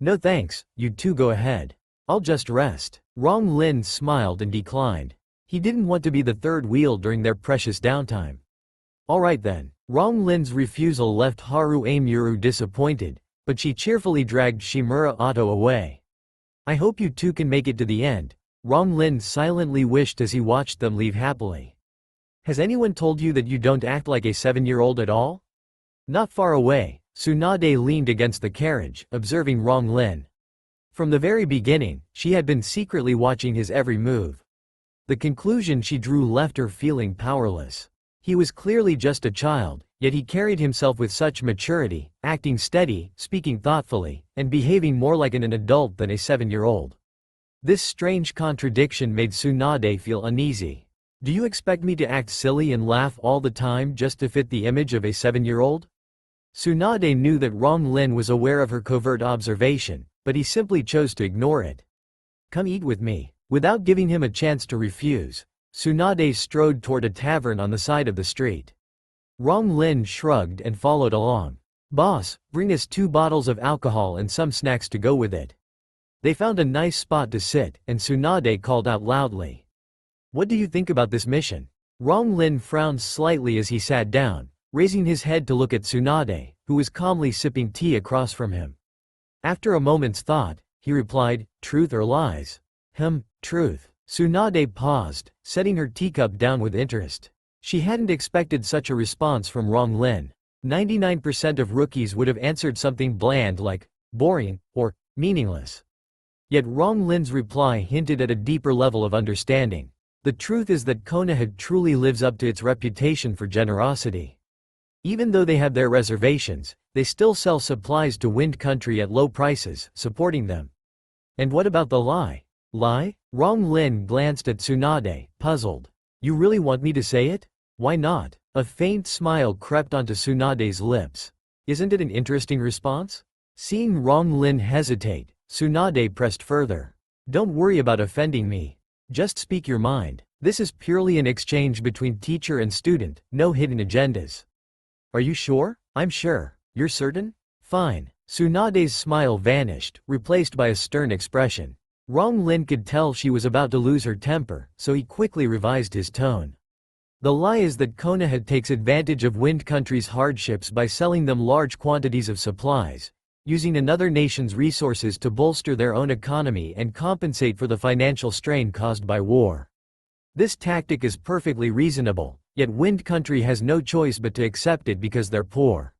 A: No thanks, you 2 go ahead. I'll just rest. Rong Lin smiled and declined. He didn't want to be the third wheel during their precious downtime. Alright then. Rong Lin's refusal left Haru Aim Yuru disappointed, but she cheerfully dragged Shimura Otto away. I hope you 2 can make it to the end, Rong Lin silently wished as he watched them leave happily. Has anyone told you that you don't act like a 7-year-old at all? Not far away, Tsunade leaned against the carriage, observing Rong Lin. From the very beginning, she had been secretly watching his every move. The conclusion she drew left her feeling powerless. He was clearly just a child, yet he carried himself with such maturity, acting steady, speaking thoughtfully, and behaving more like an adult than a 7-year-old. This strange contradiction made Tsunade feel uneasy. Do you expect me to act silly and laugh all the time just to fit the image of a 7-year-old? Tsunade knew that Rong Lin was aware of her covert observation, but he simply chose to ignore it. Come eat with me. Without giving him a chance to refuse, Tsunade strode toward a tavern on the side of the street. Rong Lin shrugged and followed along. Boss, bring us 2 bottles of alcohol and some snacks to go with it. They found a nice spot to sit, and Tsunade called out loudly. What do you think about this mission? Rong Lin frowned slightly as he sat down, raising his head to look at Tsunade, who was calmly sipping tea across from him. After a moment's thought, he replied, truth or lies? Truth. Tsunade paused, setting her teacup down with interest. She hadn't expected such a response from Rong Lin. 99% of rookies would have answered something bland like, boring, or meaningless. Yet Rong Lin's reply hinted at a deeper level of understanding. The truth is that Konoha truly lives up to its reputation for generosity. Even though they have their reservations, they still sell supplies to Wind Country at low prices, supporting them. And what about the lie? Lie? Rong Lin glanced at Tsunade, puzzled. You really want me to say it? Why not? A faint smile crept onto Tsunade's lips. Isn't it an interesting response? Seeing Rong Lin hesitate, Tsunade pressed further. Don't worry about offending me. Just speak your mind. This is purely an exchange between teacher and student, no hidden agendas. Are you sure? I'm sure. You're certain? Fine. Tsunade's smile vanished, replaced by a stern expression. Rong Lin could tell she was about to lose her temper, so he quickly revised his tone. The lie is that Konoha takes advantage of Wind Country's hardships by selling them large quantities of supplies, using another nation's resources to bolster their own economy and compensate for the financial strain caused by war. This tactic is perfectly reasonable, yet Wind Country has no choice but to accept it because they're poor.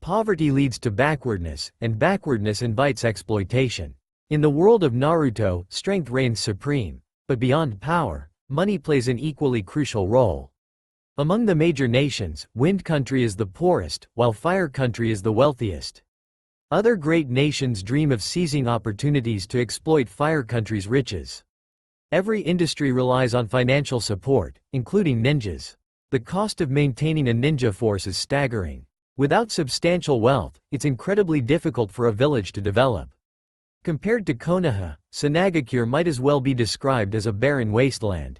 A: Poverty leads to backwardness, and backwardness invites exploitation. In the world of Naruto, strength reigns supreme, but beyond power, money plays an equally crucial role. Among the major nations, Wind Country is the poorest, while Fire Country is the wealthiest. Other great nations dream of seizing opportunities to exploit Fire Country's riches. Every industry relies on financial support, including ninjas. The cost of maintaining a ninja force is staggering. Without substantial wealth, it's incredibly difficult for a village to develop. Compared to Konoha, Sanagakure might as well be described as a barren wasteland.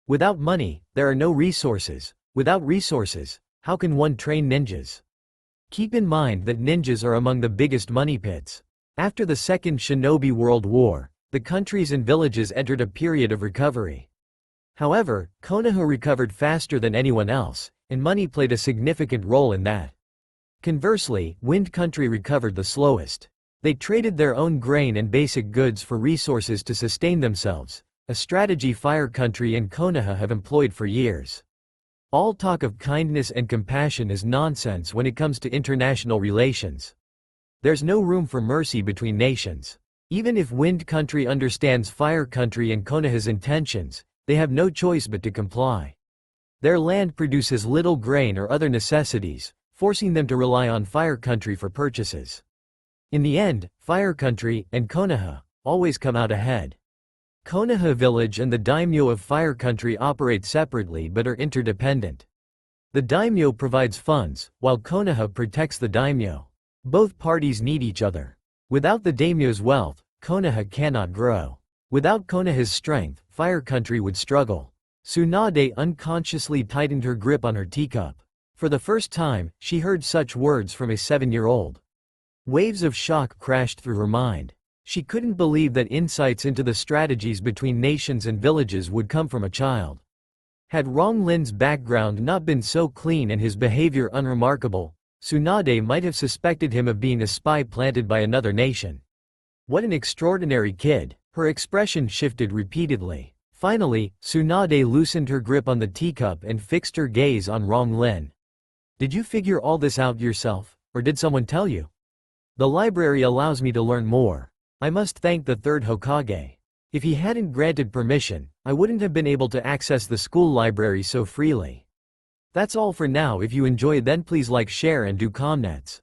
A: Without money, there are no resources. Without resources, how can one train ninjas? Keep in mind that ninjas are among the biggest money pits. After the Second Shinobi World War, the countries and villages entered a period of recovery. However, Konoha recovered faster than anyone else, and money played a significant role in that. Conversely, Wind Country recovered the slowest. They traded their own grain and basic goods for resources to sustain themselves, a strategy Fire Country and Konoha have employed for years. All talk of kindness and compassion is nonsense when it comes to international relations. There's no room for mercy between nations. Even if Wind Country understands Fire Country and Konoha's intentions, they have no choice but to comply. Their land produces little grain or other necessities, forcing them to rely on Fire Country for purchases. In the end, Fire Country and Konoha always come out ahead. Konoha Village and the daimyo of Fire Country operate separately but are interdependent. The daimyo provides funds, while Konoha protects the daimyo. Both parties need each other. Without the daimyo's wealth, Konoha cannot grow. Without Konoha's strength, Fire Country would struggle. Tsunade unconsciously tightened her grip on her teacup. For the first time, she heard such words from a 7-year-old. Waves of shock crashed through her mind. She couldn't believe that insights into the strategies between nations and villages would come from a child. Had Rong Lin's background not been so clean and his behavior unremarkable, Tsunade might have suspected him of being a spy planted by another nation. What an extraordinary kid! Her expression shifted repeatedly. Finally, Tsunade loosened her grip on the teacup and fixed her gaze on Rong Lin. Did you figure all this out yourself, or did someone tell you? The library allows me to learn more. I must thank the third Hokage. If he hadn't granted permission, I wouldn't have been able to access the school library so freely. That's all for now. If you enjoyed, then please like, share and do comments.